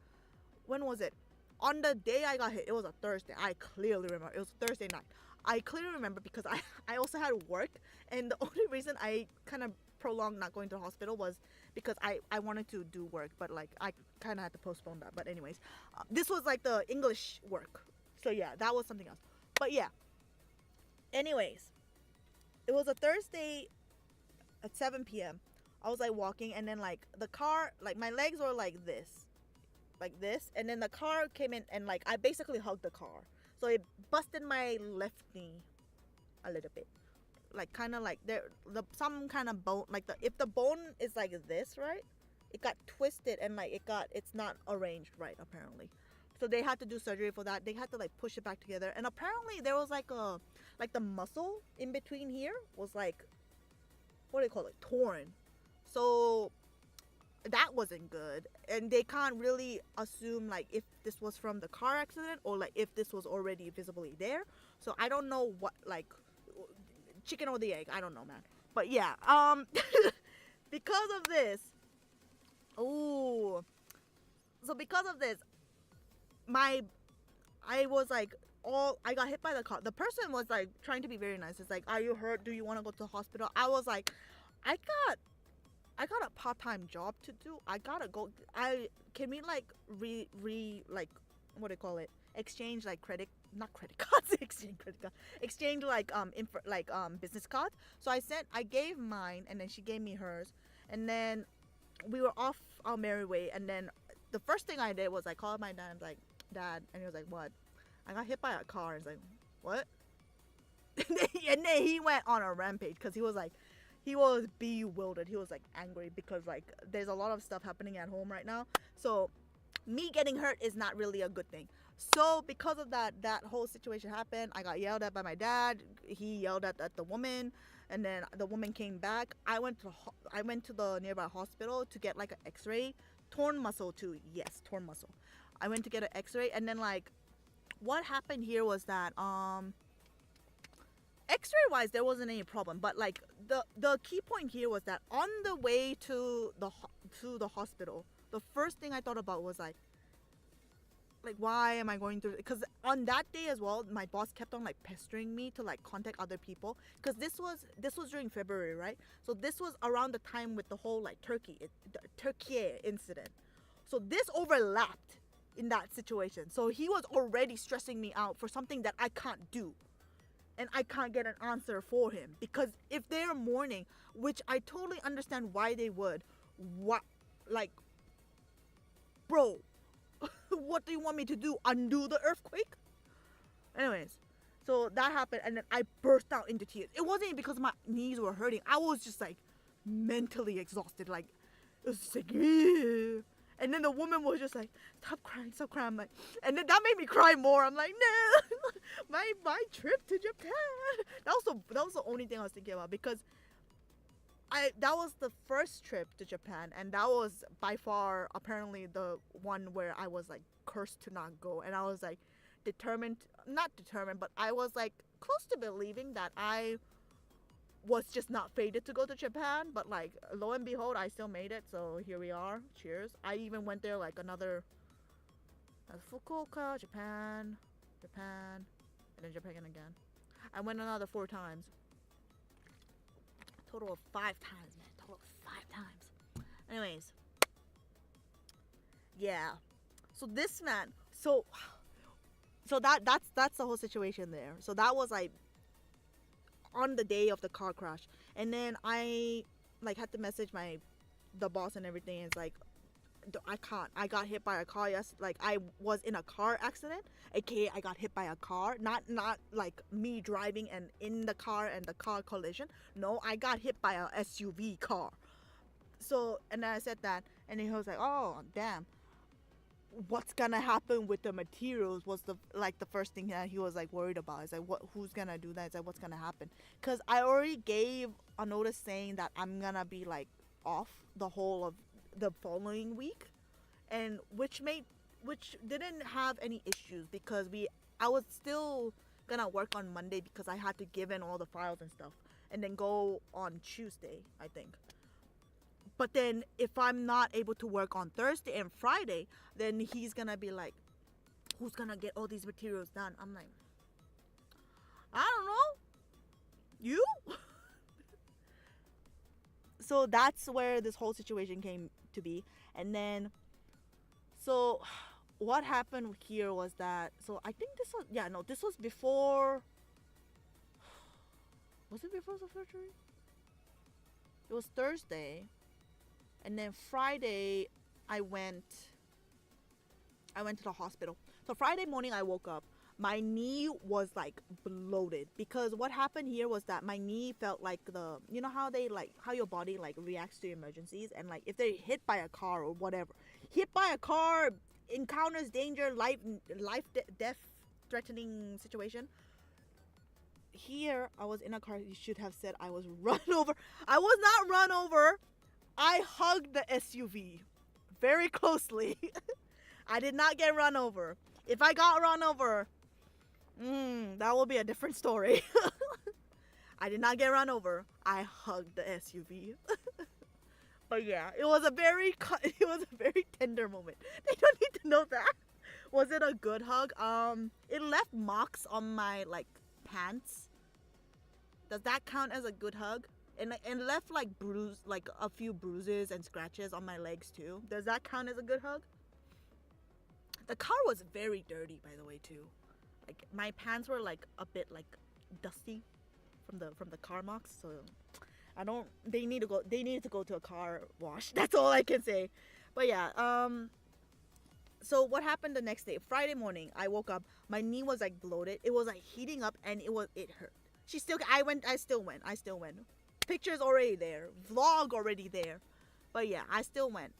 when was it? On the day I got hit, it was a Thursday. I clearly remember. It was Thursday night. I clearly remember because I also had work, and the only reason I kind of prolonged not going to the hospital was because I wanted to do work, but like I kind of had to postpone that. But anyways, this was like the English work, so yeah, that was something else. But yeah, anyways, it was a Thursday at 7 p.m. I was like walking, and then like the car, like my legs were like this, and then the car came in, and like I basically hugged the car, so it busted my left knee a little bit. Like kind of like some kind of bone, like if the bone is like this, right, it got twisted and like it's not arranged right apparently, so they had to do surgery for that. They had to like push it back together, and apparently there was like the muscle in between here was like, what do you call it, torn. So that wasn't good, and they can't really assume like if this was from the car accident or like if this was already visibly there. So I don't know what, like, chicken or the egg, I don't know, man. But yeah, because of this, I was like, I got hit by the car. The person was like trying to be very nice. It's like, are you hurt? Do you want to go to the hospital? I was like, I got a part-time job to do. I gotta go. Can we like like, what do you call it? Exchange like not credit cards, exchange like business cards. So I gave mine, and then she gave me hers, and then we were off our merry way. And then the first thing I did was I called my dad. I was like, Dad, and he was like, what? I got hit by a car. And he's like, what? And then he went on a rampage because he was bewildered. He was like angry because like there's a lot of stuff happening at home right now. So me getting hurt is not really a good thing. So because of that whole situation happened. I got yelled at by my dad. He yelled at the woman, and then the woman came back. I went to the nearby hospital to get like an X-ray. Torn muscle too. Yes, torn muscle. I went to get an X-ray, and then like what happened here was that X-ray wise there wasn't any problem, but like the key point here was that on the way to the hospital, the first thing I thought about was like why am I going through, because on that day as well my boss kept on like pestering me to like contact other people, because this was during February, right? So this was around the time with the whole like Turkey incident, so this overlapped in that situation. So he was already stressing me out for something that I can't do, and I can't get an answer for him, because if they're mourning, which I totally understand why they would, what, like, bro, what do you want me to do? Undo the earthquake? Anyways, so that happened, and then I burst out into tears. It wasn't because my knees were hurting. I was just like mentally exhausted. Like, it was just like, ew. And then the woman was just like, stop crying. I'm like, and then that made me cry more. I'm like, no, my trip to Japan. That was the only thing I was thinking about, because that was the first trip to Japan, and that was by far apparently the one where I was like cursed to not go, and I was like not determined, but I was like close to believing that I was just not fated to go to Japan. But like, lo and behold, I still made it, so here we are. Cheers. I even went there like another Fukuoka, Japan, and then Japan again. I went another 4 times. Total of 5 times, man. Total of 5 times. Anyways. Yeah. So this man, so that's the whole situation there. So that was like on the day of the car crash. And then I like had to message the boss and everything. It's like, I can't. I got hit by a car. Yes, like I was in a car accident, aka I got hit by a car. Not like me driving and in the car and the car collision. No, I got hit by a SUV car. So, and then I said that, and then he was like, "Oh, damn. What's gonna happen with the materials?" Was the first thing that he was like worried about. It's like, who's gonna do that? It's like, what's gonna happen? Cause I already gave a notice saying that I'm gonna be like off the whole of the following week, and which didn't have any issues because I was still gonna work on Monday because I had to give in all the files and stuff, and then go on Tuesday, I think. But then if I'm not able to work on Thursday and Friday, then he's gonna be like, who's gonna get all these materials done? I'm like, I don't know, you. So that's where this whole situation came to be. And then, so what happened here was that, so I think this was before, was it before the surgery? It was Thursday. And then Friday, I went to the hospital. So Friday morning I woke up. My knee was like bloated because what happened here was that my knee felt like you know how how your body like reacts to emergencies, and like if they're hit by a car or whatever, hit by a car, encounters danger, death threatening situation. Here I was in a car. You should have said I was run over. I was not run over. I hugged the SUV very closely. I did not get run over. If I got run over, that will be a different story. I did not get run over. I hugged the SUV. But yeah, it was a very tender moment. They don't need to know that. Was it a good hug? It left marks on my like pants. Does that count as a good hug? And left like a few bruises and scratches on my legs too. Does that count as a good hug? The car was very dirty, by the way, too. Like my pants were like a bit like dusty from the car marks. So they need to go to a car wash. That's all I can say. But yeah, so what happened the next day? Friday morning, I woke up. My knee was like bloated. It was like heating up, and it hurt. I still went. Pictures already there, vlog already there, but yeah, I still went.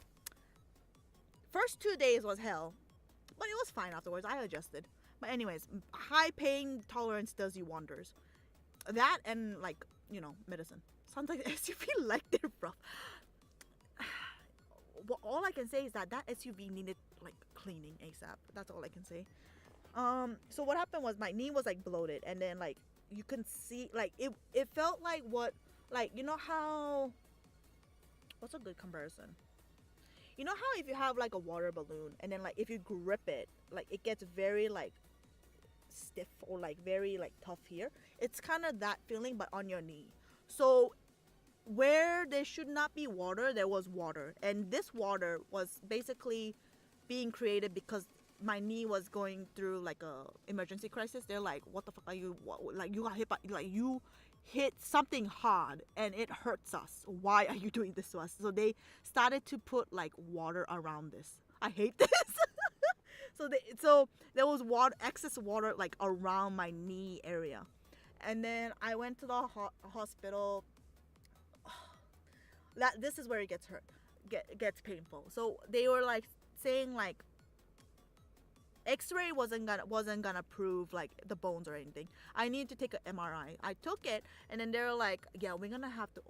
First 2 days was hell, but it was fine afterwards. I adjusted. But anyways, high pain tolerance does you wonders. That and like, medicine. Sometimes SUV like they're rough. Well, all I can say is that SUV needed like cleaning ASAP. That's all I can say. So what happened was my knee was like bloated, and then like you can see like it felt like what. Like, you know how, what's a good comparison? You know how if you have like a water balloon and then like if you grip it, like it gets very like stiff or like very like tough here. It's kind of that feeling, but on your knee. So where there should not be water, there was water. And this water was basically being created because my knee was going through like a emergency crisis. They're like, what the fuck are you, like you got hit by, like you hit something hard and it hurts us. Why are you doing this to us? So they started to put like water around this. I hate this. So there was excess water like around my knee area. And then I went to the hospital. This is where it gets gets painful. So they were like saying like X-ray wasn't gonna prove like the bones or anything. I need to take an MRI. I took it, and then they're like, yeah, we're gonna have to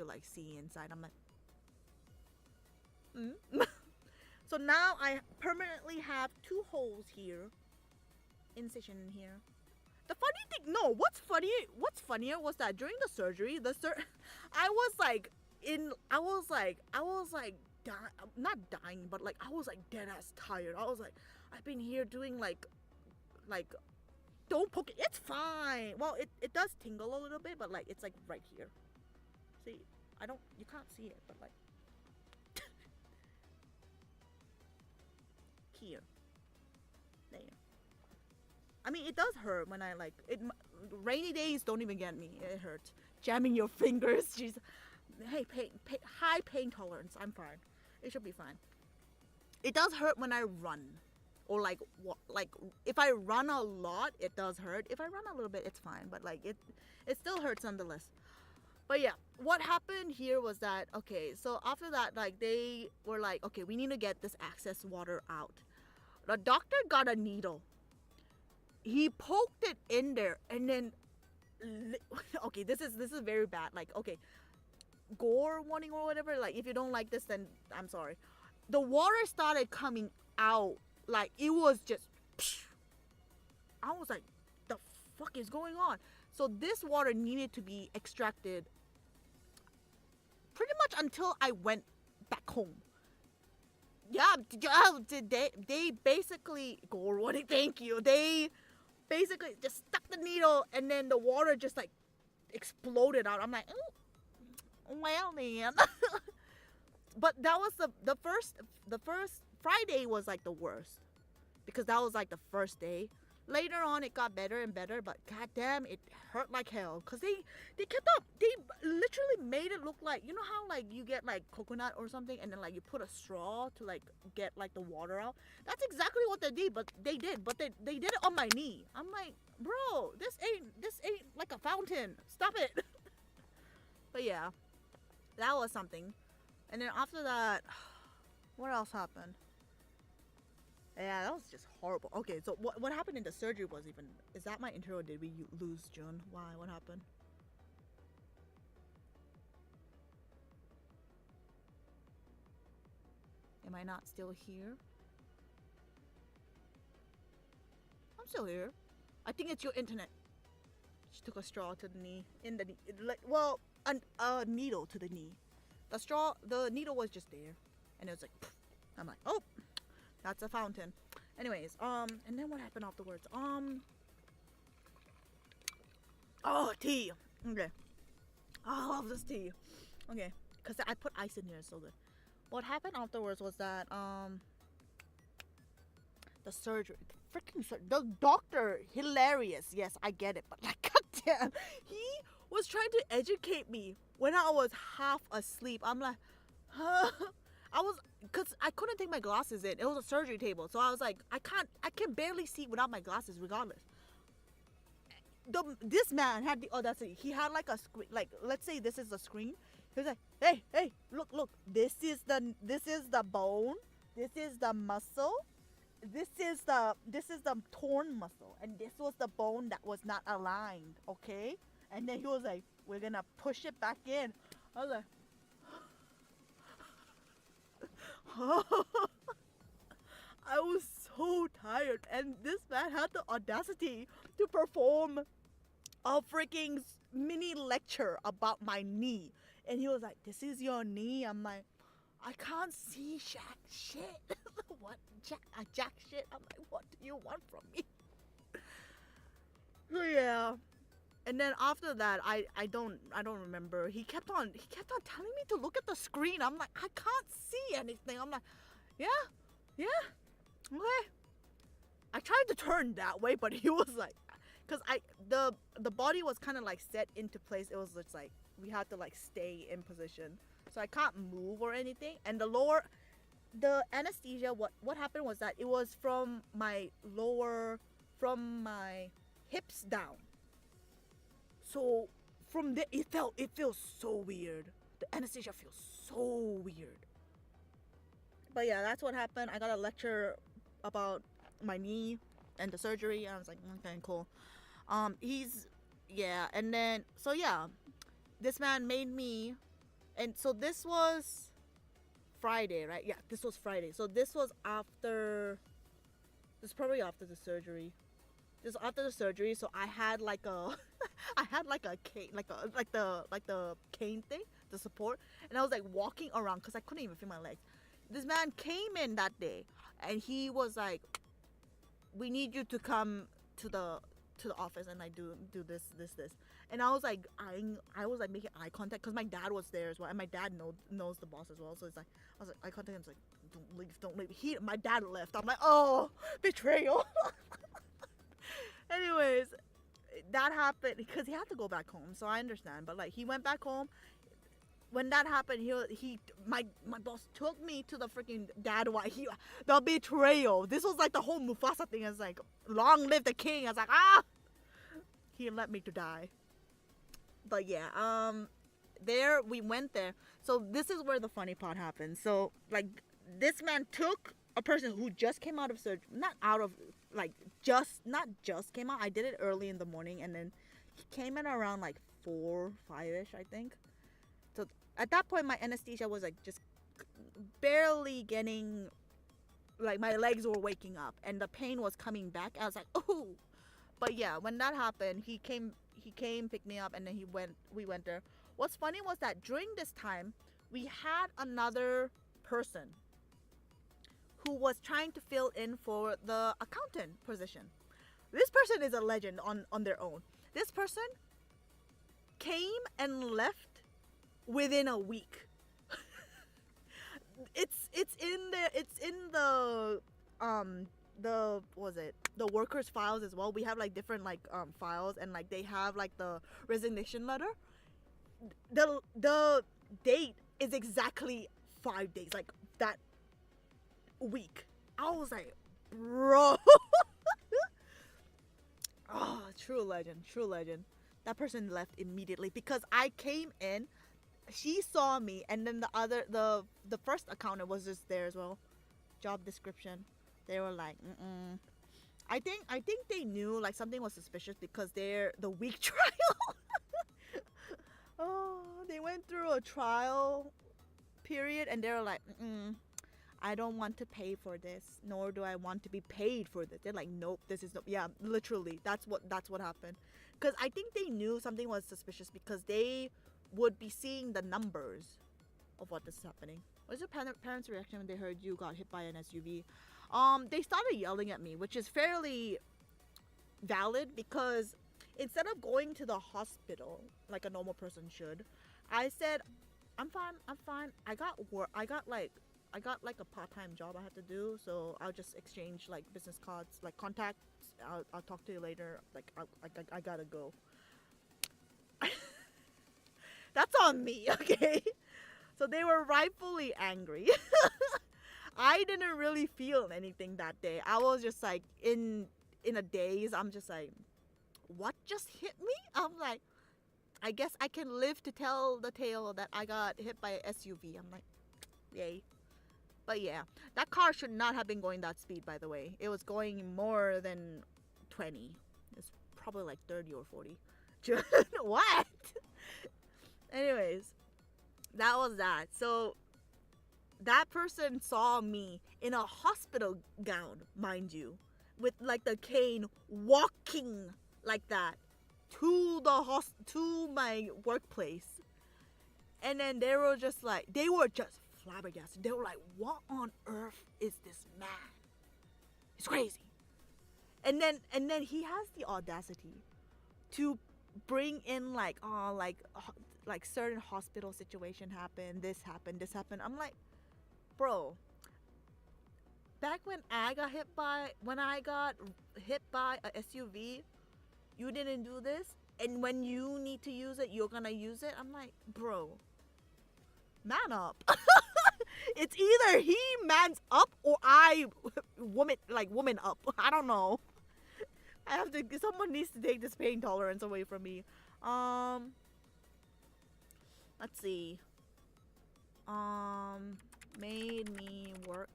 like see inside. I'm like, So now I permanently have 2 holes here, incision in here. The funny thing, what's funnier was that during the surgery, I was not dying, but like I was like dead ass tired. I was like, I've been here doing like don't poke it. It's fine. Well, it does tingle a little bit, but like it's like right here. See, you can't see it, but like here. There. I mean, it does hurt when I like it. Rainy days don't even get me. It hurts. Jamming your fingers. Jeez. Hey, high pain tolerance. I'm fine. It should be fine. It does hurt when I run, or like if I run a lot, it does hurt. If I run a little bit, it's fine. But like it still hurts nonetheless. But yeah, what happened here was that, okay, so after that, like they were like, okay, we need to get this excess water out. The doctor got a needle. He poked it in there, and then okay, this is very bad. Like, okay, gore warning or whatever. Like, if you don't like this, then I'm sorry. The water started coming out. Like, it was just I was like, the fuck is going on? So this water needed to be extracted pretty much until I went back home. Yeah, they basically gore warning. Thank you. They basically just stuck the needle, and then the water just like exploded out. I'm like, oh, well, man. But that was the first Friday was like the worst, because that was like the first day. Later on, it got better and better, but goddamn, it hurt like hell. Cause they kept up. They literally made it look like, you know how like you get like coconut or something, and then like you put a straw to like get like the water out. That's exactly what they did. But they did it on my knee. I'm like, bro, this ain't like a fountain. Stop it. But yeah, that was something. And then after that, what else happened? Yeah, that was just horrible. Okay, so what happened in the surgery was even... Is that my intro, or did we lose Jun? Why? What happened? Am I not still here? I'm still here. I think it's your internet. She took a straw to the knee. In the knee. Well, a needle to the knee. The needle was just there. And it was like... Poof. I'm like, oh! That's a fountain. Anyways, and then what happened afterwards? Oh, tea. Okay. Oh, I love this tea. Okay, because I put ice in here, so good. What happened afterwards was that, the surgery, the doctor, hilarious. Yes, I get it, but like, goddamn, he was trying to educate me when I was half asleep. I'm like, huh? Because I couldn't take my glasses in. It was a surgery table. So I was like, I can barely see without my glasses regardless. This man had the audacity. He had like a screen, like, let's say this is the screen. He was like, hey, look, this is the bone. This is the muscle. This is the torn muscle. And this was the bone that was not aligned, okay? And then he was like, we're gonna push it back in. I was like, I was so tired, and this man had the audacity to perform a freaking mini lecture about my knee. And he was like, this is your knee. I'm like, I can't see jack shit. What? Jack shit? I'm like, what do you want from me? So yeah. And then after that, I don't remember. He kept on telling me to look at the screen. I'm like, I can't see anything. I'm like, yeah, okay. I tried to turn that way, but he was like, cause the body was kind of like set into place. It was just like we had to like stay in position, so I can't move or anything. And the anesthesia. What happened was that it was from my hips down. So from there, it feels so weird. The anesthesia feels so weird. But yeah, that's what happened. I got a lecture about my knee and the surgery, and I was like, okay, cool. And then, so yeah, this man made me, and so this was Friday, right? Yeah, this was Friday. So this was probably after the surgery. This was after the surgery, so I had like a cane, like the cane thing, the support, and I was like walking around because I couldn't even feel my legs. This man came in that day, and he was like, "We need you to come to the to the office and I do this. And I was like, I was like making eye contact because my dad was there as well, and my dad knows the boss as well. So it's like I was like eye contact, and it's like, don't leave. My dad left. I'm like, oh, betrayal. Anyways, that happened because he had to go back home, so I understand. But like he went back home. When that happened, my boss took me to the freaking dad wife. The betrayal. This was like the whole Mufasa thing. It's like, long live the king. I was like, ah. He let me to die. But yeah, there we went there. So this is where the funny part happens. So like, this man took a person who just came out of surgery, not just came out. I did it early in the morning, and then he came in around like 4, 5ish, I think. So at that point, my anesthesia was like just barely getting, like my legs were waking up and the pain was coming back. I was like, oh. But yeah, when that happened, he came, picked me up, and then we went there. What's funny was that during this time, we had another person who was trying to fill in for the accountant position. This person is a legend on their own. This person came and left within a week. it's in the the workers files as well. We have like different like files, and like they have like the resignation letter. The date is exactly 5 days, like that week. I was like, bro. Oh, true legend. That person left immediately because I came in, she saw me, and then the first accountant was just there as well. Job description. They were like, I think they knew like something was suspicious because they're the week trial. Oh, they went through a trial period, and they were like, I don't want to pay for this, nor do I want to be paid for this. They're like, nope, this is no. Yeah, literally, that's what happened. Because I think they knew something was suspicious because they would be seeing the numbers of what is happening. What was your parents' reaction when they heard you got hit by an SUV? They started yelling at me, which is fairly valid because instead of going to the hospital like a normal person should, I said, I'm fine. I got like a part-time job I have to do, so I'll just exchange like business cards, like contacts. I'll talk to you later. Like I gotta go. That's on me, okay? So they were rightfully angry. I didn't really feel anything that day. I was just like in a daze. I'm just like, what just hit me? I'm like, I guess I can live to tell the tale that I got hit by an SUV. I'm like, yay. But yeah, that car should not have been going that speed, by the way. It was going more than 20. It's probably like 30 or 40. What? Anyways, that was that. So that person saw me in a hospital gown, mind you, with like the cane, walking like that to my workplace. And then they were just flabbergasted. They were like, what on earth is this man? It's crazy. And then he has the audacity to bring in like certain hospital situation happened, this happened. I'm like, bro, back when I got hit by a SUV, you didn't do this, and when you need to use it, you're gonna use it. I'm like, bro, man up. It's either he mans up or I woman up. I don't know. Someone needs to take this pain tolerance away from me. Let's see. Made me work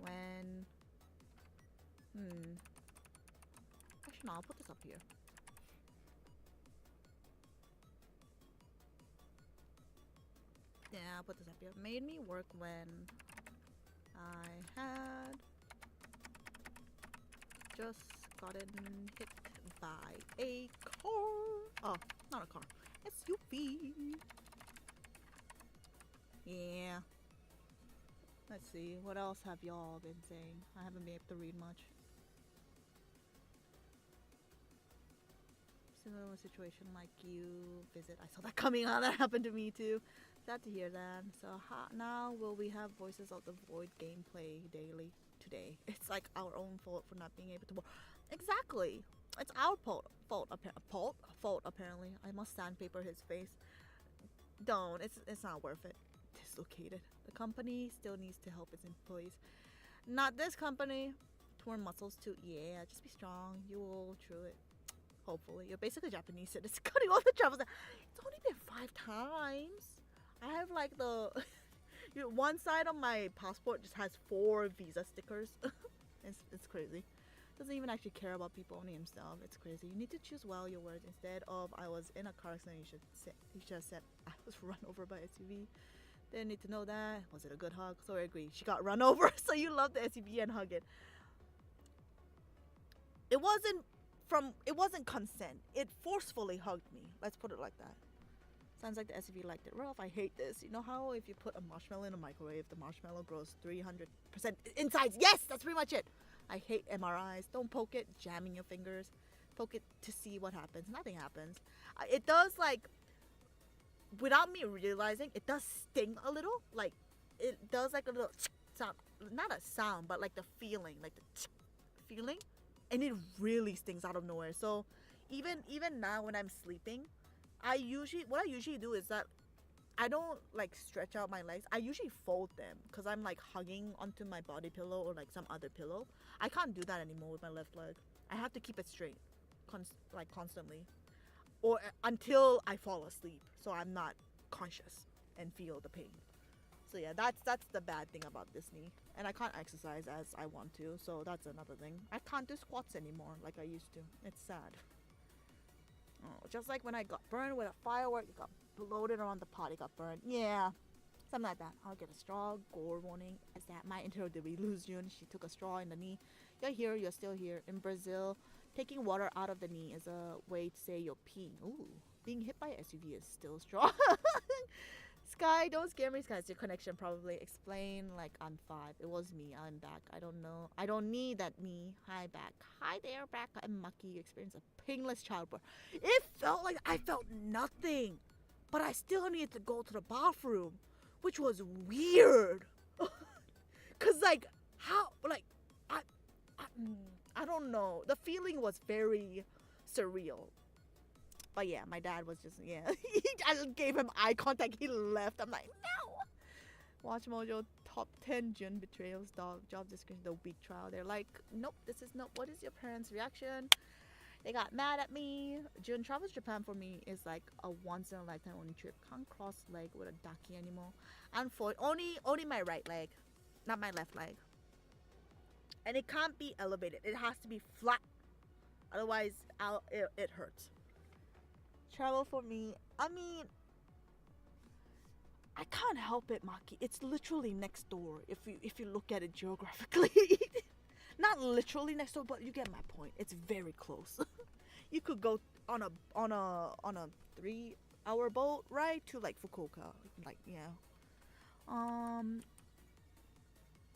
when actually no, I'll put this up here. Yeah, I'll put this up here. Made me work when I had just gotten hit by a car. Oh, not a car. SUV. Yeah. Let's see. What else have y'all been saying? I haven't been able to read much. in a situation like you visit. I saw that coming on. That happened to me too. Sad to hear that. So now will we have Voices of the Void gameplay daily today? It's like our own fault for not being able to. Exactly. It's our fault apparently. I must sandpaper his face. Don't. It's not worth it. Dislocated. The company still needs to help its employees. Not this company. Torn muscles too. Yeah, just be strong. You will through it. Hopefully. You're basically Japanese citizen. Cutting all the travels. It's only been 5 times. I have like the one side of my passport just has 4 visa stickers. It's crazy. Doesn't even actually care about people, only himself. It's crazy. You need to choose well your words. Instead of I was in a car accident, you should have said I was run over by SUV. Didn't need to know that. Was it a good hug? So I agree. She got run over, so you love the SUV and hug it. It wasn't consent. It forcefully hugged me. Let's put it like that. Sounds like the SUV liked it rough. I hate this. You know how if you put a marshmallow in a microwave, the marshmallow grows 300% inside? Yes, that's pretty much it. I hate MRIs. Don't poke it, jamming your fingers. Poke it to see what happens. Nothing happens. It does, like, without me realizing, it does sting a little. Like, it does like a little sound. Not a sound, but like the feeling. Like the feeling. And it really stings out of nowhere. So even now when I'm sleeping, what I usually do is that I don't like stretch out my legs. I usually fold them because I'm like hugging onto my body pillow or like some other pillow. I can't do that anymore with my left leg. I have to keep it straight, constantly, or until I fall asleep, so I'm not conscious and feel the pain. So yeah, that's the bad thing about this knee, and I can't exercise as I want to. So that's another thing. I can't do squats anymore like I used to. It's sad. Oh, just like when I got burned with a firework, it got bloated around the pot, it got burned. Yeah, something like that. I'll get a straw. Gore warning. Is that my intro? Did we lose June? She took a straw in the knee. You're here. You're still here. In Brazil, taking water out of the knee is a way to say you're peeing. Ooh, being hit by an SUV is still strong. Sky, don't scare me, Sky. It's your connection probably. Explain like I'm 5. It was me. I'm back. I don't know. I don't need that me. Hi, back. Hi there, back. I'm Mucky. You experienced a painless childbirth. It felt like I felt nothing. But I still needed to go to the bathroom. Which was weird. Cause like, how, like, I don't know. The feeling was very surreal. But yeah, my dad was just, yeah. I gave him eye contact. He left. I'm like, no. Watch Mojo top 10 Jun betrayals job description the week trial. They're like, nope, this is not. What is your parents' reaction? They got mad at me. Jun travels Japan for me is like a once in a lifetime only trip. Can't cross leg with a daki anymore. Only my right leg, not my left leg. And it can't be elevated. It has to be flat. Otherwise, it hurts. Travel for me, I mean, I can't help it, Maki. It's literally next door if you look at it geographically. Not literally next door, but you get my point. It's very close. You could go on a 3-hour boat ride to like Fukuoka, like yeah.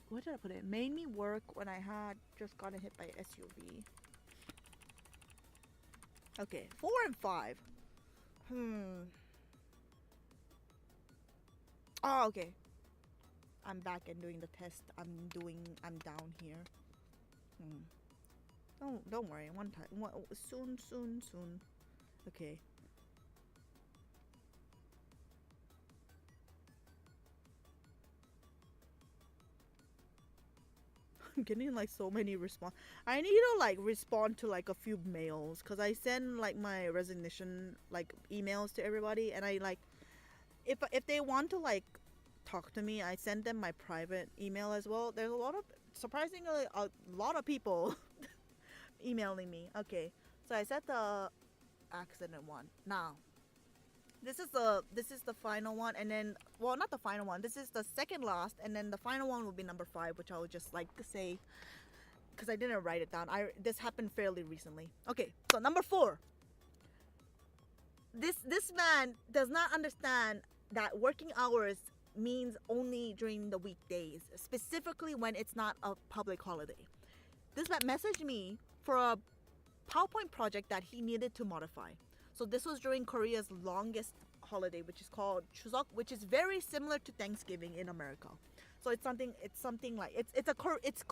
Where did I put it? Made me work when I had just gotten hit by an SUV. Okay, 4 and 5. Oh, okay. I'm back and doing the test. I'm down here. Don't worry. One time. Soon. Okay. I'm getting like so many response. I need to like respond to like a few mails because I send like my resignation like emails to everybody, and I like if they want to like talk to me, I send them my private email as well. There's surprisingly a lot of people emailing me. Okay, so I said the accident one. Now this is the final one, and then, well, not the final one, this is the second last, and then the final one will be number 5, which I would just like to say because I didn't write it down. This happened fairly recently. Okay, so number 4. This man does not understand that working hours means only during the weekdays, specifically when it's not a public holiday. This man messaged me for a PowerPoint project that he needed to modify. So this was during Korea's longest holiday, which is called Chuseok, which is very similar to Thanksgiving in America. So it's something like it's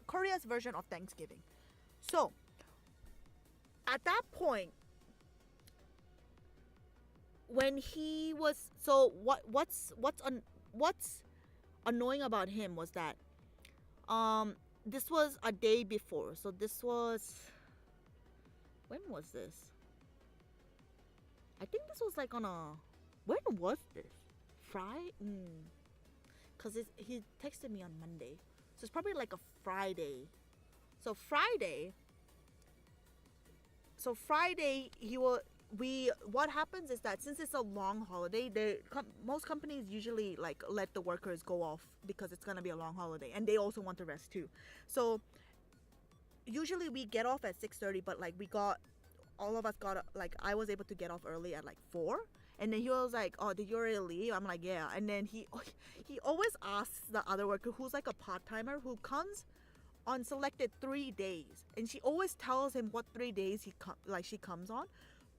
Korea's version of Thanksgiving. So at that point, when he was what's annoying about him was that this was a day before. So this was, when was this? I think this was like on a, when was this? Friday? Because he texted me on Monday. So it's probably like a Friday. So Friday, what happens is that since it's a long holiday, most companies usually like let the workers go off because it's going to be a long holiday, and they also want to rest too. So usually we get off at 6:30, but like all of us got, like, I was able to get off early at like 4. And then he was like, oh, did you already leave? I'm like, yeah. And then he always asks the other worker, who's like a part-timer, who comes on selected 3 days, and she always tells him what 3 days she comes on,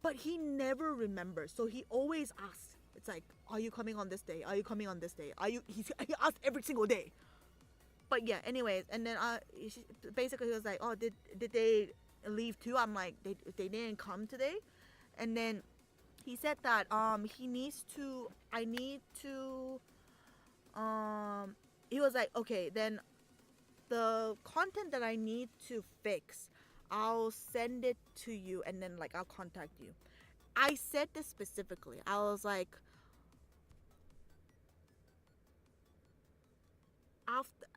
but he never remembers. So he always asks. It's like, are you coming on this day? Are you coming on this day? He asks every single day. But yeah, anyways, and then basically he was like, oh, did they leave too? I'm like, they didn't come today. And then he said that he was like, okay, then the content that I need to fix, I'll send it to you, and then like I'll contact you. I said this specifically. I was like,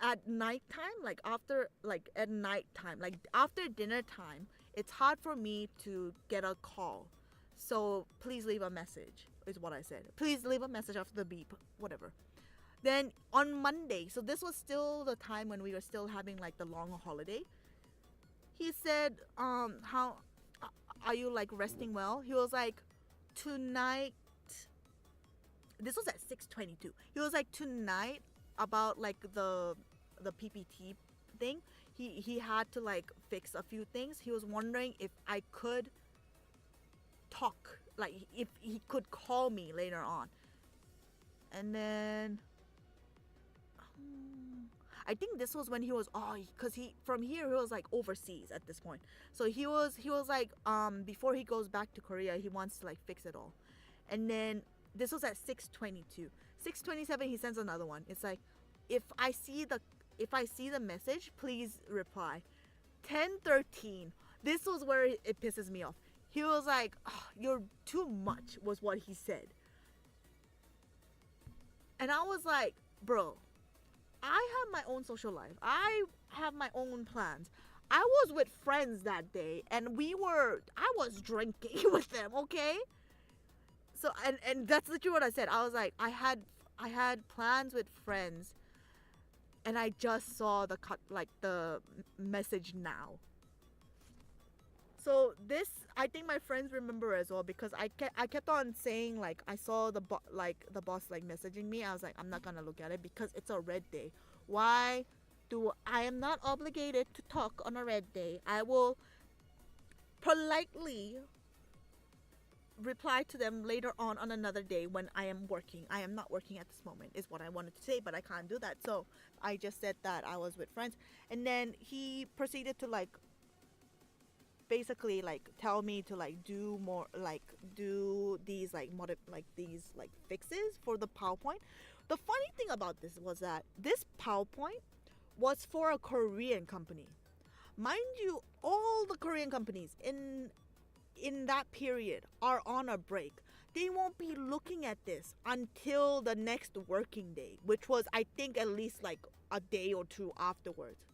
at nighttime, after dinner time, it's hard for me to get a call. So please leave a message, is what I said. Please leave a message after the beep, whatever. Then on Monday, so this was still the time when we were still having like the long holiday. He said, how are you, like, resting well? He was like, tonight, this was at 6:22. He was like, tonight, about like the PPT thing, he had to like fix a few things. He was wondering if I could talk, like if he could call me later on. And then I think this was when he was, because from here he was like overseas at this point. So he was like, before he goes back to Korea, he wants to like fix it all. And then this was at 6:22. 6:27, he sends another one. It's like, if I see the message, please reply. 10:13. This was where it pisses me off. He was like, you're too much, was what he said. And I was like, bro, I have my own social life. I have my own plans. I was with friends that day, and I was drinking with them, okay? So, and that's literally what I said. I was like, I had plans with friends, and I just saw the message now. So this, I think my friends remember as well, because I kept on saying, like, I saw the boss like messaging me. I was like, I'm not gonna look at it because it's a red day. I am not obligated to talk on a red day. I will politely reply to them later on another day when I am working. I am not working at this moment, is what I wanted to say, but I can't do that. So I just said that I was with friends, and then he proceeded to like basically like tell me to like do more, like do these like these like fixes for the PowerPoint. The funny thing about this was that this PowerPoint was for a Korean company. Mind you, all the Korean companies in that period are on a break. They won't be looking at this until the next working day, which was, I think, at least like a day or two afterwards.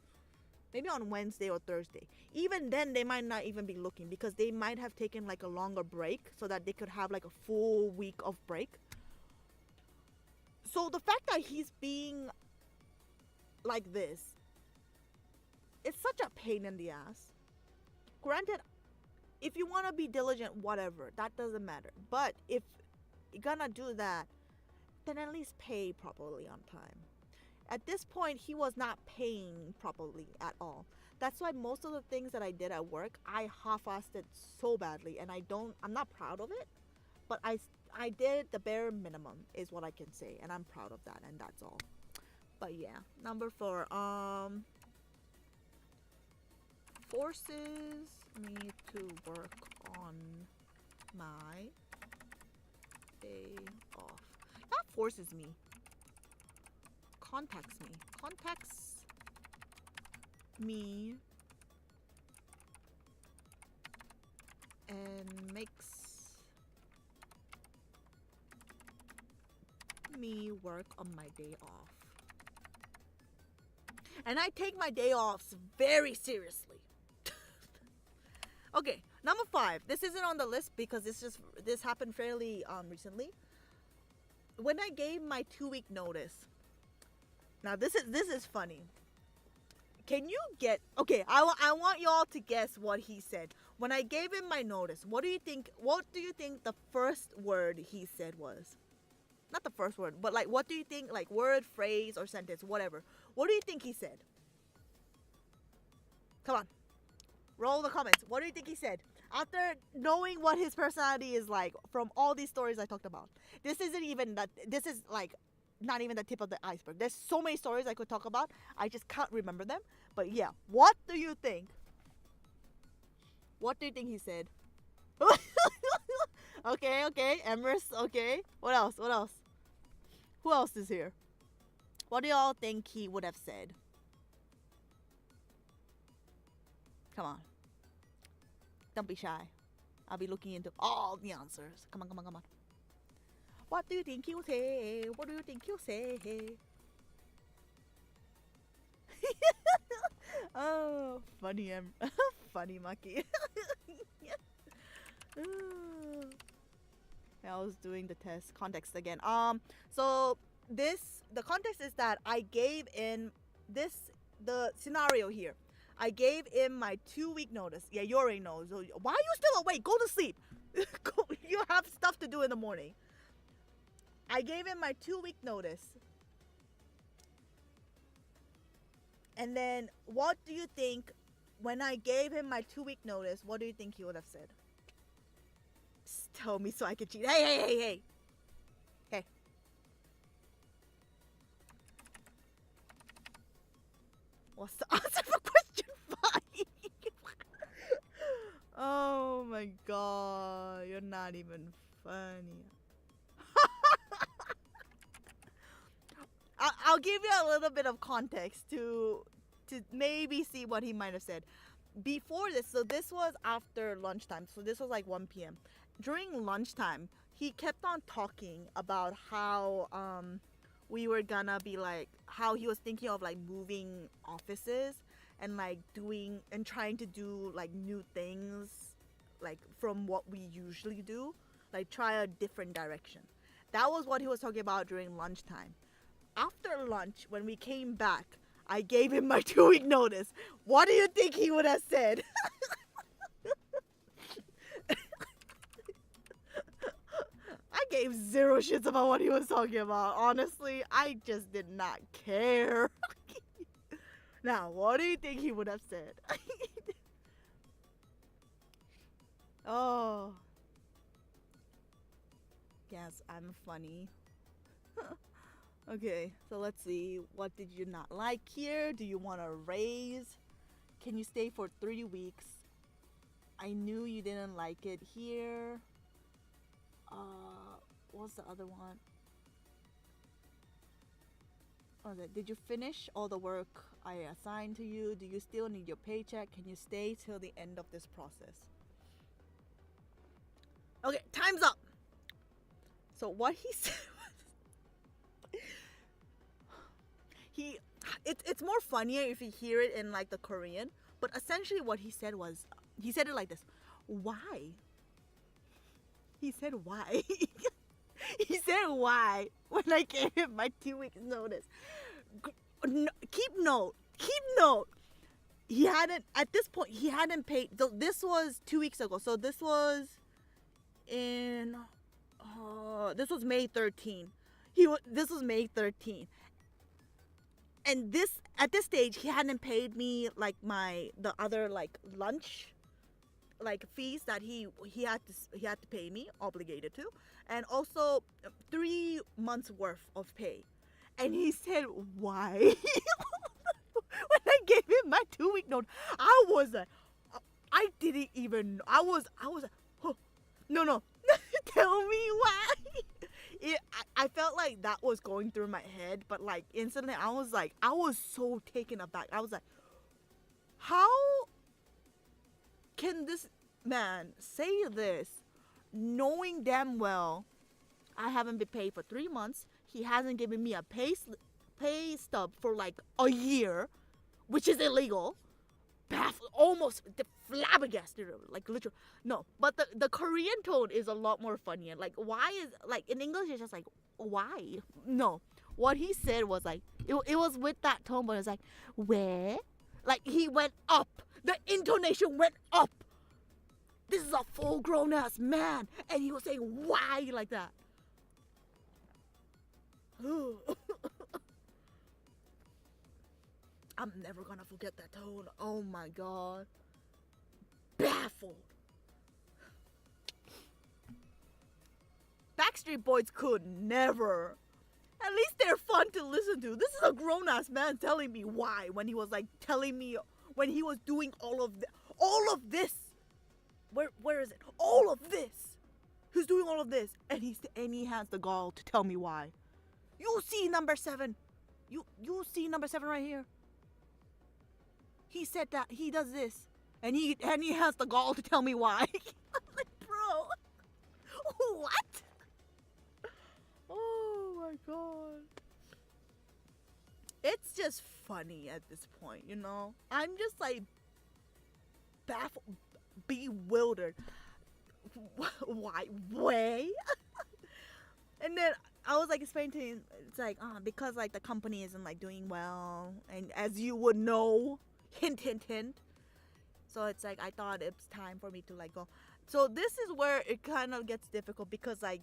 Maybe on Wednesday or Thursday. Even then, they might not even be looking, because they might have taken like a longer break so that they could have like a full week of break. So the fact that he's being like this, it's such a pain in the ass. Granted, if you want to be diligent, whatever, that doesn't matter. But if you're gonna do that, then at least pay properly on time. At this point, he was not paying properly at all. That's why most of the things that I did at work, I half-assed it so badly, and I'm not proud of it, but I did the bare minimum is what I can say, and I'm proud of that, and that's all. But yeah, number 4, forces me to work on my day off. Not forces me. Contacts me. Contacts me and makes me work on my day off. And I take my day offs very seriously. Okay, number 5. This isn't on the list because this happened fairly recently. When I gave my 2-week notice. Now this is funny. Can you get... Okay, I want y'all to guess what he said. When I gave him my notice, what do you think the first word he said was? Not the first word, but like what do you think, like word, phrase, or sentence, whatever. What do you think he said? Come on. Roll the comments. What do you think he said? After knowing what his personality is like from all these stories I talked about. This is like not even the tip of the iceberg. There's so many stories I could talk about. I just can't remember them. But yeah, what do you think? What do you think he said? Okay. Emrys, okay. What else? Who else is here? What do y'all think he would have said? Come on. Don't be shy. I'll be looking into all the answers. Come on. What do you think he'll say? What do you think he'll say? Oh, funny funny Maki. I was doing the test context again. So the context is that I gave in the scenario here. I gave him my 2-week notice. Yeah, you already know. So why are you still awake? Go to sleep. You have stuff to do in the morning. I gave him my 2-week notice. And then what do you think when I gave him my 2-week notice, what do you think he would have said? Just tell me so I can cheat. Hey. What's the answer for question 5? Oh my god, you're not even funny. I'll give you a little bit of context to maybe see what he might have said. Before this, so this was after lunchtime, so this was like 1 p.m. During lunchtime, he kept on talking about how we were gonna be like, how he was thinking of like moving offices and like doing and trying to do like new things like from what we usually do, like try a different direction. That was what he was talking about during lunchtime. After lunch, when we came back, I gave him my 2-week notice. What do you think he would have said? I gave 0 shits about what he was talking about. Honestly, I just did not care. Now, what do you think he would have said? Oh. Yes, I'm funny. Okay, so let's see. What did you not like here? Do you want a raise? Can you stay for 3 weeks? I knew you didn't like it here. What's the other one? What was it? Did you finish all the work I assigned to you? Do you still need your paycheck? Can you stay till the end of this process? Okay, time's up. So what he said was it's more funnier if you hear it in like the Korean, but essentially what he said was, he said it like this. Why? He said why. He said why when I gave him my 2 weeks notice. Keep note. He hadn't, at this point, he hadn't paid. This was 2 weeks ago. So this was in, this was May 13. This was May 13. And this at this stage he hadn't paid me like the other like lunch like fees that he had to pay me, obligated to, and also 3 months worth of pay. And he said, why? When I gave him my 2 week note, I was like, I didn't even, I was like, huh, no, tell me why. I felt like that was going through my head, but like instantly I was so taken aback. I was like, how can this man say this knowing damn well I haven't been paid for 3 months? He hasn't given me a pay stub for like a year, which is illegal. Almost flabbergasted, like literally. No, but the Korean tone is a lot more funnier. Like, why is, like, in English it's just like, why? No, what he said was like, it was with that tone, but it's like, where? Like, he went up. The intonation went up. This is a full grown ass man, and he was saying why like that. I'm never gonna forget that tone. Oh my god. Baffled. Backstreet Boys could never. At least they're fun to listen to. This is a grown ass man telling me why when he was like telling me when he was doing all of this. Where is it? All of this. He's doing all of this, and he has the gall to tell me why. You see number 7. You see number 7 right here. He said that he does this, and he has the gall to tell me why. I'm like, bro, what? Oh my god. It's just funny at this point, you know? I'm just like baffled, bewildered. Why? Way? And then I was like explaining to him, it's like, because like the company isn't like doing well, and as you would know, hint hint hint. So it's like I thought it's time for me to like go. So this is where it kind of gets difficult, because like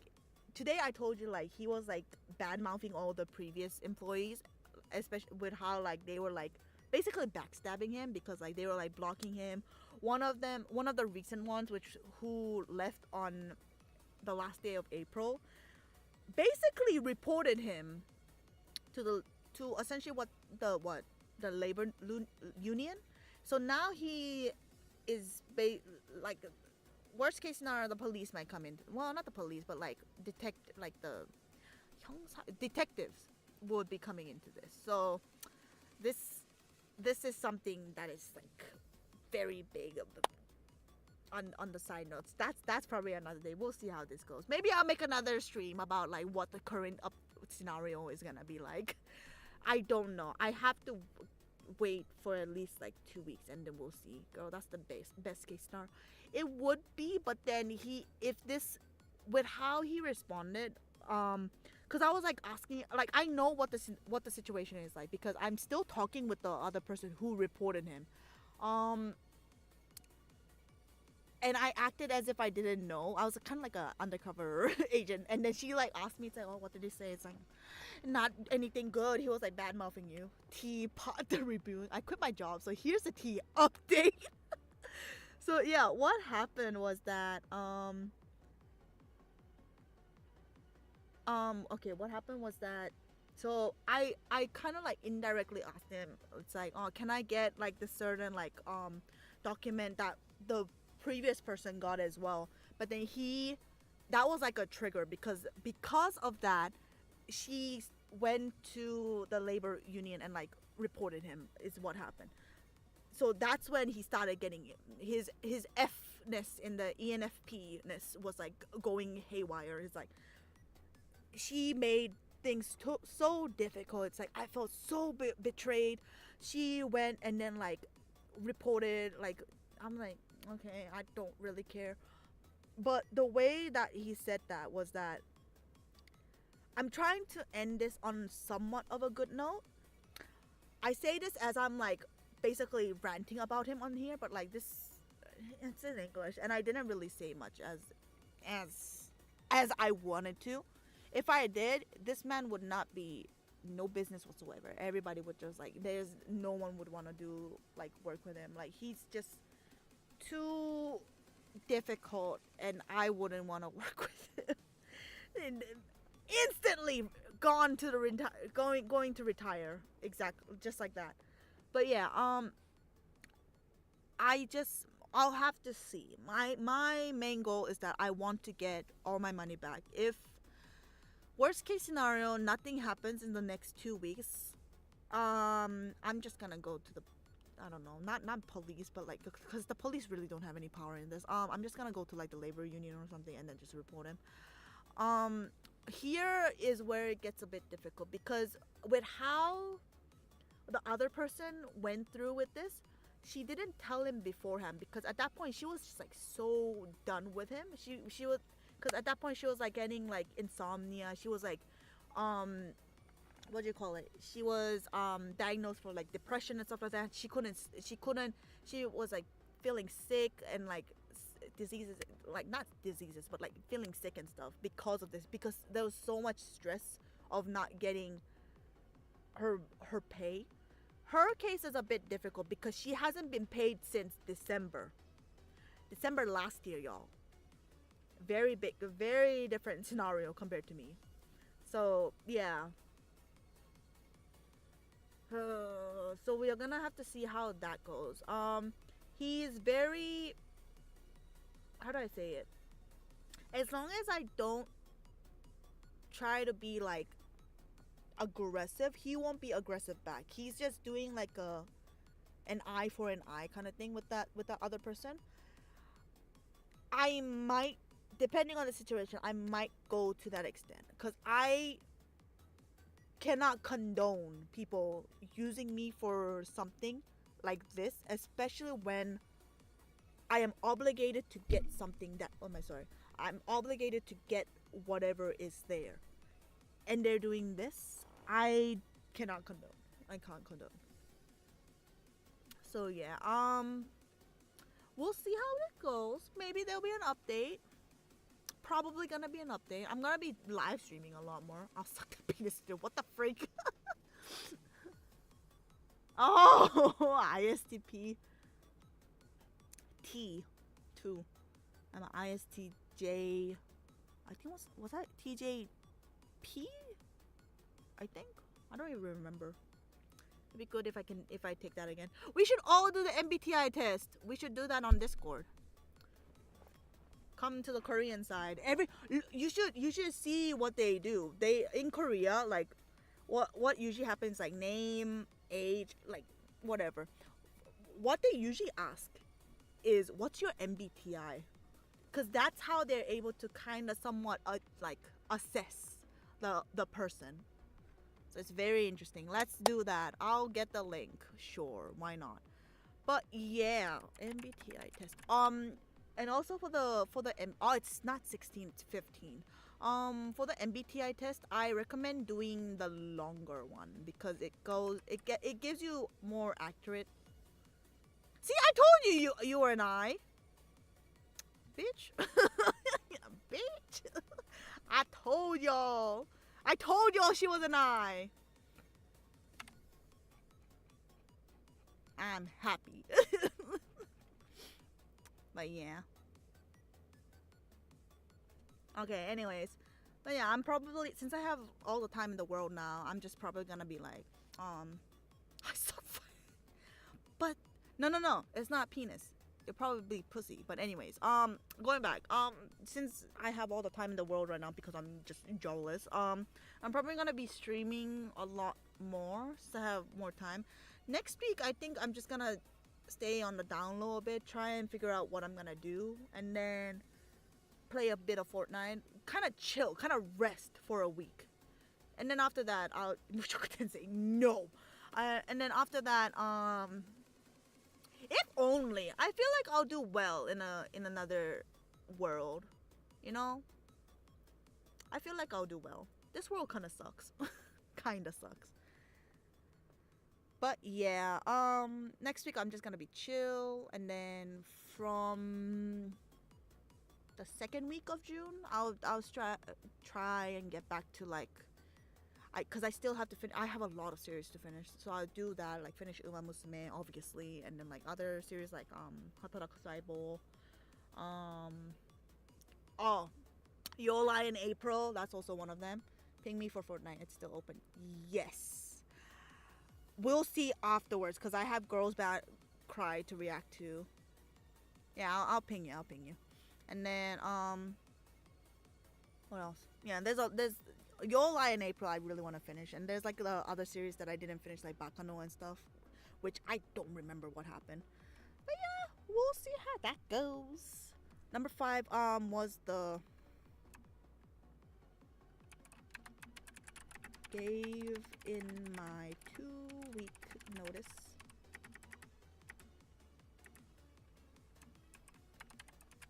today I told you like he was like bad mouthing all the previous employees, especially with how like they were like basically backstabbing him, because like they were like blocking him. One of the recent ones, who left on the last day of April, basically reported him to essentially the labor union. So now he is like, worst case scenario, the police might come in. Well, not the police, but like detectives would be coming into this. So this is something that is like very big on the side notes. That's probably another day. We'll see how this goes. Maybe I'll make another stream about like what the current scenario is gonna be like. I don't know. I have to wait for at least like 2 weeks, and then we'll see. Girl, that's the best case scenario. It would be, but then with how he responded, because I was like asking, like, I know what the situation is like, because I'm still talking with the other person who reported him, and I acted as if I didn't know. I was kind of like a undercover agent, and then she like asked me, it's like, oh, what did he say? It's like, not anything good. He was like bad mouthing you. Teapot the reboot. I quit my job, so here's the tea update. So yeah, what happened was that okay, what happened was that, so I kind of like indirectly asked him, it's like, oh, can I get like the certain like document that the previous person got as well. But then that was like a trigger, because of that, she went to the labor union and like reported him, is what happened. So that's when he started getting his F-ness in the ENFP-ness was like going haywire. It's like, she made things so difficult. It's like I felt so betrayed. She went and then like reported, like, I'm like, okay, I don't really care. But the way that he said that was that, I'm trying to end this on somewhat of a good note. I say this as I'm like basically ranting about him on here, but like this, it's in English, and I didn't really say much as I wanted to. If I did, this man would not be no business whatsoever. Everybody would just like, there's no one would want to do like work with him. Like he's just too difficult, and I wouldn't want to work with him. And instantly gone to the going to retire, exactly just like that. But yeah, I'll have to see. My main goal is that I want to get all my money back. If worst case scenario, nothing happens in the next 2 weeks, I'm just gonna go to the, I don't know, not police, but like, because the police really don't have any power in this. I'm just gonna go to like the labor union or something and then just report him. Here is where it gets a bit difficult, because with how the other person went through with this, she didn't tell him beforehand, because at that point she was just like so done with him. She was, because at that point she was like getting like insomnia. She was like, what do you call it? She was diagnosed for like depression and stuff like that. She was like feeling sick and like diseases, like not diseases, but like feeling sick and stuff because of this, because there was so much stress of not getting her pay. Her case is a bit difficult because she hasn't been paid since December last year, y'all. Very big, very different scenario compared to me. So yeah, so we are gonna have to see how that goes. He's very, how do I say it? As long as I don't try to be like aggressive, he won't be aggressive back. He's just doing like an eye for an eye kind of thing with that other person. I might, depending on the situation, I might go to that extent, because I cannot condone people using me for something like this, especially when I am obligated to get something that, I'm obligated to get whatever is there, and they're doing this. I cannot condone. I can't condone. So yeah, we'll see how it goes. Maybe there'll be an update. Probably gonna be an update. I'm gonna be live streaming a lot more. I'll suck the penis too. What the freak? Oh, ISTP T2. I'm an ISTJ. I think was that TJP? I think. I don't even remember. It'd be good if I take that again. We should all do the MBTI test. We should do that on Discord. Come to the Korean side. You should see what they do. They in Korea, like what usually happens, like name, age, like whatever. What they usually ask is, what's your MBTI? Because that's how they're able to kind of somewhat like assess the person. So it's very interesting. Let's do that. I'll get the link. Sure, why not? But yeah, MBTI test. And also for the it's not 16, it's 15. For the MBTI test, I recommend doing the longer one, because it gives you more accurate. See, I told you were an I. Bitch. Bitch. I told y'all she was an I. I'm happy. But yeah. Okay, anyways. But yeah, I'm probably, since I have all the time in the world now, I'm just probably gonna be like, I suck. But no, it's not penis. It'll probably be pussy. But anyways, going back, since I have all the time in the world right now because I'm just jobless, I'm probably gonna be streaming a lot more since I have more time. Next week, I think I'm just gonna stay on the down low a bit, try and figure out what I'm gonna do, and then play a bit of Fortnite, kind of chill, kind of rest for a week, and then after that, I'll say no, and then after that, if only, I feel like I'll do well in another world, you know. I feel like I'll do well. This world kind of sucks, kind of sucks. But yeah, next week I'm just gonna be chill, and then from the second week of June, I'll try and get back to like, because I still have to finish. I have a lot of series to finish, so I'll do that. Like finish Uma Musume, obviously, and then like other series like Hataraku Saibo, oh, Yola in April. That's also one of them. Ping me for Fortnite. It's still open. Yes. We'll see afterwards because I have Girls Bad Cry to react to. Yeah, I'll ping you. I'll ping you. And then what else? Yeah, there's Yola in April I really want to finish, and there's like the other series that I didn't finish like Bakano and stuff, which I don't remember what happened. But yeah, we'll see how that goes. Number 5 was the gave in my 2-week notice.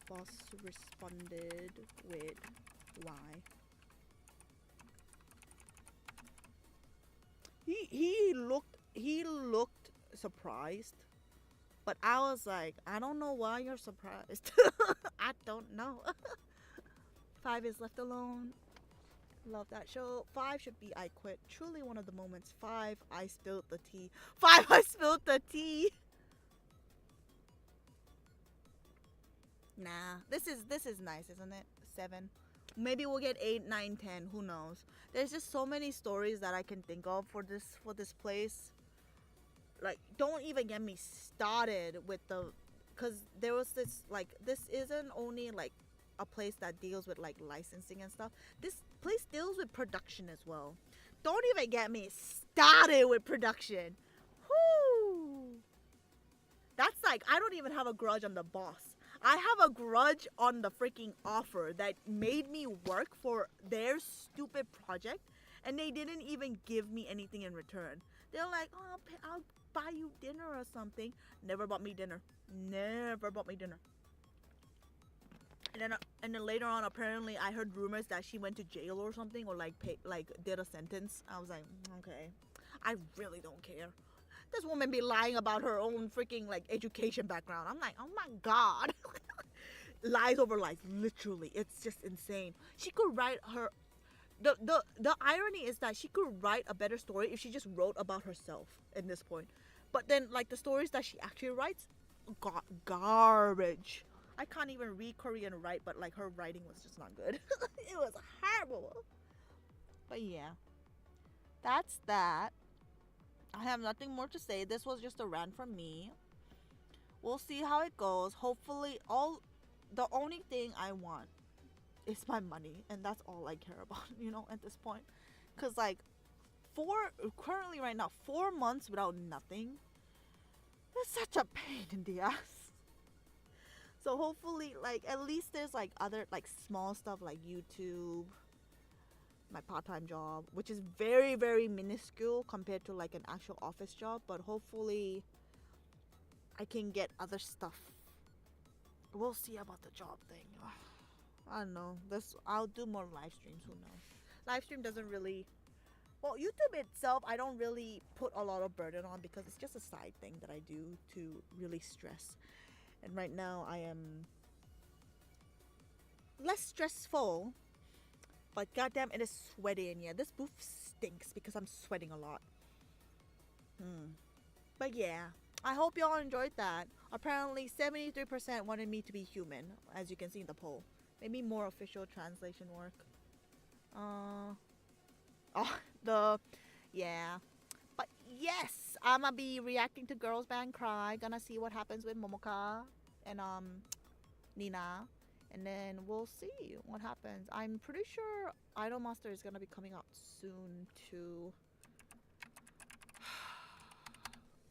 Boss responded with why. He looked surprised, but I was like, I don't know why you're surprised. I don't know. 5 is Left Alone. Love that show. 5 should be I Quit. Truly one of the moments. 5, I spilled the tea. 5, I spilled the tea. Nah, this is nice, isn't it? 7. Maybe we'll get 8, 9, 10. Who knows? There's just so many stories that I can think of for this place. Like, don't even get me started with because there was this, like, this isn't only like a place that deals with like licensing and stuff. This place deals with production as well. Don't even get me started with production. Whoo! That's like, I don't even have a grudge on the boss. I have a grudge on the freaking offer that made me work for their stupid project, and they didn't even give me anything in return. They're like, oh, I'll buy you dinner or something. Never bought me dinner. Never bought me dinner. And then later on, apparently, I heard rumors that she went to jail or something, or like did a sentence. I was like, okay, I really don't care. This woman be lying about her own freaking like education background. I'm like, oh my god. Lies over lies, literally. It's just insane. She could write her the irony is that she could write a better story if she just wrote about herself at this point. But then like the stories that she actually writes, garbage. I can't even read Korean write, but like her writing was just not good. It was horrible. But yeah. That's that. I have nothing more to say. This was just a rant from me. We'll see how it goes. Hopefully, the only thing I want is my money, and that's all I care about, you know, at this point. Cause like, currently right now, 4 months without nothing, it's such a pain in the ass. So hopefully, like, at least there's like other like small stuff like YouTube, my part-time job, which is very, very minuscule compared to like an actual office job, but hopefully I can get other stuff. We'll see about the job thing. I don't know. I'll do more live streams, who knows. Live stream doesn't really, well, YouTube itself I don't really put a lot of burden on because it's just a side thing that I do to really stress. And right now I am less stressful. But goddamn, it is sweaty in here. This booth stinks because I'm sweating a lot. But yeah, I hope y'all enjoyed that. Apparently, 73% wanted me to be human, as you can see in the poll. Maybe more official translation work. Yeah. But yes, I'ma be reacting to Girls Band Cry. Gonna see what happens with Momoka and Nina. And then we'll see what happens. I'm pretty sure Idol Master is gonna be coming out soon too.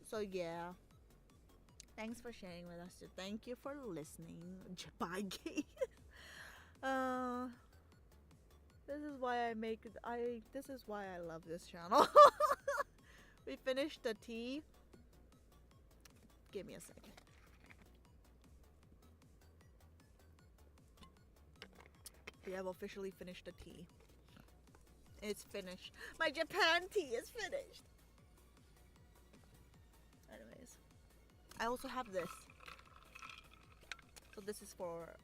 So yeah. Thanks for sharing with us. Thank you for listening. Bye, gay. This is why this is why I love this channel. We finished the tea. Give me a second. We have officially finished the tea. It's finished. My Japan tea is finished. Anyways, I also have this. So this is for...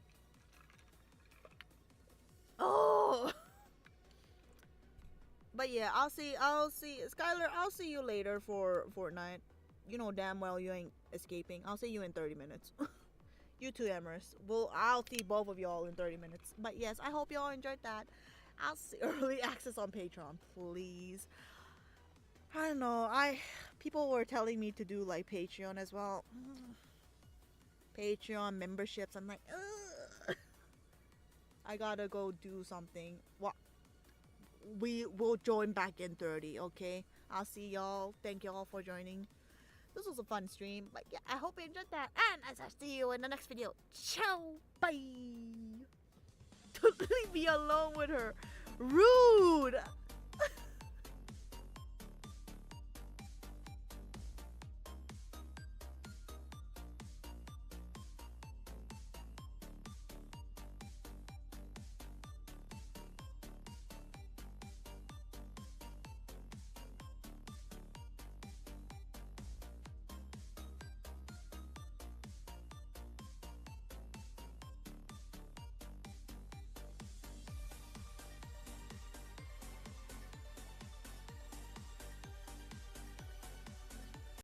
Oh! But But yeah, I'll see Skylar, I'll see you later for Fortnite. You know damn well you ain't escaping. I'll see you in 30 minutes. You too, Emrys. I'll see both of y'all in 30 minutes. But yes, I hope y'all enjoyed that. I'll see early access on Patreon, please. I don't know. People were telling me to do like Patreon as well. Patreon memberships. I'm like, ugh. I gotta go do something. What? We will join back in 30. Okay. I'll see y'all. Thank y'all for joining. This was a fun stream. But yeah, I hope you enjoyed that. And as I see you in the next video. Ciao. Bye. Leave me alone with her. Rude.